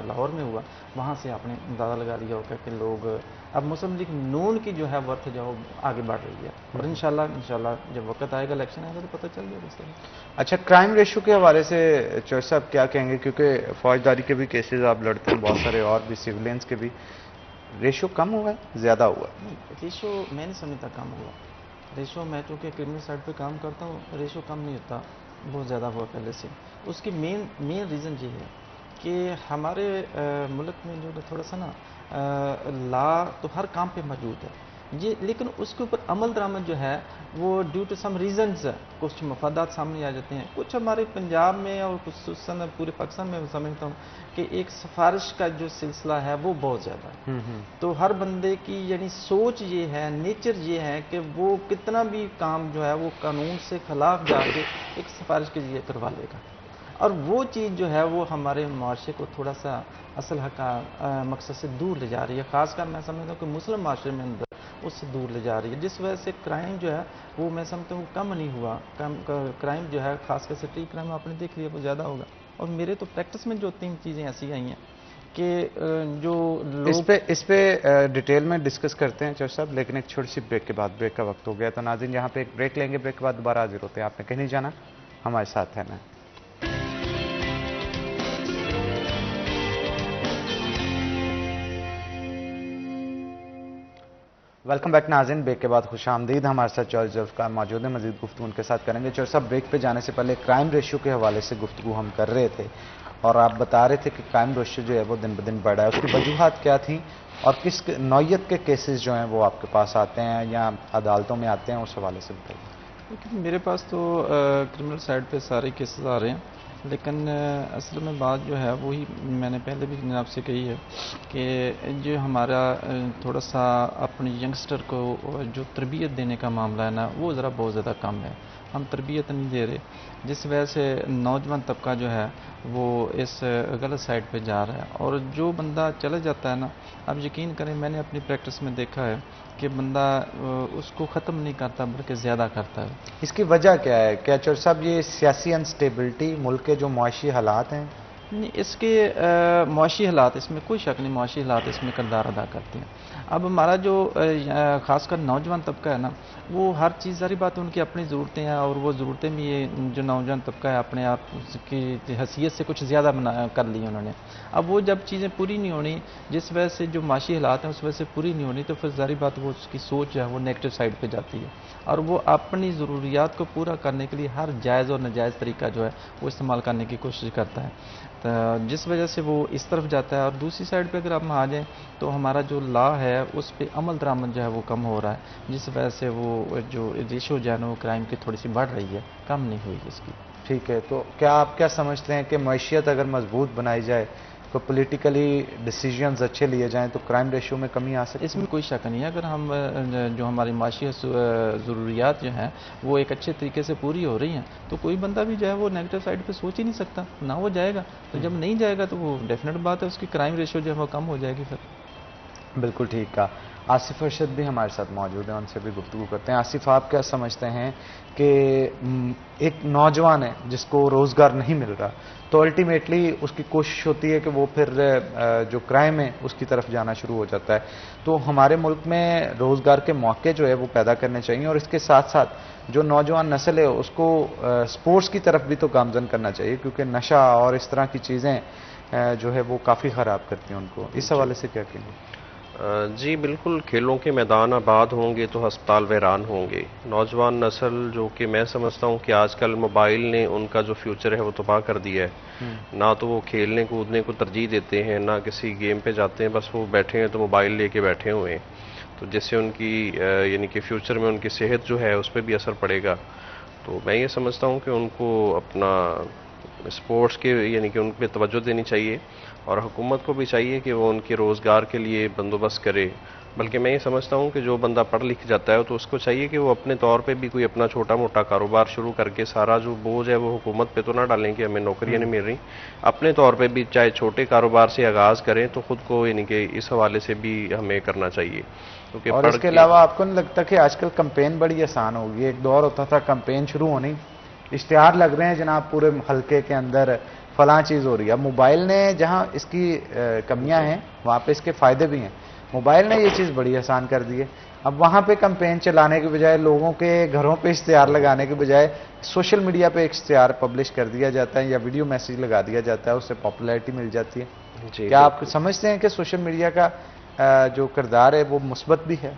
لاہور میں ہوا، وہاں سے آپ نے اندازہ لگا لیا ہوگا کہ لوگ اب مسلم لیگ نون کی جو ہے ورتھ جو ہے وہ آگے بڑھ رہی ہے، اور انشاءاللہ جب وقت آئے گا، الیکشن آئے گا تو پتہ چل جائے گا۔ اچھا، کرائم ریشو کے حوالے سے چور صاحب کیا کہیں گے؟ کیونکہ فوجداری کے بھی کیسز آپ لڑتے ہیں بہت سارے، اور بھی سیولینس کے بھی، ریشو کم ہوا ہے زیادہ ہوا ہے؟ ریشو میں نہیں سمجھتا کم ہوا، ریشو میں چونکہ کرمنل سائڈ پہ کام کرتا ہوں، ریشو کم نہیں ہوتا، بہت زیادہ ہوا پہلے سے۔ اس کی مین ریزن یہ ہے کہ ہمارے ملک میں جو تھوڑا سا نا لا تو ہر کام پہ موجود ہے جی، لیکن اس کے اوپر عمل درآمد جو ہے وہ ڈیو ٹو سم ریزنز کچھ مفادات سامنے آ جاتے ہیں، کچھ ہمارے پنجاب میں اور خصوصاً پورے پاکستان میں سمجھتا ہوں کہ ایک سفارش کا جو سلسلہ ہے وہ بہت زیادہ ہے، تو ہر بندے کی یعنی سوچ یہ ہے، نیچر یہ ہے کہ وہ کتنا بھی کام جو ہے وہ قانون سے خلاف جا کے ایک سفارش کے ذریعے کروا لے گا، اور وہ چیز جو ہے وہ ہمارے معاشرے کو تھوڑا سا اصل حق مقصد سے دور لے جا رہی ہے، خاص کر میں سمجھتا ہوں کہ مسلم معاشرے میں اندر اس سے دور لے جا رہی ہے، جس وجہ سے کرائم جو ہے وہ میں سمجھتا ہوں کم نہیں ہوا، کرائم جو ہے خاص کر سٹریٹ کرائم آپ نے دیکھ لیا وہ زیادہ ہوگا، اور میرے تو پریکٹس میں جو 3 چیزیں ایسی آئی ہیں کہ جو لوگ اس پہ ڈیٹیل میں ڈسکس کرتے ہیں چور صاحب، لیکن ایک چھوٹی سی بریک کے بعد، بریک کا وقت ہو گیا، تو ناظرین یہاں پہ ایک بریک لیں گے، بریک کے بعد دوبارہ حاضر ہوتے ہیں، آپ نے کہیں نہیں جانا، ہمارے ساتھ ہے نا۔ ویلکم بیک ناظرین، بریک کے بعد خوش آمدید، ہمارے ساتھ چور ذوالفقار موجود ہیں، مزید گفتگو ان کے ساتھ کریں گے۔ چور صاحب، بریک پہ جانے سے پہلے کرائم ریشو کے حوالے سے گفتگو ہم کر رہے تھے، اور آپ بتا رہے تھے کہ کرائم ریشو جو ہے وہ دن بدن بڑھا ہے، اس کی وجوہات کیا تھیں اور کس نوعیت کے کیسز جو ہیں وہ آپ کے پاس آتے ہیں یا عدالتوں میں آتے ہیں، اس حوالے سے بتائیے۔ میرے پاس تو کرمنل سائڈ پہ سارے کیسز آ رہے ہیں، لیکن اصل میں بات جو ہے وہی میں نے پہلے بھی جناب سے کہی ہے کہ جو ہمارا تھوڑا سا اپنے ینگسٹر کو جو تربیت دینے کا معاملہ ہے نا وہ ذرا بہت زیادہ کم ہے، ہم تربیت نہیں دے رہے، جس وجہ سے نوجوان طبقہ جو ہے وہ اس غلط سائڈ پہ جا رہا ہے، اور جو بندہ چلا جاتا ہے نا، اب یقین کریں میں نے اپنی پریکٹس میں دیکھا ہے کہ بندہ اس کو ختم نہیں کرتا بلکہ زیادہ کرتا ہے۔ اس کی وجہ کیا ہے؟ کیا چور صاحب یہ سیاسی انسٹیبلٹی، ملک کے جو معاشی حالات ہیں؟ نہیں، اس کے معاشی حالات اس میں کوئی شک نہیں، معاشی حالات اس میں کردار ادا کرتے ہیں۔ اب ہمارا جو خاص کر نوجوان طبقہ ہے نا وہ ہر چیز، ساری بات ان کی اپنی ضرورتیں ہیں، اور وہ ضرورتیں بھی یہ جو نوجوان طبقہ ہے اپنے آپ کی حیثیت سے کچھ زیادہ کر لی انہوں نے، اب وہ جب چیزیں پوری نہیں ہونی، جس وجہ سے جو معاشی حالات ہیں اس وجہ سے پوری نہیں ہونی، تو پھر ظاہری بات وہ اس کی سوچ جو ہے وہ نیگیٹو سائڈ پہ جاتی ہے، اور وہ اپنی ضروریات کو پورا کرنے کے لیے ہر جائز اور ناجائز طریقہ جو ہے وہ استعمال کرنے کی کوشش کرتا ہے۔ جس وجہ سے وہ اس طرف جاتا ہے. اور دوسری سائڈ پہ اگر ہم آ جائیں تو ہمارا جو لا ہے اس پہ عمل درآمد جو ہے وہ کم ہو رہا ہے، جس وجہ سے وہ جو ریشو جو ہے نا وہ کرائم کی تھوڑی سی بڑھ رہی ہے، کم نہیں ہوئی اس کی. ٹھیک ہے، تو کیا آپ کیا سمجھتے ہیں کہ معیشت اگر مضبوط بنائی جائے تو پولیٹیکلی ڈیسیجنز اچھے لیے جائیں تو کرائم ریشو میں کمی آ سکتی ہے؟ اس میں کوئی شک نہیں ہے. اگر ہم جو ہماری معاشی ضروریات جو ہیں وہ ایک اچھے طریقے سے پوری ہو رہی ہیں تو کوئی بندہ بھی جو ہے وہ نیگیٹو سائڈ پہ سوچ ہی نہیں سکتا، نہ وہ جائے گا. تو جب نہیں جائے گا تو وہ ڈیفینیٹ بات ہے اس کی کرائم ریشو جو ہے وہ کم ہو جائے گی. پھر بالکل ٹھیک کہا. آصف ارشد بھی ہمارے ساتھ موجود ہیں، ان سے بھی گفتگو کرتے ہیں. آصف، آپ کیا سمجھتے ہیں کہ ایک نوجوان ہے جس کو روزگار نہیں مل رہا تو الٹیمیٹلی اس کی کوشش ہوتی ہے کہ وہ پھر جو کرائم ہے اس کی طرف جانا شروع ہو جاتا ہے. تو ہمارے ملک میں روزگار کے موقع جو ہے وہ پیدا کرنے چاہیے اور اس کے ساتھ ساتھ جو نوجوان نسل ہے اس کو سپورٹس کی طرف بھی تو گامزن کرنا چاہیے، کیونکہ نشہ اور اس طرح کی چیزیں جو ہے وہ کافی خراب کرتی ہیں ان کو. اس حوالے سے کیا کہیں گے؟ جی بالکل، کھیلوں کے میدان آباد ہوں گے تو ہسپتال ویران ہوں گے. نوجوان نسل جو کہ میں سمجھتا ہوں کہ آج کل موبائل نے ان کا جو فیوچر ہے وہ تباہ کر دیا ہے. نہ تو وہ کھیلنے کودنے کو ترجیح دیتے ہیں، نہ کسی گیم پہ جاتے ہیں، بس وہ بیٹھے ہیں تو موبائل لے کے بیٹھے ہوئے ہیں. تو جس سے ان کی یعنی کہ فیوچر میں ان کی صحت جو ہے اس پہ بھی اثر پڑے گا. تو میں یہ سمجھتا ہوں کہ ان کو اپنا اسپورٹس کے یعنی کہ ان پہ توجہ دینی چاہیے اور حکومت کو بھی چاہیے کہ وہ ان کے روزگار کے لیے بندوبست کرے. بلکہ میں یہ سمجھتا ہوں کہ جو بندہ پڑھ لکھ جاتا ہے تو اس کو چاہیے کہ وہ اپنے طور پہ بھی کوئی اپنا چھوٹا موٹا کاروبار شروع کر کے سارا جو بوجھ ہے وہ حکومت پہ تو نہ ڈالیں کہ ہمیں نوکریاں نہیں مل رہی. اپنے طور پہ بھی چاہے چھوٹے کاروبار سے آغاز کریں تو خود کو یعنی کہ اس حوالے سے بھی ہمیں کرنا چاہیے. اور اس کے علاوہ آپ کو نہیں لگتا کہ آج کل کمپین بڑی آسان ہوگی؟ ایک دور ہوتا تھا کمپین شروع ہونی، اشتہار لگ رہے ہیں جناب پورے حلقے کے اندر فلاں چیز ہو رہی ہے. اب موبائل نے جہاں اس کی کمیاں ہیں وہاں پہ اس کے فائدے بھی ہیں. موبائل نے یہ چیز بڑی آسان کر دی ہے. اب وہاں پہ کمپین چلانے کے بجائے لوگوں کے گھروں پہ اشتہار لگانے کے بجائے سوشل میڈیا پہ ایک اشتہار پبلش کر دیا جاتا ہے یا ویڈیو میسیج لگا دیا جاتا ہے، اس سے پاپولیرٹی مل جاتی ہے. کیا آپ سمجھتے ہیں کہ سوشل میڈیا کا جو کردار ہے وہ مثبت بھی ہے؟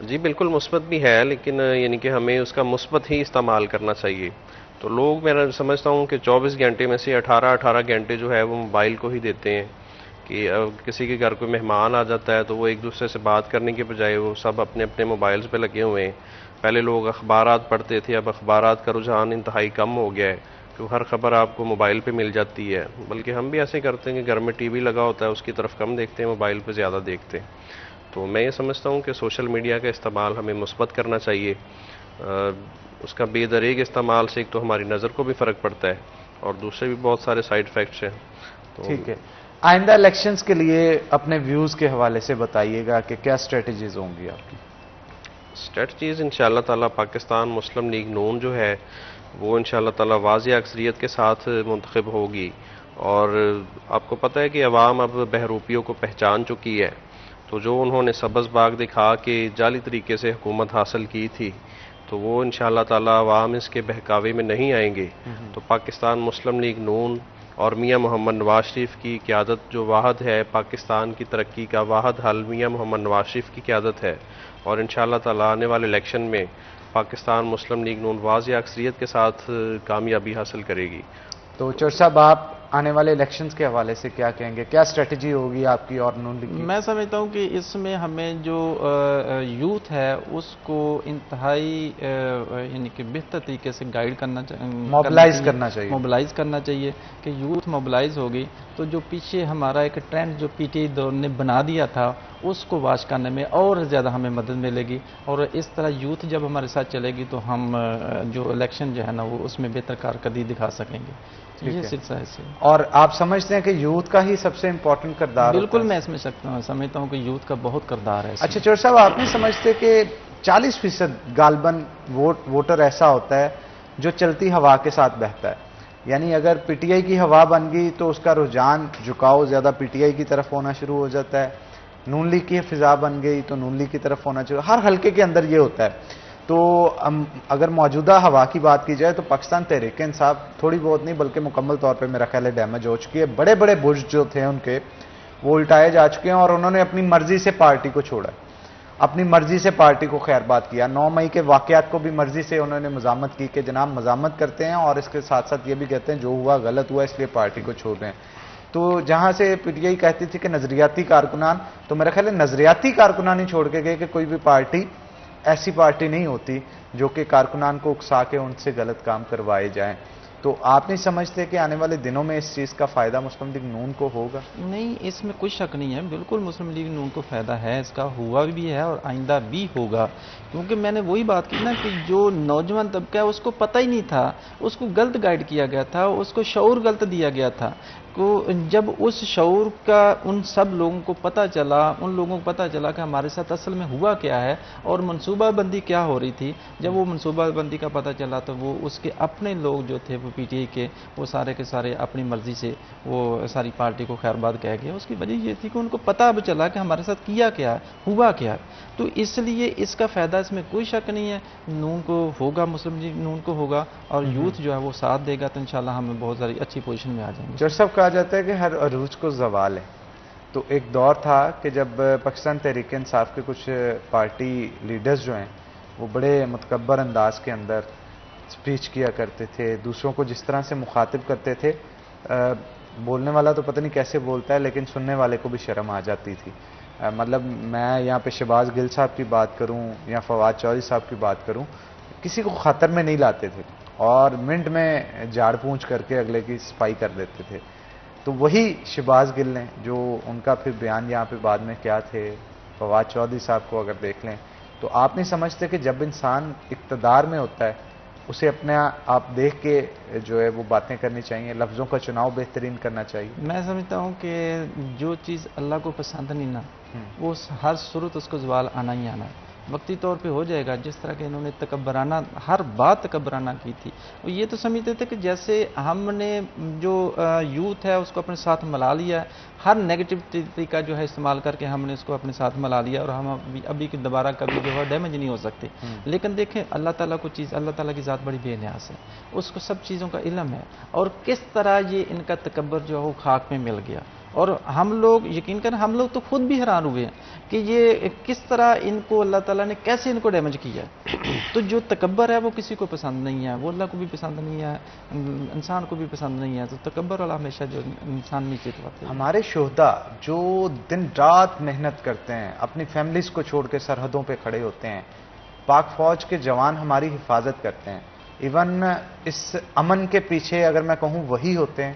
جی بالکل مثبت بھی ہے، لیکن یعنی کہ ہمیں اس کا مثبت ہی استعمال کرنا چاہیے. تو لوگ میں سمجھتا ہوں کہ 24 گھنٹے میں سے 18 گھنٹے جو ہے وہ موبائل کو ہی دیتے ہیں. کہ کسی کے گھر کوئی مہمان آ جاتا ہے تو وہ ایک دوسرے سے بات کرنے کے بجائے وہ سب اپنے اپنے موبائلز پہ لگے ہوئے ہیں. پہلے لوگ اخبارات پڑھتے تھے، اب اخبارات کا رجحان انتہائی کم ہو گیا ہے کہ ہر خبر آپ کو موبائل پہ مل جاتی ہے. بلکہ ہم بھی ایسے کرتے ہیں کہ گھر میں ٹی وی لگا ہوتا ہے اس کی طرف کم دیکھتے ہیں، موبائل پہ زیادہ دیکھتے ہیں. تو میں یہ سمجھتا ہوں کہ سوشل میڈیا کا استعمال ہمیں مثبت کرنا چاہیے. اس کا بے دریغ استعمال سے ایک تو ہماری نظر کو بھی فرق پڑتا ہے اور دوسرے بھی بہت سارے سائیڈ افیکٹس ہیں. ٹھیک ہے، آئندہ الیکشنز کے لیے اپنے ویوز کے حوالے سے بتائیے گا کہ کیا اسٹریٹجیز ہوں گی آپ کی؟ اسٹریٹجیز انشاءاللہ تعالیٰ پاکستان مسلم لیگ نون جو ہے وہ انشاءاللہ تعالیٰ واضح اکثریت کے ساتھ منتخب ہوگی. اور آپ کو پتہ ہے کہ عوام اب بہروپیوں کو پہچان چکی ہے. تو جو انہوں نے سبز باغ دکھا کے جعلی طریقے سے حکومت حاصل کی تھی تو وہ انشاءاللہ تعالیٰ عوام اس کے بہکاوے میں نہیں آئیں گے. تو پاکستان مسلم لیگ نون اور میاں محمد نواز شریف کی قیادت جو واحد ہے، پاکستان کی ترقی کا واحد حل میاں محمد نواز شریف کی قیادت ہے. اور انشاءاللہ تعالیٰ آنے والے الیکشن میں پاکستان مسلم لیگ نون واضح اکثریت کے ساتھ کامیابی حاصل کرے گی. تو چور صاحب، آپ آنے والے الیکشنز کے حوالے سے کیا کہیں گے؟ کیا اسٹریٹجی ہوگی آپ کی اور نون لیگ کی؟ میں سمجھتا ہوں کہ اس میں ہمیں جو یوتھ ہے اس کو انتہائی یعنی کہ بہتر طریقے سے گائیڈ کرنا چاہیے، موبلائز کرنا چاہیے کہ یوتھ موبلائز ہوگی تو جو پیچھے ہمارا ایک ٹرینڈ جو پی ٹی آئی دور نے بنا دیا تھا اس کو واش کرنے میں اور زیادہ ہمیں مدد ملے گی. اور اس طرح یوتھ جب ہمارے ساتھ چلے گی تو ہم جو الیکشن جو ہے نا وہ اس میں بہتر کارکردگی دکھا سکیں گے. یہ سلسلہ ہے. اور آپ سمجھتے ہیں کہ یوتھ کا ہی سب سے امپورٹنٹ کردار؟ بالکل میں سمجھتا ہوں کہ یوتھ کا بہت کردار ہے. اچھا چور صاحب، آپ نہیں سمجھتے کہ 40% غالباً ووٹر ایسا ہوتا ہے جو چلتی ہوا کے ساتھ بہتا ہے؟ یعنی اگر پی ٹی آئی کی ہوا بن گئی تو اس کا رجحان جھکاؤ زیادہ پی ٹی آئی کی طرف ہونا شروع ہو جاتا ہے. نون لیگ کی فضا بن گئی تو نون لیگ کی طرف ہونا چاہیے. ہر حلقے کے اندر یہ ہوتا ہے. تو اگر موجودہ ہوا کی بات کی جائے تو پاکستان تحریک انصاف تھوڑی بہت نہیں بلکہ مکمل طور پہ میرا خیال ہے ڈیمیج ہو چکی ہے. بڑے بڑے برج جو تھے ان کے وہ الٹائے جا چکے ہیں اور انہوں نے اپنی مرضی سے پارٹی کو چھوڑا ہے. اپنی مرضی سے پارٹی کو خیرباد کیا. 9 مئی کے واقعات کو بھی مرضی سے انہوں نے مذمت کی کہ جناب مذمت کرتے ہیں اور اس کے ساتھ ساتھ یہ بھی کہتے ہیں جو ہوا غلط ہوا اس لیے پارٹی کو چھوڑ رہے ہیں. تو جہاں سے پی ٹی آئی کہتی تھی کہ نظریاتی کارکنان، تو میرا خیال ہے نظریاتی کارکنان ہی چھوڑ کے گئے کہ کوئی بھی پارٹی ایسی پارٹی نہیں ہوتی جو کہ کارکنان کو اکسا کے ان سے غلط کام کروائے جائیں. تو آپ نہیں سمجھتے کہ آنے والے دنوں میں اس چیز کا فائدہ مسلم لیگ نون کو ہوگا؟ نہیں، اس میں کوئی شک نہیں ہے، بالکل مسلم لیگ نون کو فائدہ ہے، اس کا ہوا بھی ہے اور آئندہ بھی ہوگا. کیونکہ میں نے وہی بات کی نا کہ جو نوجوان طبقہ ہے اس کو پتہ ہی نہیں تھا، اس کو غلط گائیڈ کیا گیا تھا، اس کو شعور غلط دیا گیا تھا. جب اس شعور کا ان سب لوگوں کو پتہ چلا، ان لوگوں کو پتہ چلا کہ ہمارے ساتھ اصل میں ہوا کیا ہے اور منصوبہ بندی کیا ہو رہی تھی، جب وہ منصوبہ بندی کا پتہ چلا تو وہ اس کے اپنے لوگ جو تھے وہ پی ٹی آئی کے، وہ سارے کے سارے اپنی مرضی سے وہ ساری پارٹی کو خیرباد کہہ گئے. اس کی وجہ یہ تھی کہ ان کو پتہ اب چلا کہ ہمارے ساتھ کیا کیا ہے، ہوا کیا ہے. تو اس لیے اس کا فائدہ اس میں کوئی شک نہیں ہے، نون کو ہوگا، مسلم لیگ نون کو ہوگا، اور یوتھ جو ہے وہ ساتھ دے گا تو انشاءاللہ ہم بہت ساری اچھی پوزیشن میں آ جائیں گے. جج صاحب، کہا جاتا ہے کہ ہر عروج کو زوال ہے. تو ایک دور تھا کہ جب پاکستان تحریک انصاف کے کچھ پارٹی لیڈرز جو ہیں وہ بڑے متکبر انداز کے اندر سپیچ کیا کرتے تھے، دوسروں کو جس طرح سے مخاطب کرتے تھے، بولنے والا تو پتہ نہیں کیسے بولتا ہے لیکن سننے والے کو بھی شرم آ جاتی تھی. مطلب میں یہاں پہ شہباز گل صاحب کی بات کروں یا فواد چودھری صاحب کی بات کروں، کسی کو خطر میں نہیں لاتے تھے اور منٹ میں جھاڑ پونچھ کر کے اگلے کی صفائی کر دیتے تھے. تو وہی شہباز گل نے جو ان کا پھر بیان یہاں پہ بعد میں کیا تھے، فواد چودھری صاحب کو اگر دیکھ لیں تو آپ نہیں سمجھتے کہ جب انسان اقتدار میں ہوتا ہے اسے اپنے آپ دیکھ کے جو ہے وہ باتیں کرنی چاہیے، لفظوں کا چناؤ بہترین کرنا چاہیے؟ میں سمجھتا ہوں کہ جو چیز اللہ کو پسند نہیں نا، وہ ہر صورت اس کو زوال آنا ہی آنا ہے، وقتی طور پہ ہو جائے گا. جس طرح کہ انہوں نے تکبرانہ ہر بات تکبرانہ کی تھی، وہ یہ تو سمجھتے تھے کہ جیسے ہم نے جو یوتھ ہے اس کو اپنے ساتھ ملا لیا ہے، ہر نیگیٹو طریقہ جو ہے استعمال کر کے ہم نے اس کو اپنے ساتھ ملا لیا اور ہم ابھی کہ دوبارہ کبھی جو ہے ڈیمیج نہیں ہو سکتے. لیکن دیکھیں اللہ تعالیٰ کو چیز، اللہ تعالیٰ کی ذات بڑی بے نیاز ہے، اس کو سب چیزوں کا علم ہے اور کس طرح یہ ان کا تکبر جو ہے وہ خاک میں مل گیا. اور ہم لوگ یقین کریں، ہم لوگ تو خود بھی حیران ہوئے ہیں کہ یہ کس طرح ان کو اللہ تعالیٰ نے کیسے ان کو ڈیمیج کیا ہے. تو جو تکبر ہے وہ کسی کو پسند نہیں ہے، وہ اللہ کو بھی پسند نہیں ہے، انسان کو بھی پسند نہیں ہے. تو تکبر والا ہمیشہ جو انسان نیچے اترتا ہے. ہمارے شہداء جو دن رات محنت کرتے ہیں، اپنی فیملیز کو چھوڑ کے سرحدوں پہ کھڑے ہوتے ہیں، پاک فوج کے جوان ہماری حفاظت کرتے ہیں، ایون اس امن کے پیچھے اگر میں کہوں وہی ہوتے ہیں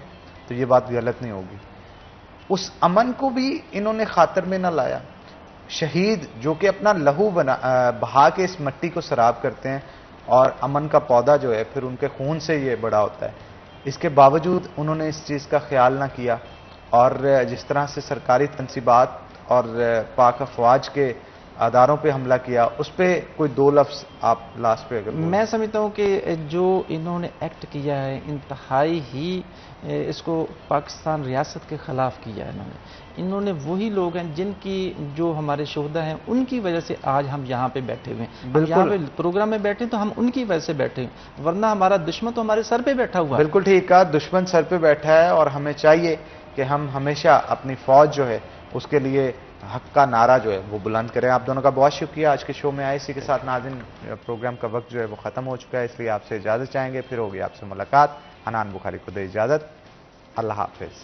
تو یہ بات غلط نہیں ہوگی. اس امن کو بھی انہوں نے خاطر میں نہ لایا. شہید جو کہ اپنا لہو بہا کے اس مٹی کو سراب کرتے ہیں اور امن کا پودا جو ہے پھر ان کے خون سے یہ بڑا ہوتا ہے، اس کے باوجود انہوں نے اس چیز کا خیال نہ کیا اور جس طرح سے سرکاری تنصیبات اور پاک افواج کے اداروں پہ حملہ کیا، اس پہ کوئی دو لفظ آپ لاسٹ پہ اگر میں سمجھتا ہوں کہ جو انہوں نے ایکٹ کیا ہے انتہائی ہی اس کو پاکستان ریاست کے خلاف کیا ہے. انہوں نے وہی لوگ ہیں جن کی جو ہمارے شہداء ہیں ان کی وجہ سے آج ہم یہاں پہ بیٹھے ہوئے ہیں. ہم یہاں پہ پروگرام میں بیٹھے تو ہم ان کی وجہ سے بیٹھے ہیں، ورنہ ہمارا دشمن تو ہمارے سر پہ بیٹھا ہوا ہے. بالکل ٹھیک ہے، دشمن سر پہ بیٹھا ہے اور ہمیں چاہیے کہ ہم ہمیشہ اپنی فوج جو ہے اس کے لیے حق کا نعرہ جو ہے وہ بلند کریں. آپ دونوں کا بہت شکریہ آج کے شو میں آئے. اسی کے ساتھ ناظرین پروگرام کا وقت جو ہے وہ ختم ہو چکا ہے، اس لیے آپ سے اجازت چاہیں گے، پھر ہوگی آپ سے ملاقات. حنان بخاری کو دے اجازت. اللہ حافظ.